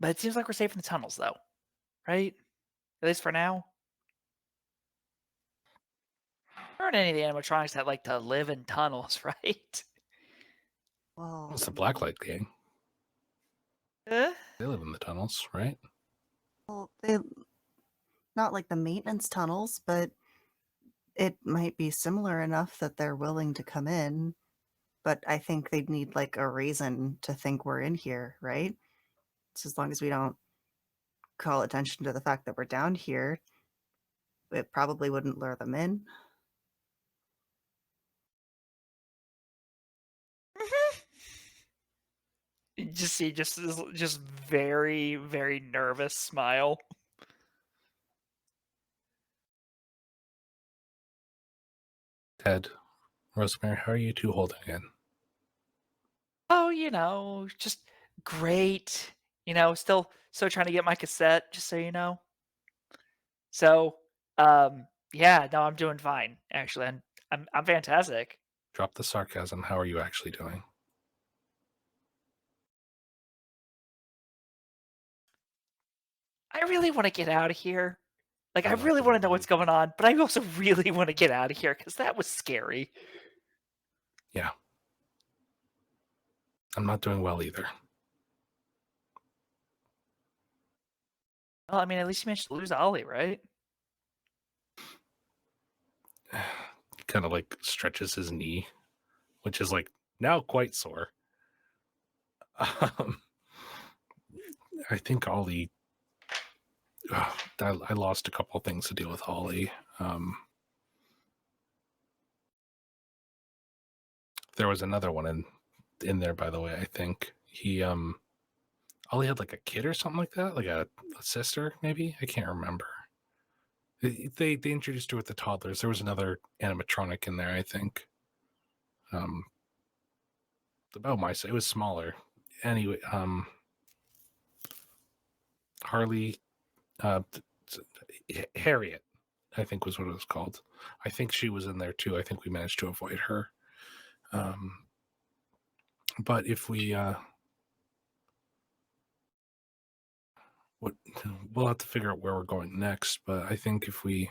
it seems like we're safe in the tunnels, though, right? At least for now. There aren't any of the animatronics that like to live in tunnels, right? Well, It's the Blacklight Gang. Eh? They live in the tunnels, right? they not like the maintenance tunnels, but it might be similar enough that they're willing to come in. But I think they'd need like a reason to think we're in here, right? So as long as we don't call attention to the fact that we're down here, it probably wouldn't lure them in. You just see just very, very nervous smile. Ted, Rosemary, how are you two holding in? Oh, just great. Still trying to get my cassette, just so you know. So, yeah, no, I'm doing fine, actually. I'm fantastic. Drop the sarcasm. How are you actually doing? I really want to get out of here. Like, I I'm not really want doing to know well what's going on, but I also really want to get out of here because that was scary. Yeah. I'm not doing well either. Well, I mean, at least you managed to lose Ollie, right? He kind of like stretches his knee, which is like now quite sore. Um, I think Ollie. I lost a couple of things to deal with Ollie. There was another one in there, by the way. I think he Ollie had like a kid or something like that, like a sister maybe. I can't remember. They introduced her with the toddlers. There was another animatronic in there, I think. About my size, it was smaller. Anyway, Harley, Harriet, I think was what it was called. I think she was in there too. I think we managed to avoid her. But if we what we'll have to figure out where we're going next. But I think if we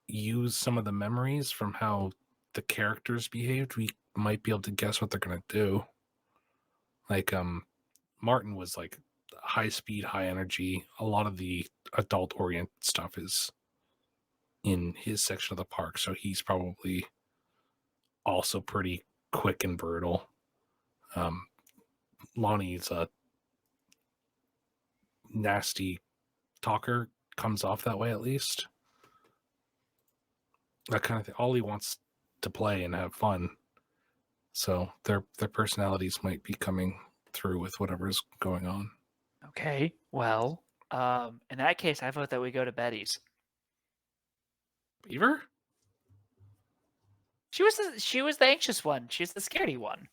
use some of the memories from how the characters behaved, we might be able to guess what they're gonna do. Like Martin was like high speed, high energy. A lot of the adult oriented stuff is in his section of the park, so he's probably also pretty quick and brutal. Lonnie's a nasty talker, comes off that way at least. That kind of thing. Ollie wants to play and have fun, so their personalities might be coming through with whatever's going on. Okay, well, in that case, I vote that we go to Betty's. Beaver? She was the anxious one. She's the scaredy one.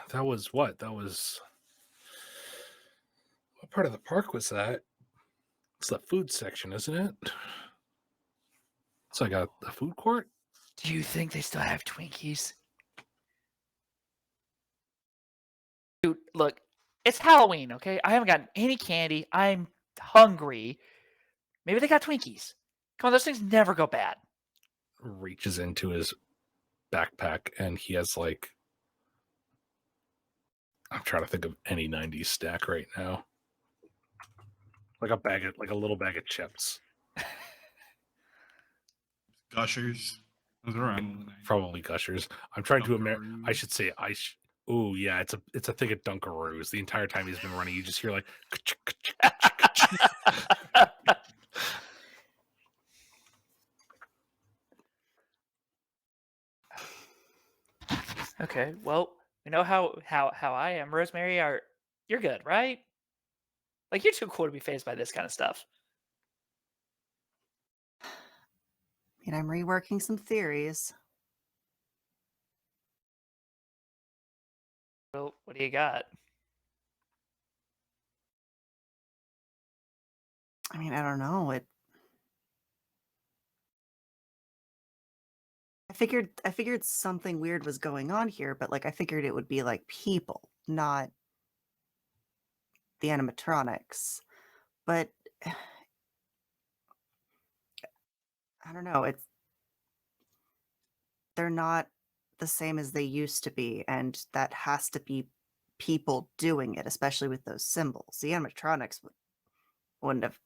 That was what? That was what part of the park was that? It's the food section, isn't it? It's like a food court. Do you think they still have Twinkies? Dude, look, it's Halloween, okay? I haven't gotten any candy. I'm hungry. Maybe they got Twinkies. Come on, those things never go bad. Reaches into his backpack and he has like, I'm trying to think of any 90s snack right now. Like a little bag of chips. Gushers. Those are around in the 90s. Probably Gushers. I'm trying to Dunkaroos. I should say oh yeah, it's a thing of Dunkaroos. The entire time he's been running, you just hear like Okay, well, you know how I am. Rosemary, you're good, right? Like you're too cool to be phased by this kind of stuff. I mean, I'm reworking some theories. What do you got? I mean, I don't know. I figured something weird was going on here, but like I figured it would be like people, not the animatronics. But I don't know. They're not the same as they used to be, and that has to be people doing it, especially with those symbols. The animatronics wouldn't have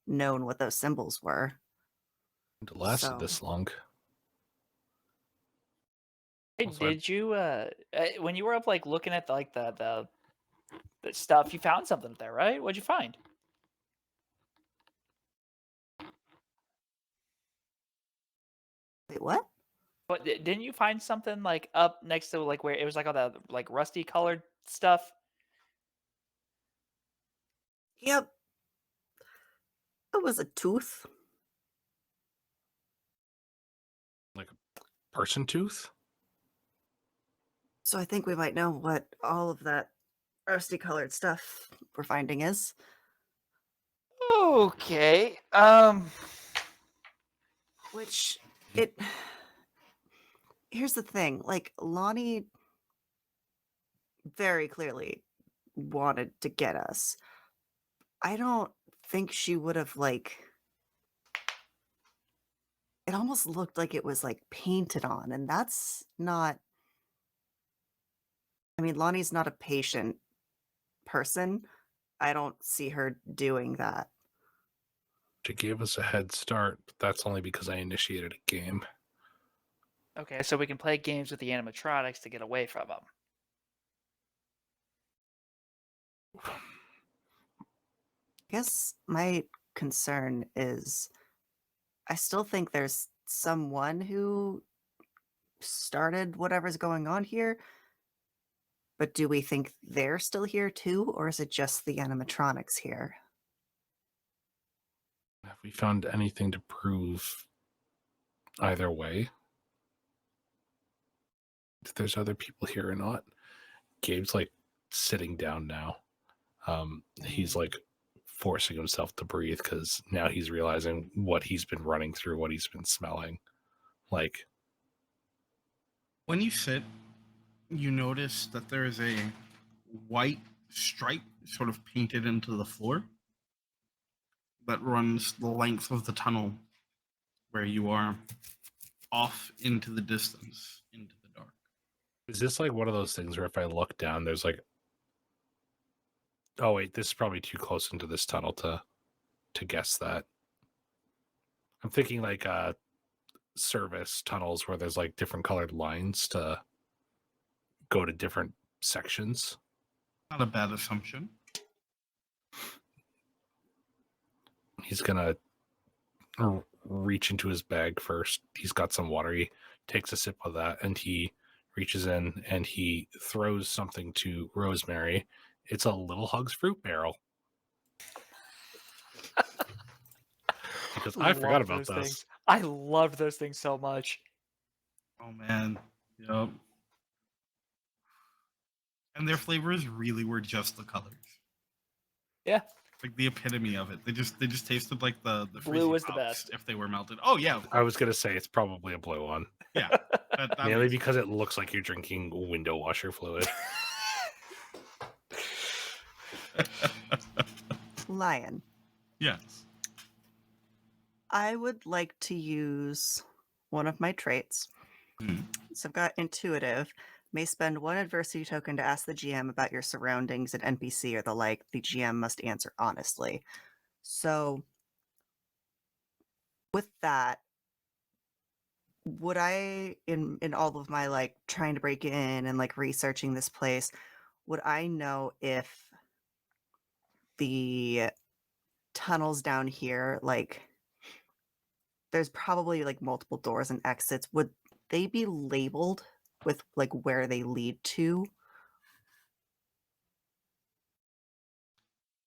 known what those symbols were. It lasted So this long. Hey, Also, I- did you when you were up like looking at like the stuff, you found something there, right? What'd you find? wait, what? But didn't you find something like up next to like where it was like all the like rusty colored stuff? Yep, it was a tooth. like a person tooth. So I think we might know what all of that rusty colored stuff we're finding is. Okay. Which it here's the thing, like Lonnie very clearly wanted to get us. I don't think she would have like it almost looked like it was like painted on, and that's not I mean, Lonnie's not a patient person. I don't see her doing that. She gave us a head start, but that's only because I initiated a game. Okay, so we can play games with the animatronics to get away from them. I guess my concern is I still think there's someone who started whatever's going on here, but do we think they're still here too, or is it just the animatronics here? Have we found anything to prove either way? If there's other people here or not? Gabe's like sitting down now. He's like forcing himself to breathe because now he's realizing what he's been running through, what he's been smelling. Like, When you sit, you notice that there is a white stripe sort of painted into the floor that runs the length of the tunnel where you are, off into the distance, into the dark. is this like one of those things where if I look down, there's like, oh wait, this is probably too close into this tunnel to guess that. I'm thinking like service tunnels where there's like different colored lines to go to different sections. Not a bad assumption. He's gonna reach into his bag first. He's got some water. He takes a sip of that and he reaches in and he throws something to Rosemary. It's a Little Hugs fruit barrel. Because I forgot Love about those this. things. I love those things so much. Oh man, yep. And their flavors really were just the colors. Yeah. Like the epitome of it. They just tasted like the Blue Frizzy was the Pops best. if they were melted. Oh yeah, I was gonna say it's probably a blue one. yeah. That Mainly makes because it looks like you're drinking window washer fluid. Lion. yes. I would like to use one of my traits. Mhm. So I've got intuitive. May spend one adversity token to ask the GM about your surroundings and NPC or the like. The GM must answer honestly. So with that, would I in all of my like trying to break in and like researching this place, would I know if the tunnels down here, like there's probably like multiple doors and exits, would they be labeled with like where they lead to?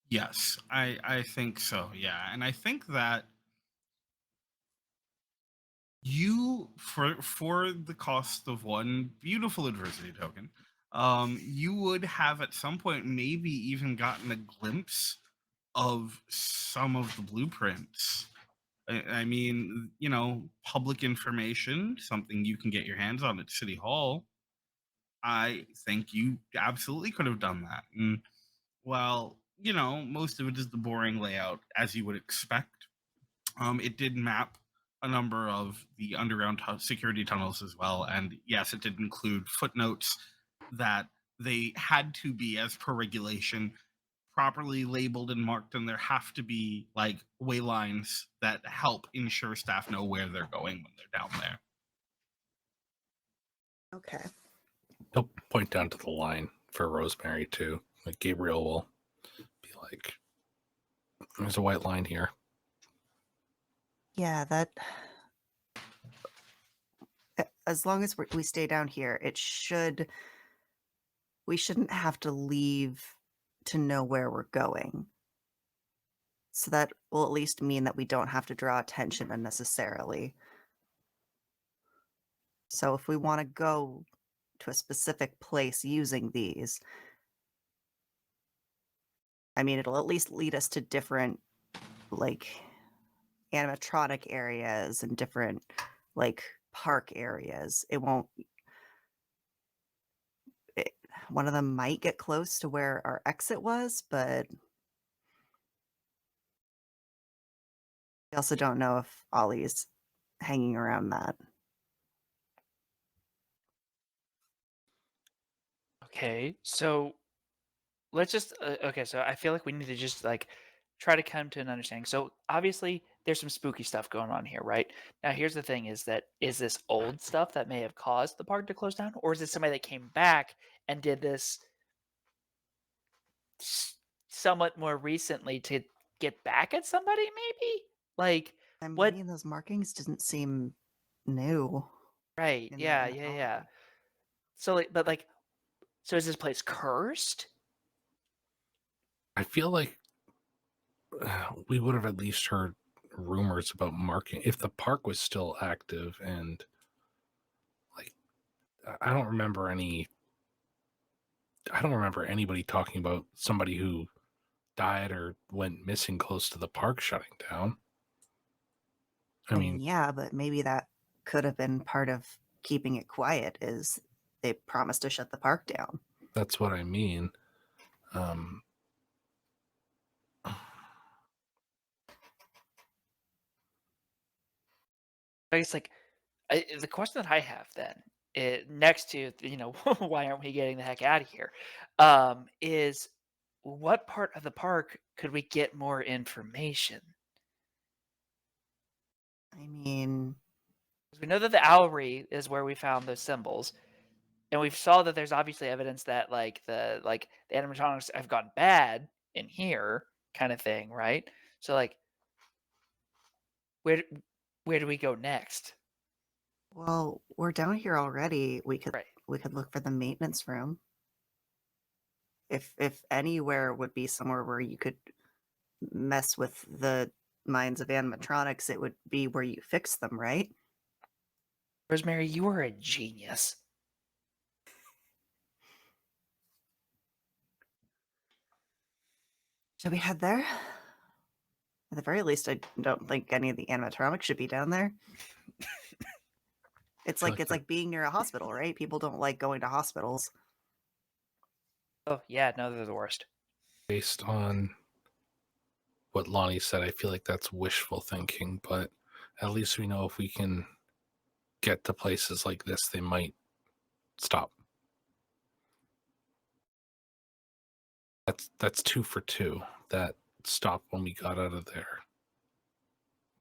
Yes, I think so. Yeah, and I think that you for the cost of one beautiful adversity token, you would have at some point maybe even gotten a glimpse of some of the blueprints. I mean, public information, something you can get your hands on at City Hall. I think you absolutely could have done that. And while, most of it is the boring layout, as you would expect, it did map a number of the underground security tunnels as well. And yes, it did include footnotes that they had to be, as per regulation, properly labeled and marked, and there have to be like way lines that help ensure staff know where they're going when they're down there. Okay. He'll point down to the line for Rosemary too. Like Gabriel will be like, "There's a white line here." Yeah, that. As long as we stay down here, we shouldn't have to leave to know where we're going. So that will at least mean that we don't have to draw attention unnecessarily. So if we want to go to a specific place using these, I mean, it'll at least lead us to different, like, animatronic areas and different, like, park areas. It won't. One of them might get close to where our exit was, but we also don't know if Ollie's hanging around that. Okay, so let's just okay. So I feel like we need to just like try to come to an understanding. So obviously, there's some spooky stuff going on here, right? Now, here's the thing: is this old stuff that may have caused the park to close down, or is it somebody that came back and did this somewhat more recently to get back at somebody? Maybe like I what? mean, those markings didn't seem new Right? in the Yeah, yeah, yeah. animatronic. So like, but like, so is this place cursed? I feel like we would have at least heard rumors about marking if the park was still active, and like I don't remember anybody talking about somebody who died or went missing close to the park shutting down. I I mean, mean, yeah, but maybe that could have been part of keeping it quiet, is they promised to shut the park down. that's what I mean. Um, I guess like the question that I have then, next to why aren't we getting the heck out of here, is what part of the park could we get more information? I mean, 'Cause we know that the Owlry is where we found those symbols, and we saw that there's obviously evidence that the animatronics have gone bad in here, kind of thing, right? So like, where where do we go next? well, we're down here already. Right. We could look for the maintenance room. If anywhere would be somewhere where you could mess with the minds of animatronics, it would be where you fix them, right? Rosemary, you are a genius. Should we head there? At the very least, I don't think any of the animatronics should be down there. It's feel like like it's like being near a hospital, right? People don't like going to hospitals. Oh yeah, no, they're the worst. based on what Lonnie said, I feel like that's wishful thinking, but at least we know if we can get to places like this, they might stop. That's 2 for 2. That stopped when we got out of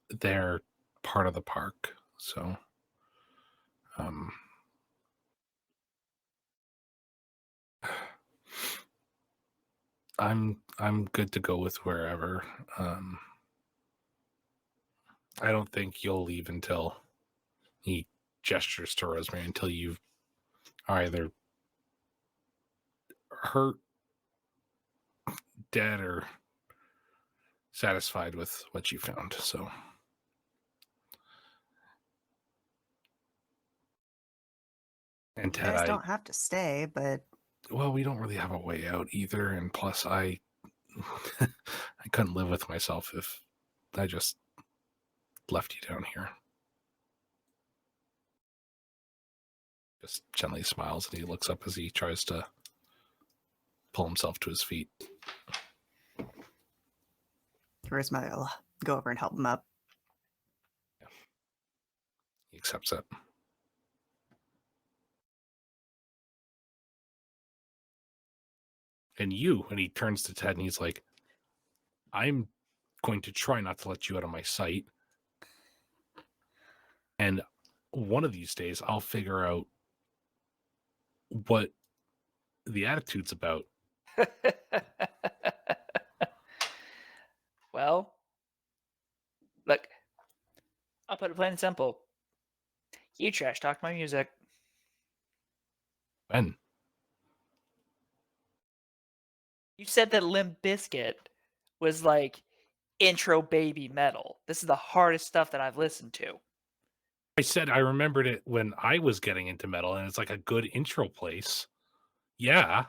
their part of the park. So um I'm good to go with wherever. I don't think you'll leave until he gestures to Rosemary until you are either hurt, dead, or satisfied with what you found. So and You Ted, guys don't have to stay, but well, we don't really have a way out either, and plus I I couldn't live with myself if I just left you down here. Just gently smiles and he looks up as he tries to pull himself to his feet. Rosemary will go over and help him up. He accepts it. And he turns to Ted and he's like, I'm going to try not to let you out of my sight. And one of these days I'll figure out what the attitude's about. Well, look, I'll put it plain and simple. You trash talked my music. When? You said that Limp Bizkit was like intro baby metal. This is the hardest stuff that I've listened to. I said I remembered it when I was getting into metal, and it's like a good intro place. Yeah.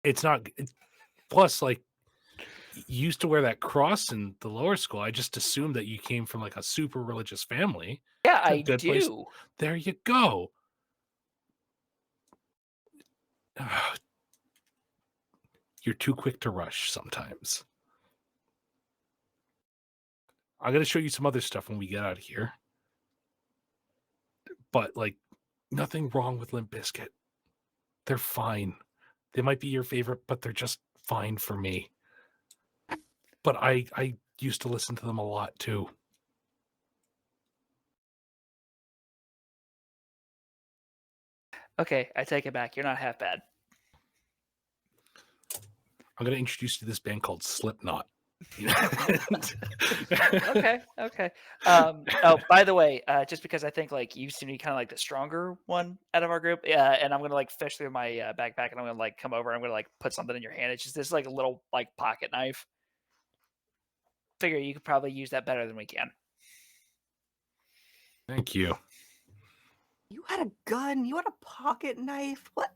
It's not. Plus, like, you used to wear that cross in the lower school. I just assumed that you came from like a super religious family. Yeah, It's a I good place. do. There you go. You're too quick to rush sometimes. I'm going to show you some other stuff when we get out of here. But, like, nothing wrong with Limp Bizkit. They're fine. They might be your favorite, but they're just fine for me. But I used to listen to them a lot, too. Okay, I take it back. You're not half bad. I'm going to introduce you to this band called Slipknot. Okay. Oh, by the way, just because I think like you seem to be kind of like the stronger one out of our group, and I'm gonna like fish through my backpack and I'm gonna like come over and I'm gonna like put something in your hand. It's just this like a little like pocket knife. Figure you could probably use that better than we can. Thank you. You had a gun. You had a pocket knife. What?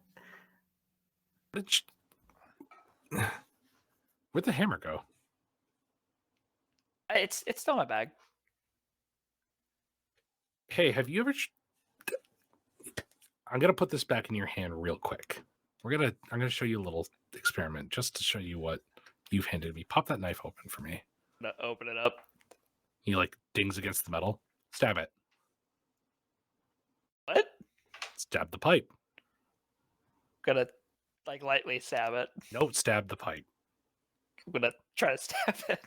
Where'd the hammer go? It's still in my bag. Hey, have you ever? I'm gonna put this back in your hand real quick. I'm gonna show you a little experiment just to show you what you've handed me. Pop that knife open for me. I'm gonna open it up. He like dings against the metal. Stab it. What? Stab the pipe. Gonna like lightly stab it. No, stab the pipe. I'm gonna try to stab it.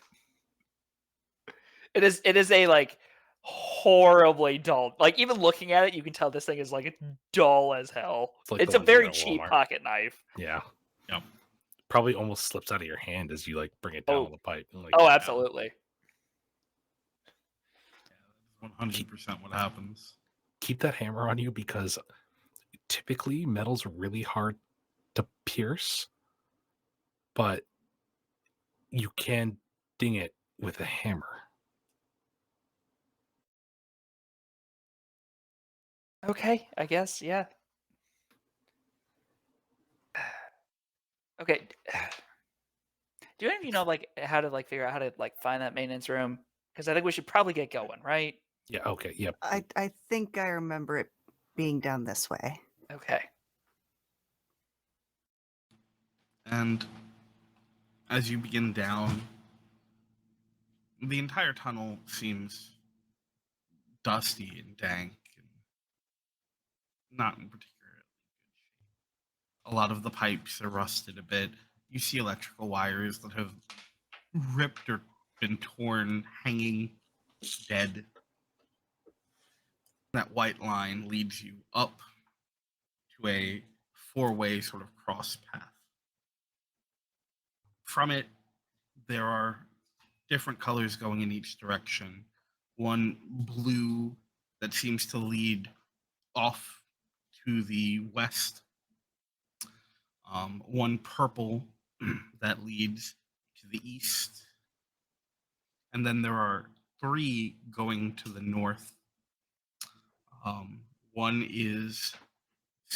It is a like horribly dull. Like even looking at it, you can tell this thing is like dull as hell. It's like It's the a ones you very get at cheap Walmart. pocket knife. Yeah. Yep. Probably almost slips out of your hand as you like bring it down Oh. with the pipe. Like, Oh, absolutely. 100% what happens. Keep that hammer on you because typically metal's really hard to pierce, but you can ding it with a hammer. Okay, I guess, yeah. Okay. Do any of you know like how to like figure out how to like find that maintenance room? Because I think we should probably get going, right? Yeah, okay, yep. I think I remember it being down this way. Okay. And as you begin down, the entire tunnel seems dusty and dank and not in particularly good shape. A lot of the pipes are rusted a bit. You see electrical wires that have ripped or been torn, hanging dead. That white line leads you up to a four-way sort of cross path. From it, there are different colors going in each direction. One blue that seems to lead off to the west. One purple that leads to the east. And then there are three going to the north. One is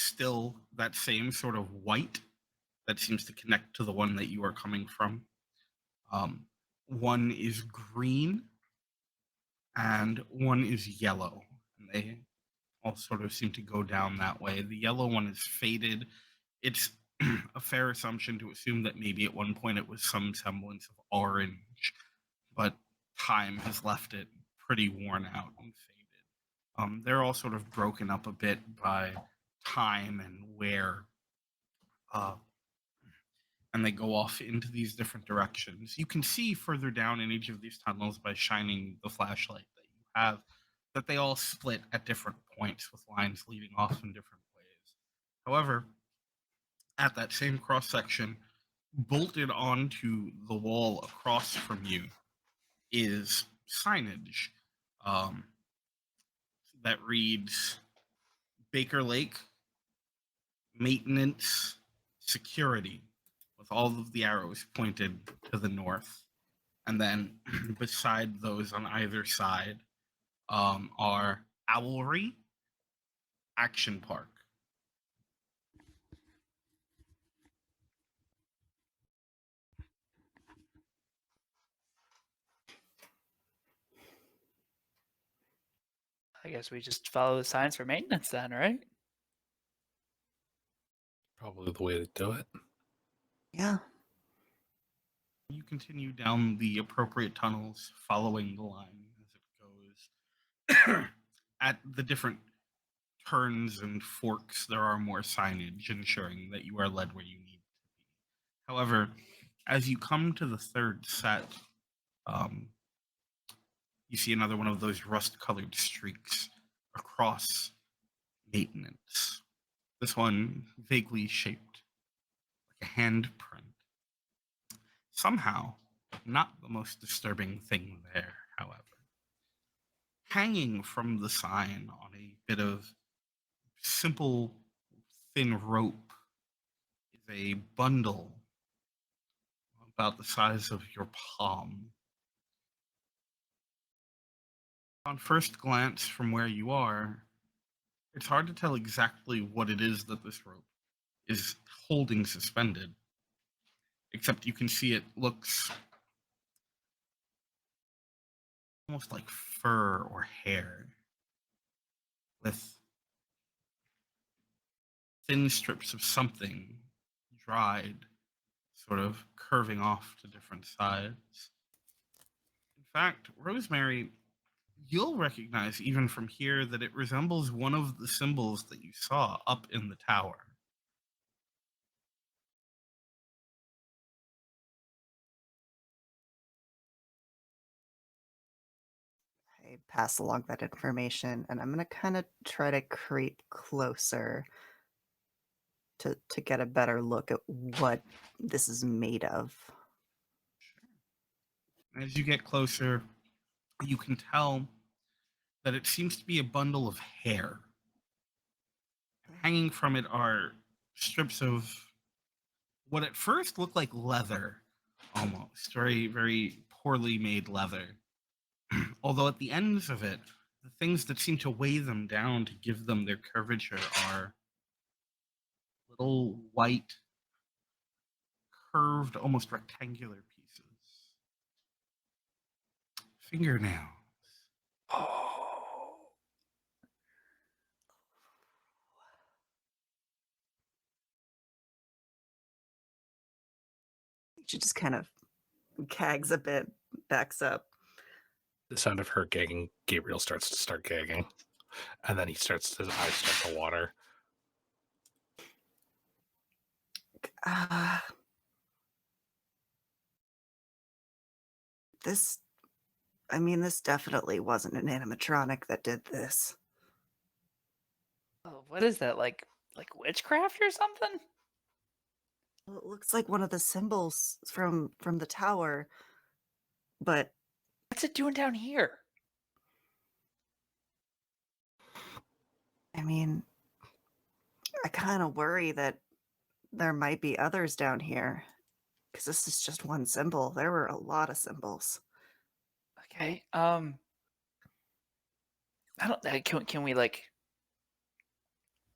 still that same sort of white that seems to connect to the one that you are coming from. Um, one is green and one is yellow. And they all sort of seem to go down that way. The yellow one is faded. It's a fair assumption to assume that maybe at one point it was some semblance of orange, but time has left it pretty worn out and faded. They're all sort of broken up a bit by time and wear, uh, and they go off into these different directions. You can see further down in each of these tunnels by shining the flashlight that you have that they all split at different points with lines leading off in different ways. However, at that same cross section, bolted onto the wall across from you, is signage um, that reads Baker Lake Maintenance Security, with all of the arrows pointed to the north. And then beside those on either side are Owlry Action Park. I guess we just follow the signs for maintenance then, right? Probably the way to do it. Yeah. You continue down the appropriate tunnels, following the line as it goes. At the different turns and forks, there are more signage ensuring that you are led where you need to be. However, as you come to the third set, um, you see another one of those rust-colored streaks across maintenance. This one vaguely shaped like a handprint. Somehow, not the most disturbing thing there, however. Hanging from the sign on a bit of simple, thin rope is a bundle about the size of your palm. On first glance from where you are, it's hard to tell exactly what it is that this rope is holding suspended, except you can see it looks almost like fur or hair, with thin strips of something dried, sort of curving off to different sides. In fact, Rosemary, you'll recognize even from here that it resembles one of the symbols that you saw up in the tower. I pass along that information, and I'm going to kind of try to creep closer to get a better look at what this is made of. As you get closer, you can tell that it seems to be a bundle of hair. Hanging from it are strips of what at first looked like leather, almost very, very poorly made leather. Although at the ends of it, the things that seem to weigh them down to give them their curvature are little white, curved, almost rectangular pieces. Fingernails. Oh. She just kind of gags a bit, backs up. The sound of her gagging, Gabriel starts to start gagging. And then his eyes start to water. This, I mean, this definitely wasn't an animatronic that did this. Oh, what is that? Like witchcraft or something? Well, it looks like one of the symbols from the tower, but What's it doing down here? I mean, I kind of worry that there might be others down here, because this is just one symbol. There were a lot of symbols. Okay. I don't. Can we like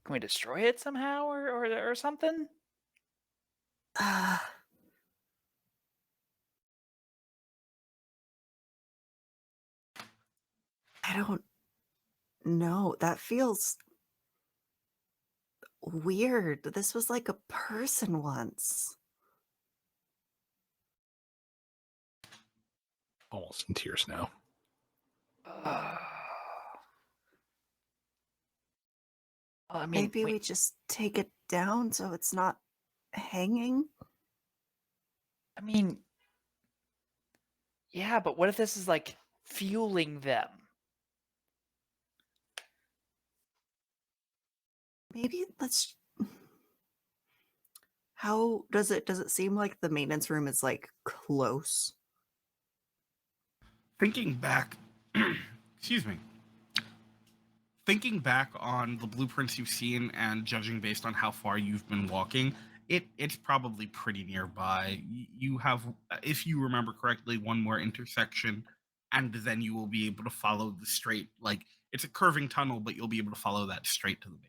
Can we destroy it somehow or something? Uh, I don't know. That feels weird. This was like a person once. Almost in tears now. I mean, Maybe we just take it down so it's not hanging. I mean, yeah, but what if this is like fueling them? Maybe let's. How does it seem like the maintenance room is like close? Thinking back, excuse me. Thinking back on the blueprints you've seen and judging based on how far you've been walking, it's probably pretty nearby. You have, if you remember correctly, one more intersection, and then you will be able to follow the straight. Like it's a curving tunnel, but you'll be able to follow that straight to the maintenance.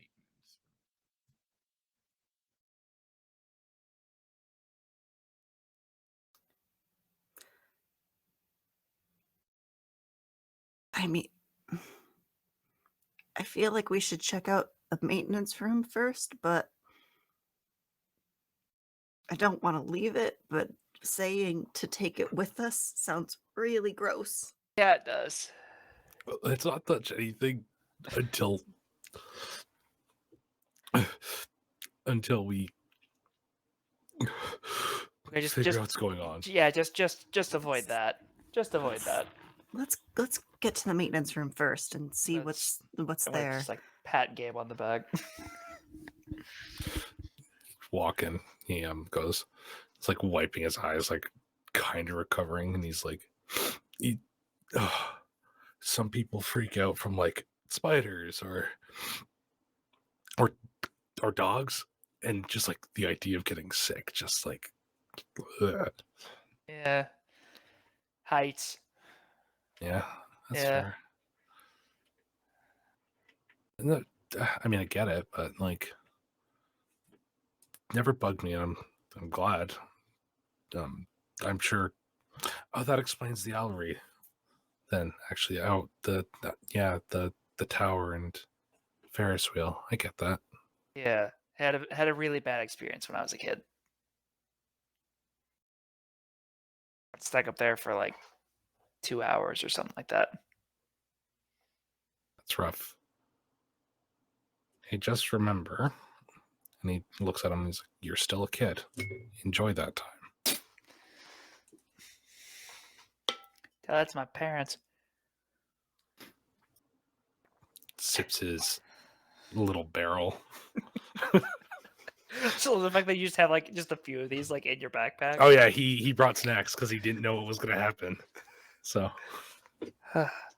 I mean, I feel like we should check out the maintenance room first, but I don't want to leave it, but saying to take it with us sounds really gross. Yeah, it does. Let's not touch anything until until we Okay, figure out what's going on. Yeah, just avoid that. Just avoid that. Let's get to the maintenance room first and see Let's- what's I'm gonna there. just like pat Gabe on the back. Walking, he goes. It's like wiping his eyes, like kind of recovering, and he's like, some people freak out from like spiders or dogs, and just like the idea of getting sick, just like, ugh. Yeah. Heights. Yeah, that's Yeah. fair. And I mean, I get it, but like, never bugged me. And I'm glad. I'm sure. Oh, that explains the Allery. Then actually, the tower and Ferris wheel. I get that. Yeah. Had a really bad experience when I was a kid. Stuck up there for like 2 hours or something like that. That's rough. Hey, just remember. And he looks at him and he's like, "You're still a kid. Enjoy that time." That's my parents. Sips his little barrel. So the fact that you just have like just a few of these like in your backpack. Oh yeah, he brought snacks because he didn't know what was gonna happen. So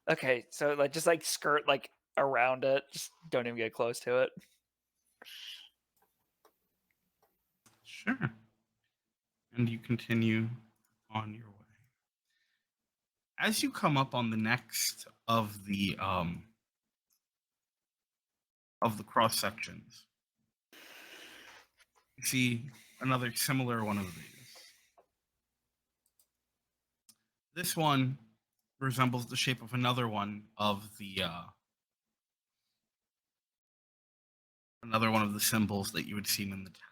Okay, so like just like skirt like around it. Just don't even get close to it. Sure. And you continue on your way. As you come up on the next of the cross sections, you see another similar one of these. This one resembles the shape of another one of the symbols that you had seen in the tower.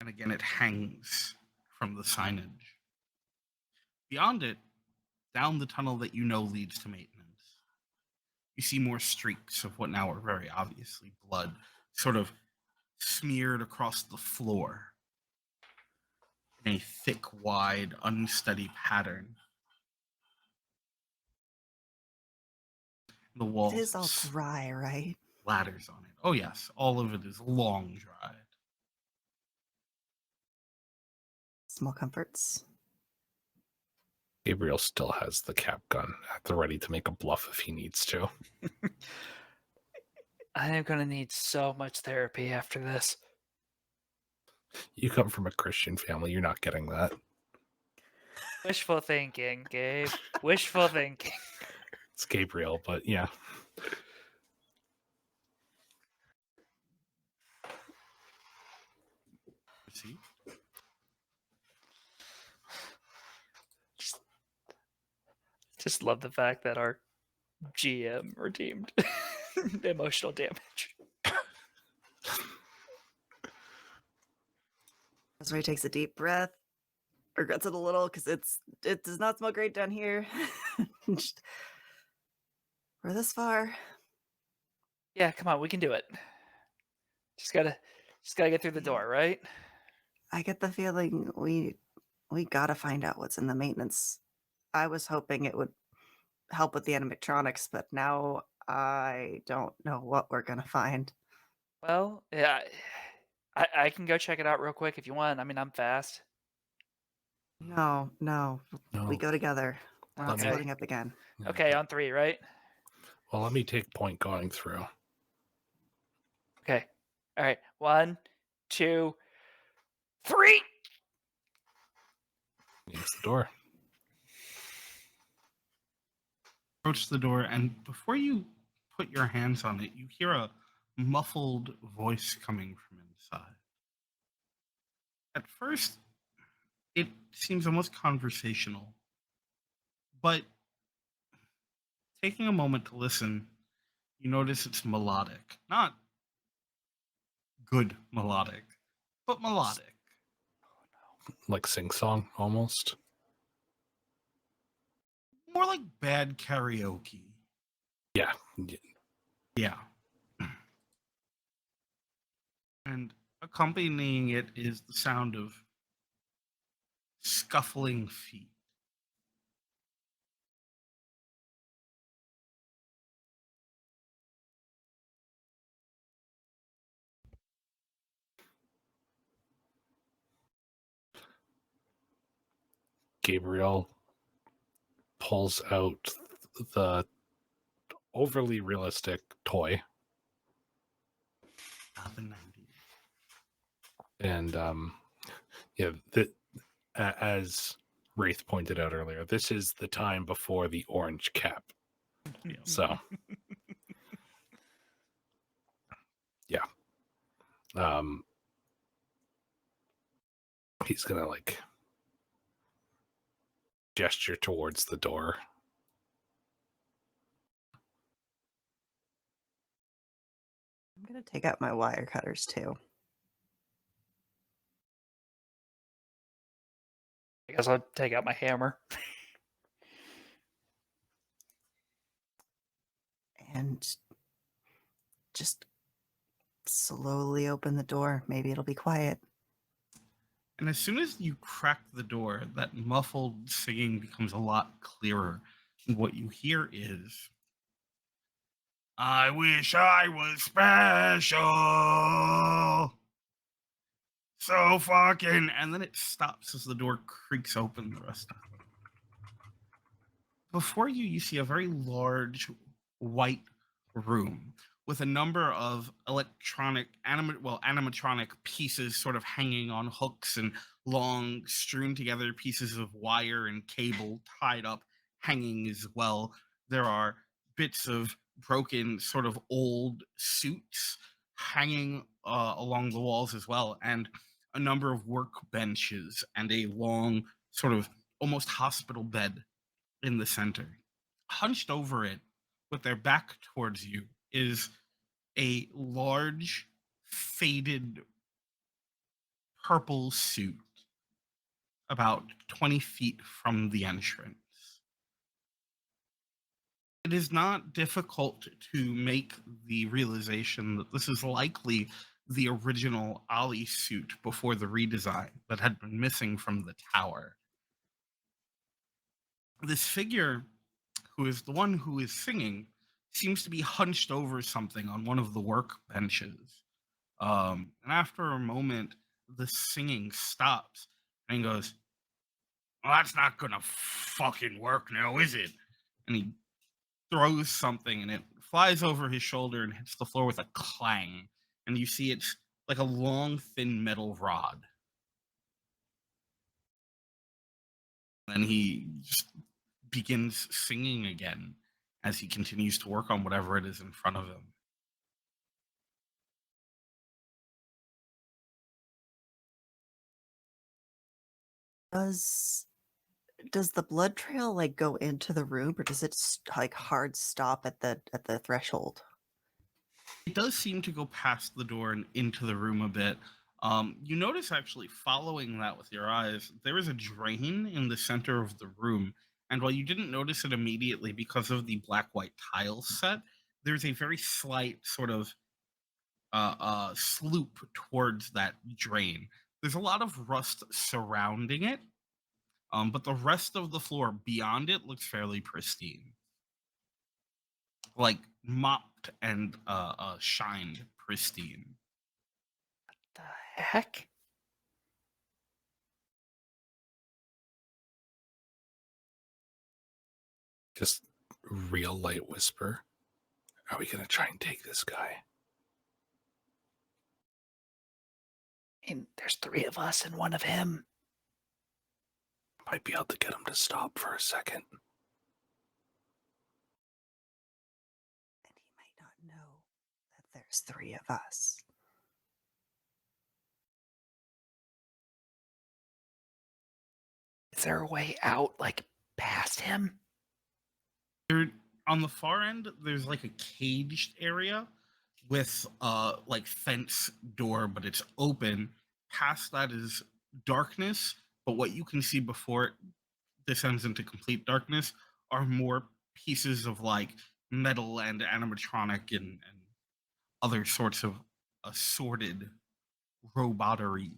And again, it hangs from the signage. Beyond it, down the tunnel that you know leads to maintenance, you see more streaks of what now are very obviously blood, sort of smeared across the floor in a thick, wide, unsteady pattern. The walls It is all dry, right? ladders on it. Oh yes, all of it is long dried. Small comforts. Gabriel still has the cap gun at the ready to make a bluff if he needs to. I am gonna need so much therapy after this. You come from a Christian family, you're not getting that. Wishful thinking, Gabe. Wishful thinking. It's Gabriel, but yeah. See? Just love the fact that our GM redeemed emotional damage. Rosemary takes a deep breath, regrets it a little because it does not smell great down here. Just- we're this far. Yeah, come on, we can do it. Just gotta get through the door, right? I get the feeling we gotta find out what's in the maintenance. I was hoping it would help with the animatronics, but now I don't know what we're gonna find. Well, yeah, I can go check it out real quick if you want. I mean, I'm fast. No, we No. go together. We're not Okay. splitting up again. Yeah, Okay, on 3, right? well, let me take point going through. Okay. All right. 1, 2, 3. Against the door. Approach the door, and before you put your hands on it, you hear a muffled voice coming from inside. At first, it seems almost conversational, but taking a moment to listen, you notice it's melodic. Not good melodic, but melodic. Like sing-song, almost. More like bad karaoke. Yeah. Yeah. And accompanying it is the sound of scuffling feet. Gabriel pulls out the overly realistic toy. The 90s. And yeah, as Wraith pointed out earlier, this is the time before the orange cap. So yeah. He's gonna like gesture towards the door. I'm gonna take out my wire cutters too. I guess I'll take out my hammer. And just slowly open the door. Maybe it'll be quiet. And as soon as you crack the door, that muffled singing becomes a lot clearer. And what you hear is, I wish I was special. So fucking. And then it stops as the door creaks open the rest of it. Before you, you see a very large white room with a number of animatronic pieces sort of hanging on hooks and long strewn together pieces of wire and cable tied up hanging as well. There are bits of broken sort of old suits hanging along the walls as well, and a number of workbenches and a long sort of almost hospital bed in the center. Hunched over it, with their back towards you, is a large, faded purple suit about 20 feet from the entrance. It is not difficult to make the realization that this is likely the original Ollie suit before the redesign that had been missing from the tower. This figure, who is the one who is singing, seems to be hunched over something on one of the workbenches. And after a moment, the singing stops and he goes, well, that's not gonna fucking work now, is it? And he throws something and it flies over his shoulder and hits the floor with a clang. And you see it's like a long, thin metal rod. And he just begins singing again. as he continues to work on whatever it is in front of him. Does the blood trail like go into the room, or does it like hard stop at the threshold? It does seem to go past the door and into the room a bit. You notice actually following that with your eyes, there is a drain in the center of the room. And while you didn't notice it immediately because of the black white tile set, there's a very slight sort of sloop towards that drain. There's a lot of rust surrounding it, but the rest of the floor beyond it looks fairly pristine, like mopped and shined pristine. The heck? Just real light whisper. Are we going to try and take this guy? I mean, there's 3 of us and 1 of him. Might be able to get him to stop for a second. And he might not know that there's 3 of us. Is there a way out, like, past him? On the far end, there's like a caged area with like fence door, but it's open. Past that is darkness, but what you can see before it descends into complete darkness are more pieces of like metal and animatronic and other sorts of assorted robotteries.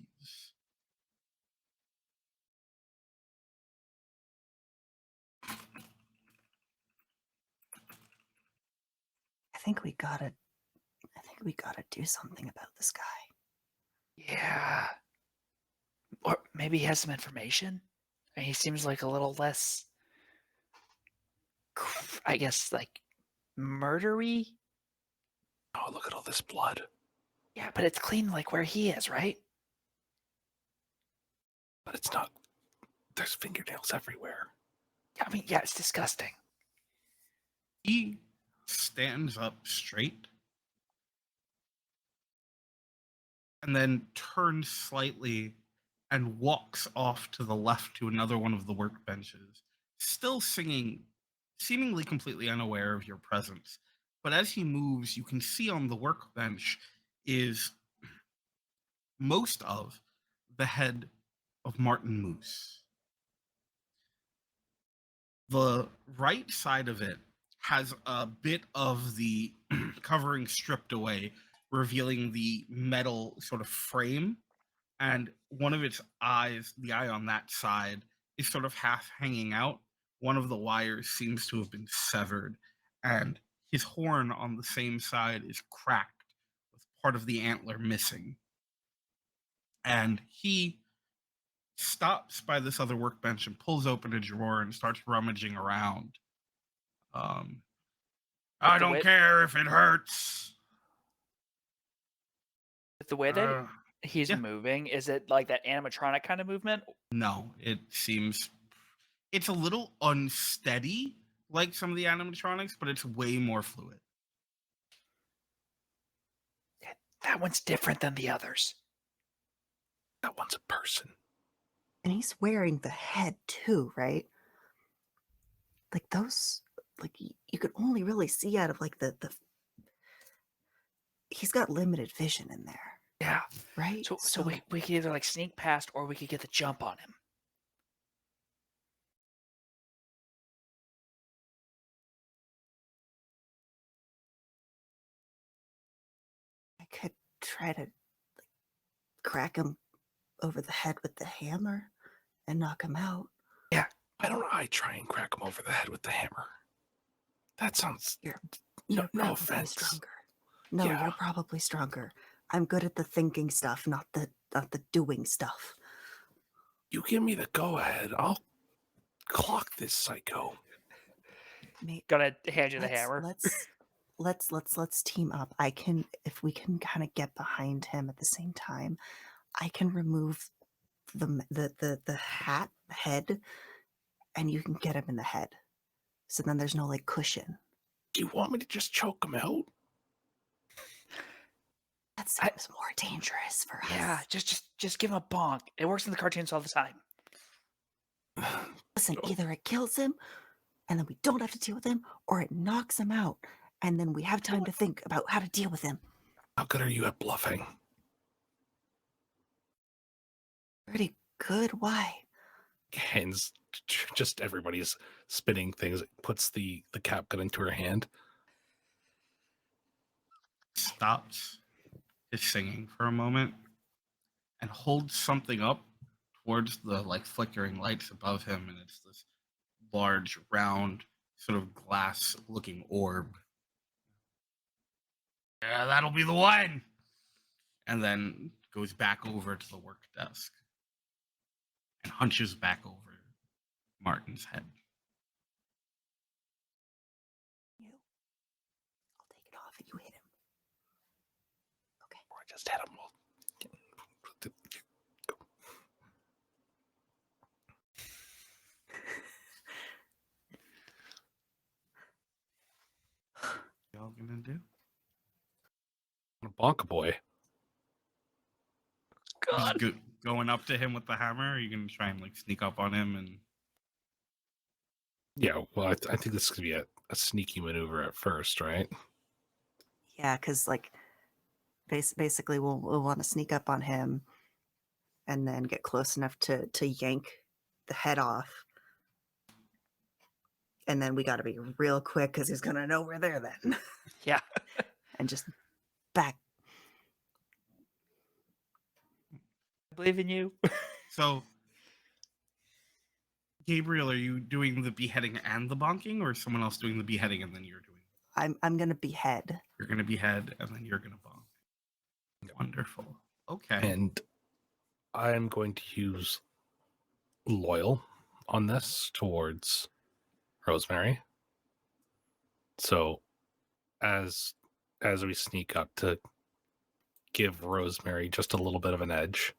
I think we gotta do something about this guy. Yeah. Or maybe he has some information. And he seems like a little less, I guess, like murdery. Oh, look at all this blood. Yeah, but it's clean like where he is, right? But it's not. There's fingernails everywhere. Yeah, I mean, yeah, it's disgusting. He stands up straight and then turns slightly and walks off to the left to another one of the workbenches, still singing, seemingly completely unaware of your presence. But as he moves, you can see on the workbench is most of the head of Martin Moose. The right side of it has a bit of the covering stripped away, revealing the metal sort of frame. And one of its eyes, the eye on that side, is sort of half hanging out. One of the wires seems to have been severed, and his horn on the same side is cracked, with part of the antler missing. And he stops by this other workbench and pulls open a drawer and starts rummaging around. I the don't way- care if it hurts. The way that he's yeah. moving, is it like that animatronic kind of movement? No, it seems it's a little unsteady, like some of the animatronics, but it's way more fluid. That one's different than the others. That one's a person. And he's wearing the head too, right? Like those, like you could only really see out of like the he's got limited vision in there, Yeah. right? So we could either like sneak past or we could get the jump on him. I could try to like, crack him over the head with the hammer and knock him out. Yeah. Why don't I try and crack him over the head with the hammer? That sounds. You're No probably offense. stronger. No, Yeah. you're probably stronger. I'm good at the thinking stuff, not the doing stuff. You give me the go ahead. I'll clock this psycho. Gonna hand you the hammer. Let's team up. I can, if we can kind of get behind him at the same time, I can remove the head, and you can get him in the head. So then there's no like cushion. Do you want me to just choke him out? That seems more dangerous for us. Yeah, just give him a bonk. It works in the cartoons all the time. Listen, either it kills him, and then we don't have to deal with him, or it knocks him out, and then we have time to think about how to deal with him. How good are you at bluffing? Pretty good. Why? Hands, just everybody's spinning things. Puts the cap gun into her hand. Stops his singing for a moment and holds something up towards the like flickering lights above him, and it's this large, round, sort of glass-looking orb. Yeah, that'll be the one. And then goes back over to the work desk and hunches back over Martin's head. I'll take it off and you hit him. Okay. Or just hit him. Y'all gonna do? Bonk boy. God. Just going up to him with the hammer? Or are you gonna try and like sneak up on him and? Yeah, well, I think this could be a sneaky maneuver at first, right? Yeah, because like basically we'll want to sneak up on him and then get close enough to yank the head off. And then we got to be real quick because he's going to know we're there then. Yeah. And just back. I believe in you. So, Gabriel, are you doing the beheading and the bonking, or is someone else doing the beheading and then you're doing? I'm going to behead. You're gonna behead and then you're gonna bonk. Wonderful. Okay. And I am going to use loyal on this towards Rosemary. So as we sneak up to give Rosemary just a little bit of an edge,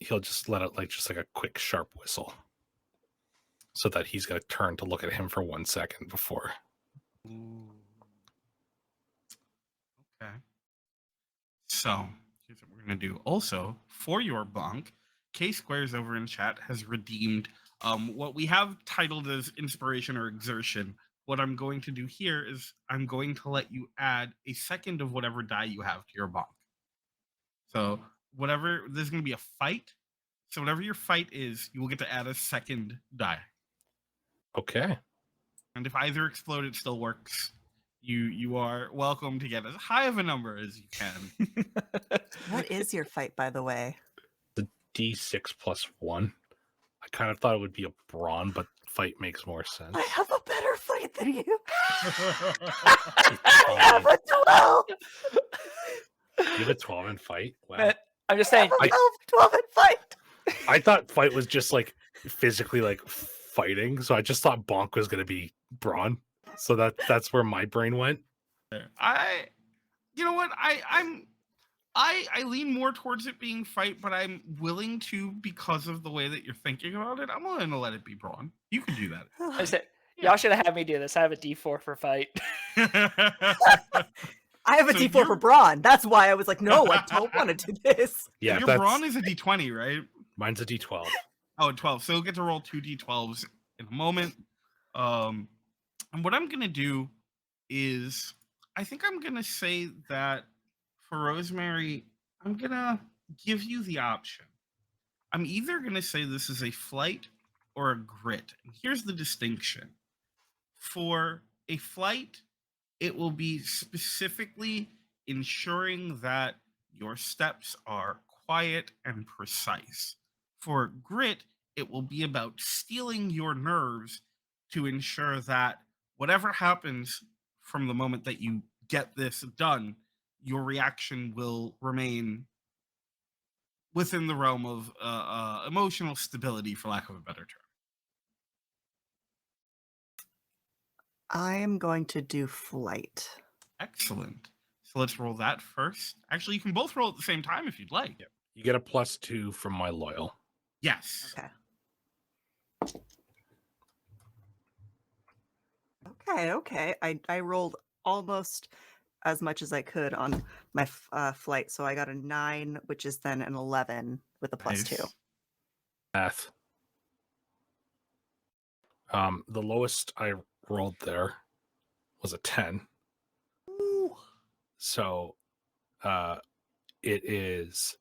he'll just let it like a quick sharp whistle so that he's going to turn to look at him for 1 second before. Ooh. Okay. So here's what we're gonna do. Also, for your bonk, K Squares over in chat has redeemed what we have titled as inspiration or exertion. What I'm going to do here is I'm going to let you add a second of whatever die you have to your bonk. So whatever, there's going to be a fight. So whatever your fight is, you will get to add a second die. Okay. And if either explode, it still works. You are welcome to get as high of a number as you can. What is your fight, by the way? The D6 plus 1. I kind of thought it would be a brawn, but fight makes more sense. I have a better fight than you. I I have a 12. You have a 12 in fight? Wow. Man, I'm just saying. I have a 12 in fight. I thought fight was just like physically like fighting, so I just thought bonk was going to be brawn. So that's where my brain went. You know what? I lean more towards it being fight, but I'm willing to, because of the way that you're thinking about it, I'm willing to let it be brawn. You can do that. I said, y'all should have had me do this. I have a D4 for fight. I have a So D4 you're- for brawn. That's why I was like, no, I don't want to do this. Yeah, Your brawn is a D20, right? mine's a D12. Oh, 12. So you'll get to roll 2 D12s in a moment. And what I'm going to do is, I think I'm going to say that for Rosemary, I'm going to give you the option. I'm either going to say this is a flight or a grit. And here's the distinction. For a flight, it will be specifically ensuring that your steps are quiet and precise. For grit, it will be about steeling your nerves to ensure that whatever happens from the moment that you get this done, your reaction will remain within the realm of emotional stability, for lack of a better term. I am going to do flight. Excellent. So let's roll that first. Actually, you can both roll at the same time if you'd like. Yep. You get a +2 from my loyal. Yes. Okay. Okay. I rolled almost as much as I could on my flight, so I got a 9, which is then an 11 with a +2. Nice. Math. The lowest I rolled there was a 10. Ooh. So it is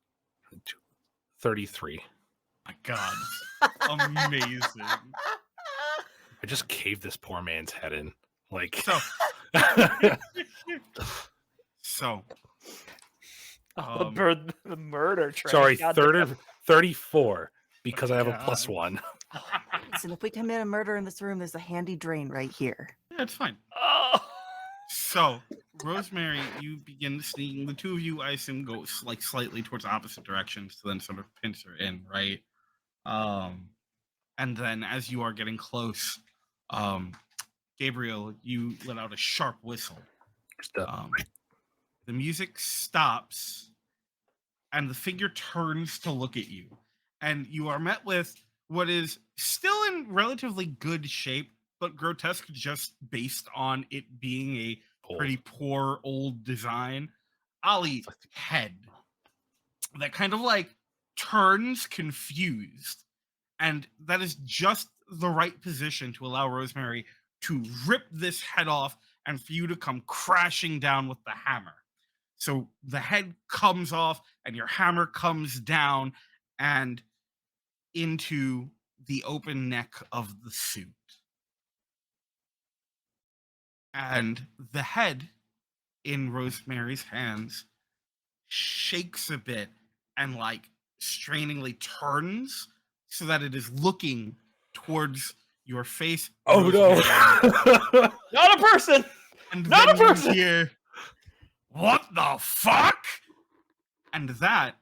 33. My God. Amazing. I just caved this poor man's head in. Like So, so Oh, the murder train. sorry, God 34 because I have a God. +1. Listen, if we commit a murder in this room, there's a handy drain right here. yeah, it's fine. Oh. So, Rosemary, you begin seeing the two of you, I assume, go like slightly towards opposite directions to then sort of pinch her in, right? And then as you are getting close, Gabriel, you let out a sharp whistle. The music stops, and the figure turns to look at you, and you are met with what is still in relatively good shape, but grotesque just based on it being a pretty poor old design. Ollie head that kind of like turns confused, and that is just the right position to allow Rosemary to rip this head off and for you to come crashing down with the hammer. So the head comes off and your hammer comes down and into the open neck of the suit. And the head in Rosemary's hands shakes a bit and like strainingly turns so that it is looking towards your face. Oh Rosemary. no. Not a person. And Not then a person! you hear, what the fuck? And that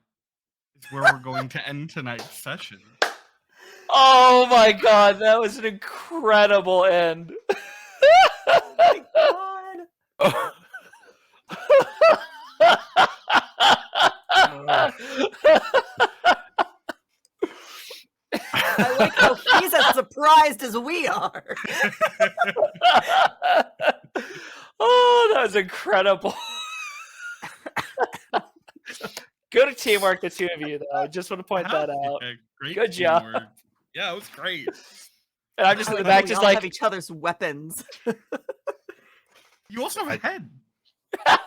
is where we're going to end tonight's session. Oh my God, that was an incredible end. Oh my god! I like how he's as surprised as we are. Oh, that was incredible. Good teamwork, the two of you, though. I just want to point that out. Yeah, great Good job. teamwork. Yeah, it was great. And I'm just I in the like how back, we just all like, have each other's weapons. You also have a head. Yeah,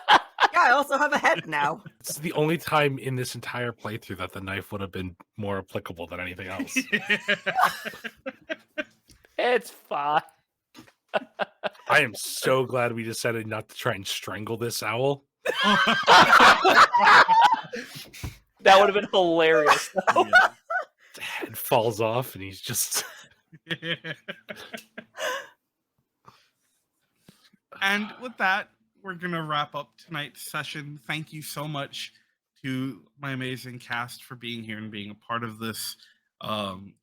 I also have a head now. It's the only time in this entire playthrough that the knife would have been more applicable than anything else. it's fine. I am so glad we decided not to try and strangle this owl. That would have been hilarious. Yeah. The head falls off and he's just... And with that, we're going to wrap up tonight's session. Thank you so much to my amazing cast for being here and being a part of this.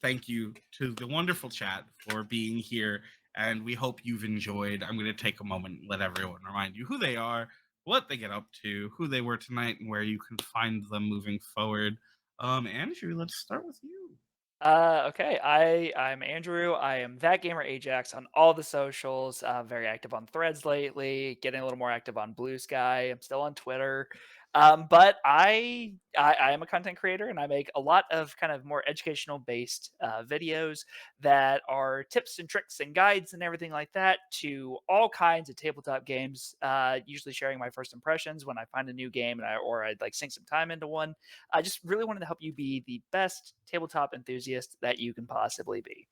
Thank you to the wonderful chat for being here. And we hope you've enjoyed. I'm going to take a moment and let everyone remind you who they are, what they get up to, who they were tonight, and where you can find them moving forward. Andrew, let's start with you. Okay, I'm Andrew. I am that gamer Ajax on all the socials. Very active on Threads lately. Getting a little more active on Blue Sky. I'm still on Twitter. But I am a content creator, and I make a lot of kind of more educational based videos that are tips and tricks and guides and everything like that to all kinds of tabletop games. Usually sharing my first impressions when I find a new game and I'd like sink some time into one. I just really wanted to help you be the best tabletop enthusiast that you can possibly be.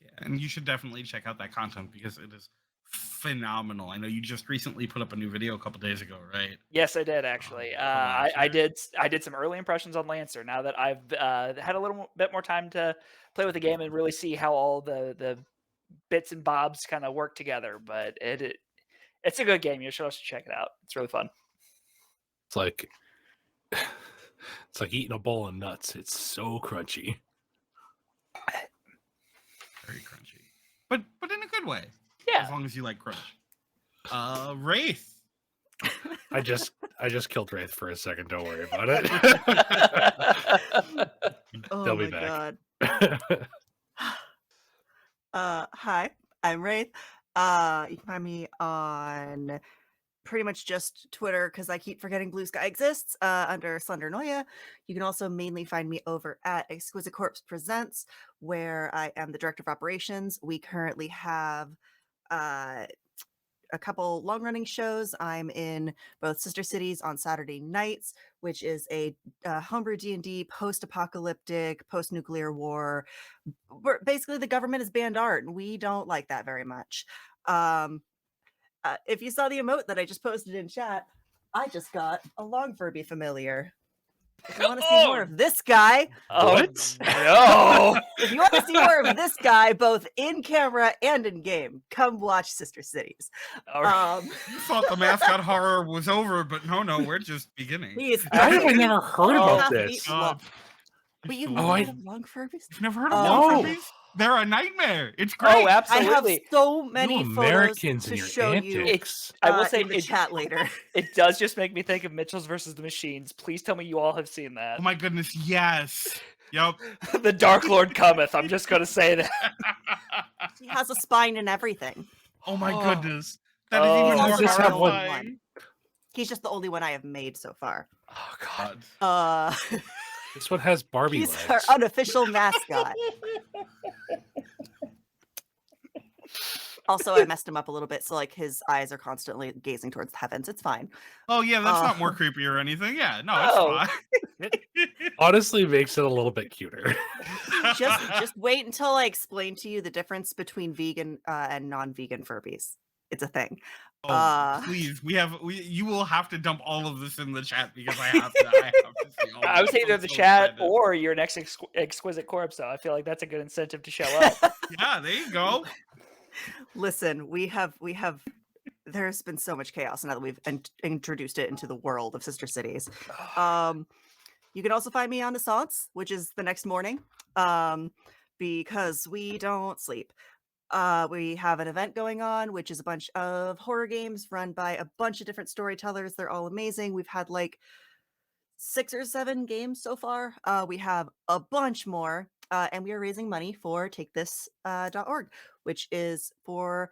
Yeah, and you should definitely check out that content because it is phenomenal. I know you just recently put up a new video a couple days ago, right? Yes, I did actually. I did some early impressions on Lancer. Now that I've had a little bit more time to play with the game and really see how all the bits and bobs kind of work together, but it's a good game. You should also check it out. It's really fun. It's like eating a bowl of nuts. It's so crunchy. Very crunchy, but in a good way. Yeah. As long as you like crunch. Wraith. I just killed Wraith for a second. Don't worry about it. Oh They'll my be back. god. Hi, I'm Wraith. You can find me on pretty much just Twitter because I keep forgetting Blue Sky exists under Slender Noia. You can also mainly find me over at Exquisite Corpse Presents, where I am the director of operations. We currently have a couple long-running shows. I'm in both Sister Cities on Saturday nights, which is a homebrew D&D post-apocalyptic, post-nuclear war. Basically, the government has banned art, and we don't like that very much. If you saw the emote that I just posted in chat, I just got a long Furby familiar. If you want to see more of this guy, What? No. if you want to see more of this guy, both in camera and in game, come watch Sister Cities. All right. You thought the mascot horror was over, but no, we're just beginning. He's Why have I never heard Oh, about half this? feet God. long. Wait, you've Oh, never I- heard of long Furbies? You've never heard of No. long Furbies? They're a nightmare. It's great. Oh, I have absolutely. so many You photos Americans to and your show you antics. I will say in the chat later. it does just make me think of Mitchell's versus the Machines. Please tell me you all have seen that. Oh my goodness, yes. Yep. The Dark Lord cometh. I'm just going to say that. He has a spine and everything. Oh my Oh. goodness. That is Oh. even Does more this have one? horrifying. He's just the only one I have made so far. Oh, God. This one has Barbie He's legs. our unofficial mascot. Also, I messed him up a little bit, so like his eyes are constantly gazing towards the heavens. It's fine. Oh yeah, that's not more Oh. creepy or anything. Yeah, no, Oh. it's fine. Honestly, makes it a little bit cuter. Just wait until I explain to you the difference between vegan and non-vegan Furbies. It's a thing. Oh, please, you will have to dump all of this in the chat because I have to see all I would this. say I'm either the so chat excited. or your next exquisite corpse, though. I feel like that's a good incentive to show up. Yeah, there you go. Listen, we have. There's been so much chaos now that we've introduced it into the world of Sister Cities. You can also find me on Assance, which is the next morning, because we don't sleep. We have an event going on, which is a bunch of horror games run by a bunch of different storytellers. They're all amazing. We've had like 6 or 7 games so far. We have a bunch more, and we are raising money for takethis.org, which is for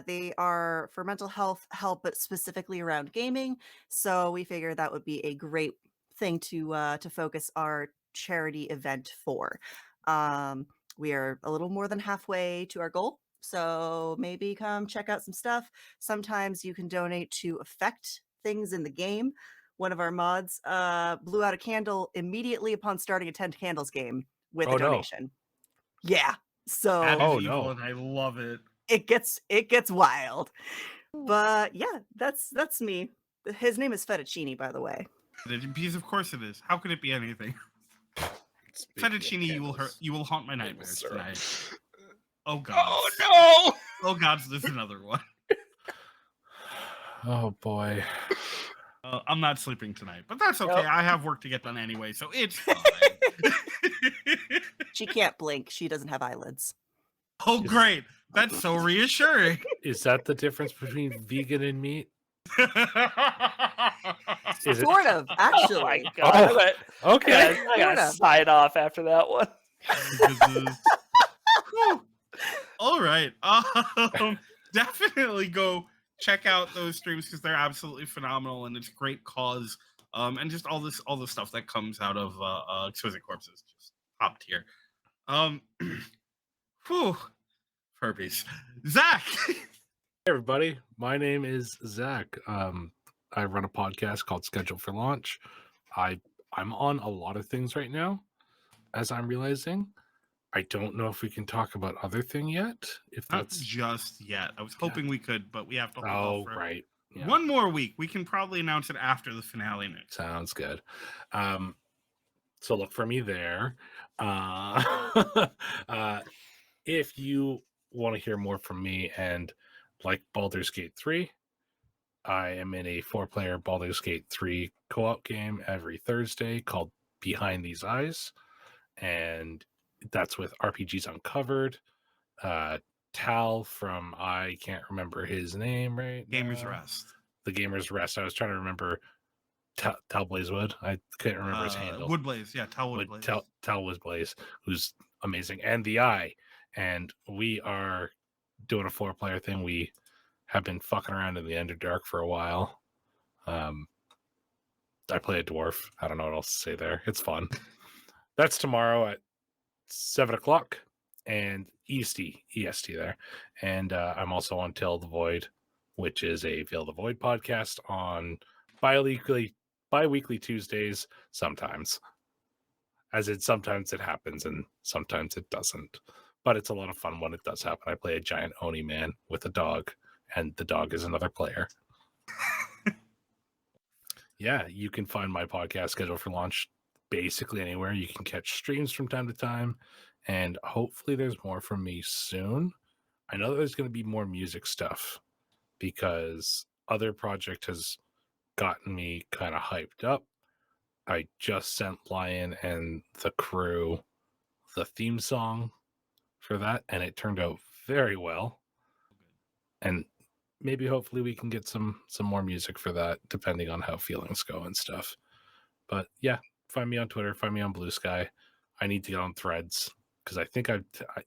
they are for mental health help, but specifically around gaming. So we figured that would be a great thing to focus our charity event for. We are a little more than halfway to our goal, so maybe come check out some stuff. Sometimes you can donate to affect things in the game. One of our mods blew out a candle immediately upon starting a 10 candles game with Oh, a no. donation. Yeah, so That is Oh, evil, no. and I love it. it gets wild. But yeah, that's me. His name is Fettuccine, by the way. Because of course it is. How could it be anything? Fettuccine, you will haunt my nightmares syrup. tonight. Oh god. Oh, no! Oh god, there's another one. Oh boy. I'm not sleeping tonight, but that's okay. Nope. I have work to get done anyway, so it's fine. She can't blink. She doesn't have eyelids. Oh great. That's so reassuring. Is that the difference between vegan and meat? Is it? Sort of, Oh, actually. my God. Oh, okay. I gotta Sorta. sign off after that one. Whew. All right. Definitely go check out those streams because they're absolutely phenomenal and it's a great cause. And just all the stuff that comes out of Exquisite Corpses, just top tier. Whew. Furbies. Zach. Hey everybody, my name is Zach. I run a podcast called Schedule for Launch. I'm on a lot of things right now, as I'm realizing. I don't know if we can talk about other thing yet. If Not that's just yet. I was hoping we could, but we have to hold oh off for right, yeah. one more week. We can probably announce it after the finale next. Sounds good. So look for me there. If you want to hear more from me and like Baldur's Gate 3, I am in a 4-player Baldur's Gate 3 co-op game every Thursday called Behind These Eyes. And that's with RPGs Uncovered. Tal from, I can't remember his name right Gamers now. Rest. The Gamers Rest. I was trying to remember Tal Blazewood. I couldn't remember his handle. Woodblaze. Yeah, Tal Wood- Woodblaze. Tal Blaze, who's amazing. And The Eye. and we are doing a 4-player thing. We have been fucking around in the Underdark for a while. I play a dwarf. I don't know what else to say there. It's fun. That's tomorrow at 7:00 and EST there. And I'm also on Tell the Void, which is a Veil the Void podcast on bi-weekly Tuesdays sometimes. As in sometimes it happens and sometimes it doesn't. But it's a lot of fun when it does happen. I play a giant Oni man with a dog, and the dog is another player. Yeah, you can find my podcast schedule for launch basically anywhere. You can catch streams from time to time, and hopefully there's more from me soon. I know there's going to be more music stuff because other project has gotten me kind of hyped up. I just sent Lion and the crew the theme song for that, and it turned out very well. And maybe hopefully we can get some more music for that, depending on how feelings go and stuff. But yeah, find me on Twitter, find me on Blue Sky. I need to get on Threads because I think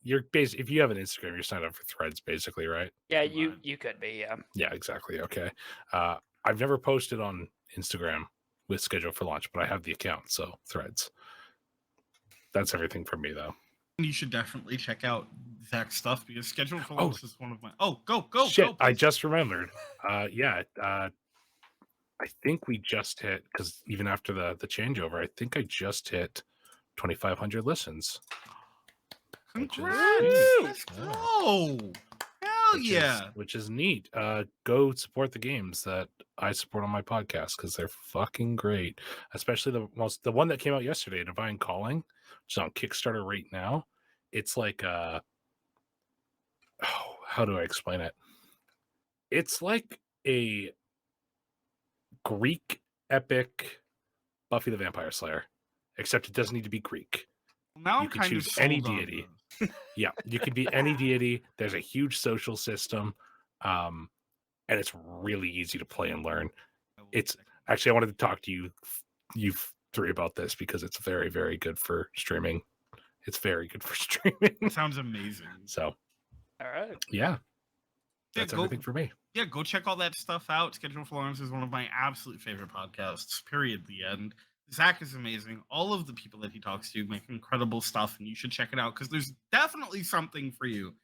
you're basically, if you have an Instagram, you're signed up for Threads, basically, right? Yeah, you could be. Yeah. Yeah, exactly. Okay. I've never posted on Instagram with schedule for launch, but I have the account, so Threads. That's everything for me, though. You should definitely check out Zach's stuff because Schedule for Oh. Launch is one of my. Oh, go! Shit, Go, I please. just remembered. I think we just hit, because even after the changeover, I think I just hit 2,500 listens. Congrats! Woo! Let's go! Hell yeah! Which is neat. Go support the games that I support on my podcast because they're fucking great. Especially the one that came out yesterday, Divine Calling, which is on Kickstarter right now. It's like how do I explain it? It's like a Greek epic Buffy the Vampire Slayer, except it doesn't need to be Greek. Now You I'm can kind of choose sold any on deity. those. Yeah, you can be any deity. There's a huge social system, and it's really easy to play and learn. It's actually, I wanted to talk to you three about this because it's very, very good for streaming. It's very good for streaming. Sounds amazing. So, All right. yeah, that's everything for me. Yeah, go check all that stuff out. Schedule for Launch is one of my absolute favorite podcasts, period, the end. Zach is amazing. All of the people that he talks to make incredible stuff, and you should check it out because there's definitely something for you.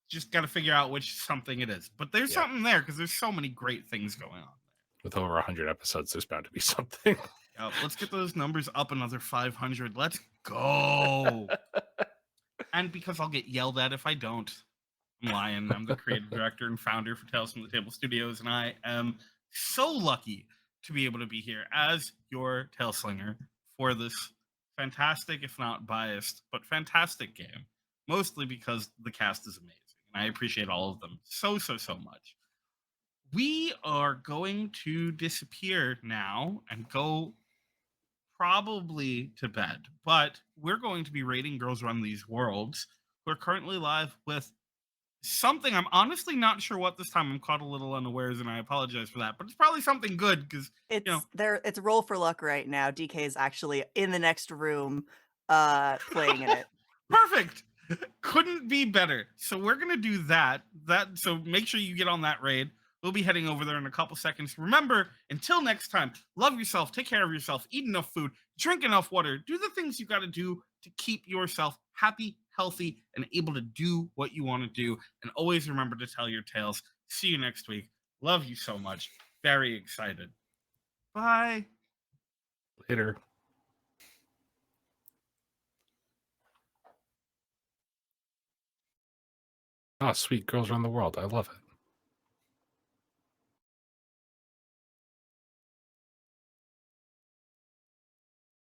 Just got to figure out which something it is. But there's something there because there's so many great things going on. With over 100 episodes, there's bound to be something. Let's get those numbers up another 500. Let's go. And because I'll get yelled at if I don't. I'm lying. I'm the creative director and founder for Tales from the Table Studios, and I am so lucky to be able to be here as your Tale Slinger for this fantastic, if not biased, but fantastic game. Mostly because the cast is amazing, and I appreciate all of them so much. We are going to disappear now and go probably to bed, but we're going to be rating Girls Run These Worlds. We're currently live with something I'm honestly not sure what this time. I'm caught a little unawares, and I apologize for that. But it's probably something good because it's roll for luck right now. DK is actually in the next room, playing in it. Perfect. Couldn't be better. So we're gonna do that. So make sure you get on that raid. We'll be heading over there in a couple seconds. Remember, until next time, love yourself, take care of yourself, eat enough food, drink enough water, do the things you got to do to keep yourself happy, healthy, and able to do what you want to do. And always remember to tell your tales. See you next week. Love you so much. Very excited. Bye. Later. Oh, sweet. Girls Run the World. I love it.